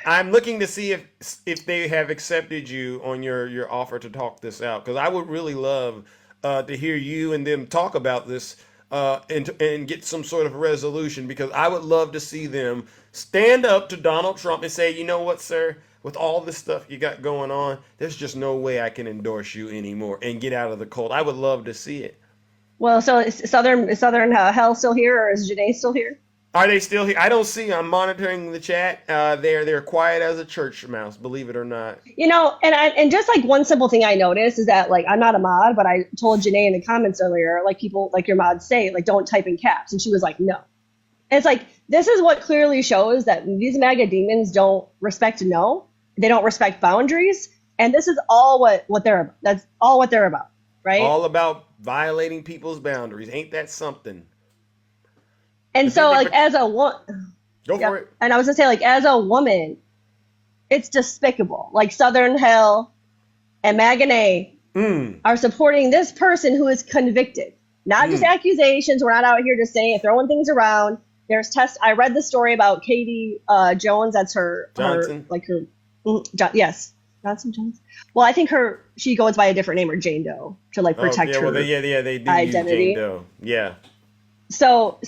I'm looking to see if they have accepted you on your offer to talk this out, because I would really love to hear you and them talk about this and get some sort of resolution, because I would love to see them stand up to Donald Trump and say, you know what, sir, with all this stuff you got going on, there's just no way I can endorse you anymore, and get out of the cult. I would love to see it. Well, so is Southern Hell still here, or is Janae still here? Are they still here? I don't see. I'm monitoring the chat. They're quiet as a church mouse, believe it or not. And just like one simple thing I noticed is that, like, I'm not a mod, but I told Janae in the comments earlier, like, people like your mods say, like, don't type in caps, and she was like, no. And it's like, this is what clearly shows that these MAGA demons don't respect no, they don't respect boundaries, and this is all what they're about. That's all what they're about, right? All about violating people's boundaries. Ain't that something? And so, like, as a woman, go for it. And I was gonna say, like, as a woman, it's despicable. Like, Southern Hell and Magane are supporting this person who is convicted, not just accusations. We're not out here just saying, throwing things around. There's tests. I read the story about Katie Jones. That's her Johnson. Yes, Johnson Jones. Well, I think she goes by a different name, or Jane Doe, to like protect her they do identity. Use Jane Doe. Yeah. So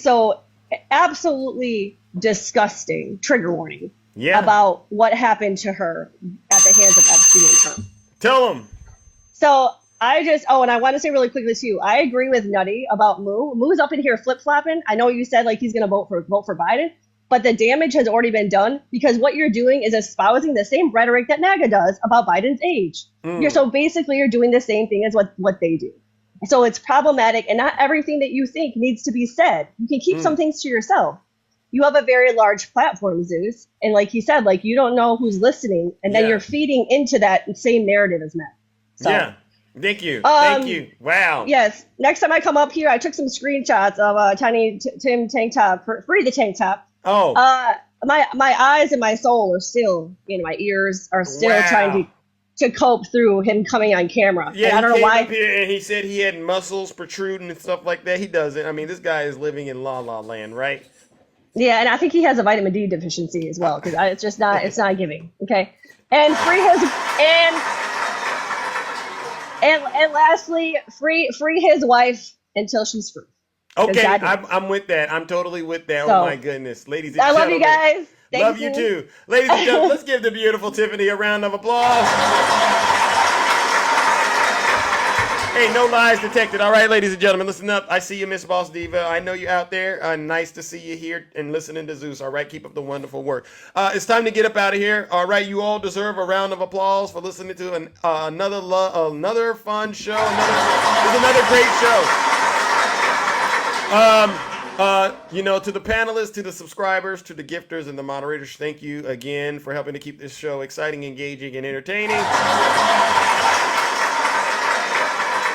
absolutely disgusting. Trigger warning. Yeah. About what happened to her at the hands of Epstein and Trump. Tell them. So and I want to say really quickly too, I agree with Nutty about Moo. Moo's up in here flip-flopping. I know you said like he's going to vote for Biden, but the damage has already been done, because what you're doing is espousing the same rhetoric that MAGA does about Biden's age. You're doing the same thing as what they do. So it's problematic, and not everything that you think needs to be said. You can keep some things to yourself. You have a very large platform, Zeus, and like he said, like, you don't know who's listening, and then you're feeding into that same narrative as men. So, yeah. Thank you. Thank you. Wow. Yes. Next time I come up here, I took some screenshots of Tiny Tim tank top, free the tank top. Oh. My eyes and my soul are still, my ears are still trying to cope through him coming on camera. Yeah, and I don't know why. Up here and he said he had muscles protruding and stuff like that. He doesn't. I mean, this guy is living in La La Land, right? Yeah, and I think he has a vitamin D deficiency as well, because it's just not. It's not giving. Okay, and free his and lastly, free his wife until she's free. Okay, I'm with that. I'm totally with that. So, oh my goodness, ladies and I gentlemen. love you guys. Thank love you too, ladies and gentlemen. Let's give the beautiful Tiffany a round of applause. Hey, no lies detected. All right, ladies and gentlemen, listen up. I see you, Miss Boss Diva. I know you out there. Nice to see you here and listening to Zeus. All right, keep up the wonderful work. It's time to get up out of here. All right, you all deserve a round of applause for listening to another fun show. Another great show. To the panelists, to the subscribers, to the gifters, and the moderators, thank you again for helping to keep this show exciting, engaging, and entertaining.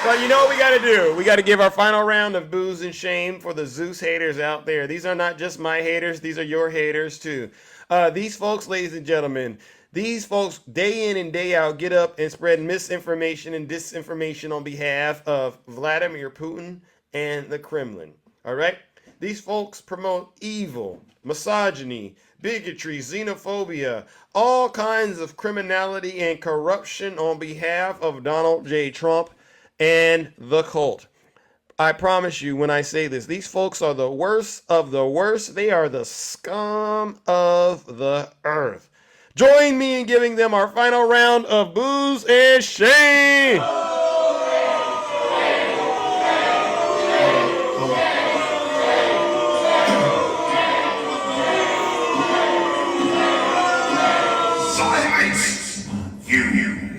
But you know what we got to do? We got to give our final round of booze and shame for the Zeus haters out there. These are not just my haters. These are your haters, too. These folks, ladies and gentlemen, these folks, day in and day out, get up and spread misinformation and disinformation on behalf of Vladimir Putin and the Kremlin. All right? These folks promote evil, misogyny, bigotry, xenophobia, all kinds of criminality and corruption on behalf of Donald J. Trump and the cult. I promise you when I say this, these folks are the worst of the worst. They are the scum of the earth. Join me in giving them our final round of booze and shame. Silence, you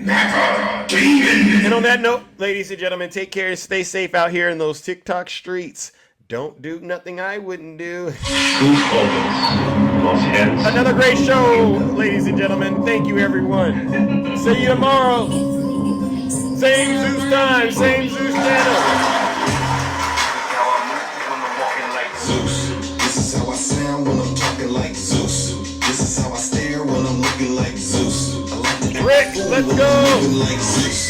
And on that note, ladies and gentlemen, take care and stay safe out here in those TikTok streets. Don't do nothing I wouldn't do. Another great show, ladies and gentlemen. Thank you, everyone. See you tomorrow. Same Zeus time, same Zeus channel. Zeus. This is how I sound when I'm talking like Zeus. This is how I stare when I'm looking like Zeus. Rick, let's go.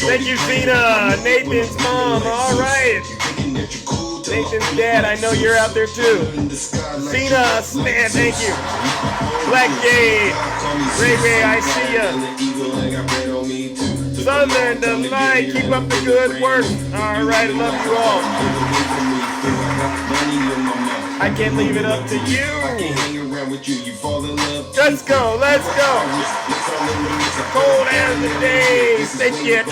Thank you, Zena. Nathan's mom. All right. Nathan's dad, I know you're out there too. Zena Smith, thank you. Black Jade. Ray Ray, I see ya. Southern Delight, keep up the good work. All right, love you all. I can't leave it up to you. Let's go, let's go. Cold as the day. Thank you,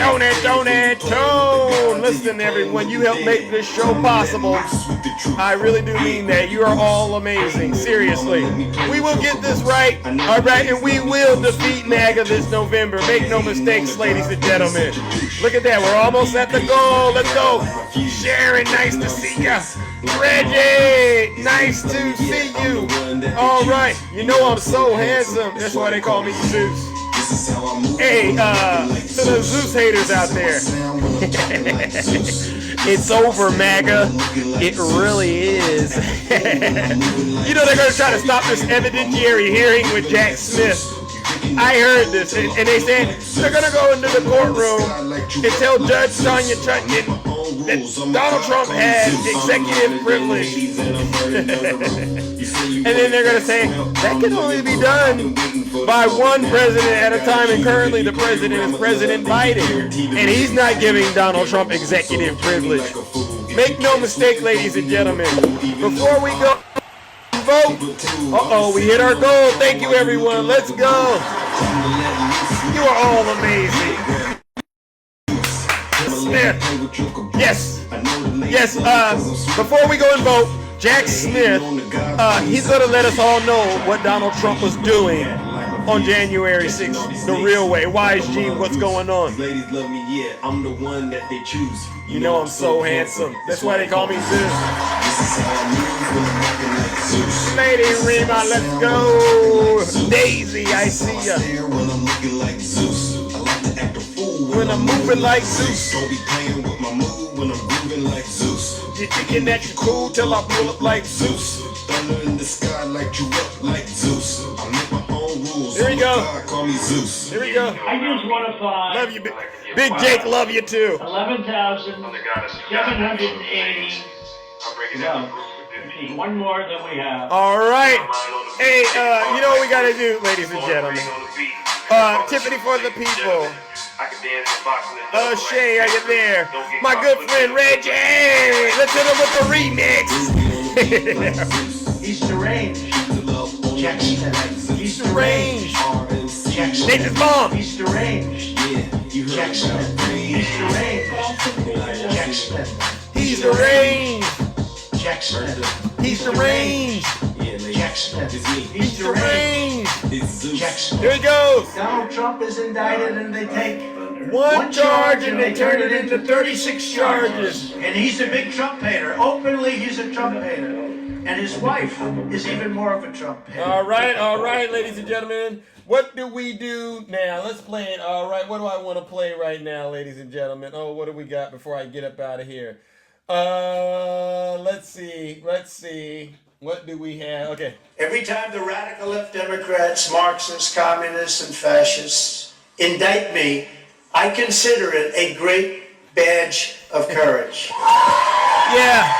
donate, tone. Listen, everyone, you helped make this show possible. I really do mean that. You are all amazing. Seriously. We will get this right. All right, and we will defeat MAGA this November. Make no mistakes, ladies and gentlemen. Look at that. We're almost at the goal. Let's go. Sharon, nice to see ya. Reggie, nice to see you. All right. You know I'm so handsome. That's why they call me Zeus. Hey, to the Zeus haters out there. It's over, MAGA. It really is. You know they're going to try to stop this evidentiary hearing with Jack Smith. I heard this, and they said they're going to go into the courtroom and tell Judge Tanya Chutkin that Donald Trump had executive privilege. And then they're going to say that can only be done by one president at a time, and currently the president is President Biden, and he's not giving Donald Trump executive privilege. Make no mistake, ladies and gentlemen, before we go vote, we hit our goal. Thank you, everyone. Let's go. You are all amazing. Smith. Yes. Before we go and vote, Jack Smith, he's going to let us all know what Donald Trump was doing on January 6th, the real way. Wise G, what's going on? Ladies love me, yeah. I'm the one that they choose. You know I'm so handsome. That's why they call me Zeus. Lady Rima, let's go. Daisy, I see ya. When I'm moving like Zeus. Don't be playing with my move when I'm grooving like Zeus. You're thinking that you're cool till I pull up like Zeus. Thunder in the sky, light you up like Zeus. I make my own rules. Here we go. Call me Zeus. Here we go. I just want to find. Love you, Big Jake. Love you too. 11,780. No, one more than we have. All right. Hey, you know what we gotta do, ladies and gentlemen. Tiffany for the people. Shay, are you there? My good friend Reggie. Let's hit him with the remix. He's deranged. Jackson. He's deranged. Jackson. Nathan's mom. He's deranged. Jackson. He's deranged. Jackson. He's deranged. Jackson. He's deranged. Jackson. He's deranged. Jackson. Here he goes. Donald Trump is indicted and they take one charge and they turn it into 36 charges. And he's a big Trump hater. Openly, he's a Trump hater. And his wife is even more of a Trump hater. All right, ladies and gentlemen. What do we do now? Let's play it. All right, what do I want to play right now, ladies and gentlemen? Oh, what do we got before I get up out of here? Let's see. What do we have? Okay. Every time the radical left Democrats, Marxists, communists, and fascists indict me, I consider it a great badge of courage. Yeah.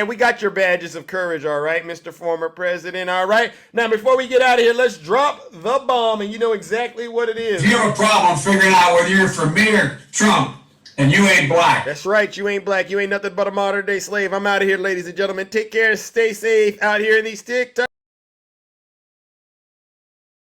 We got your badges of courage, all right, Mr. Former President, all right? Now, before we get out of here, let's drop the bomb, and you know exactly what it is. If you have a problem figuring out whether you're for me or Trump, and you ain't black. That's right, you ain't black. You ain't nothing but a modern-day slave. I'm out of here, ladies and gentlemen. Take care and stay safe out here in these TikTok.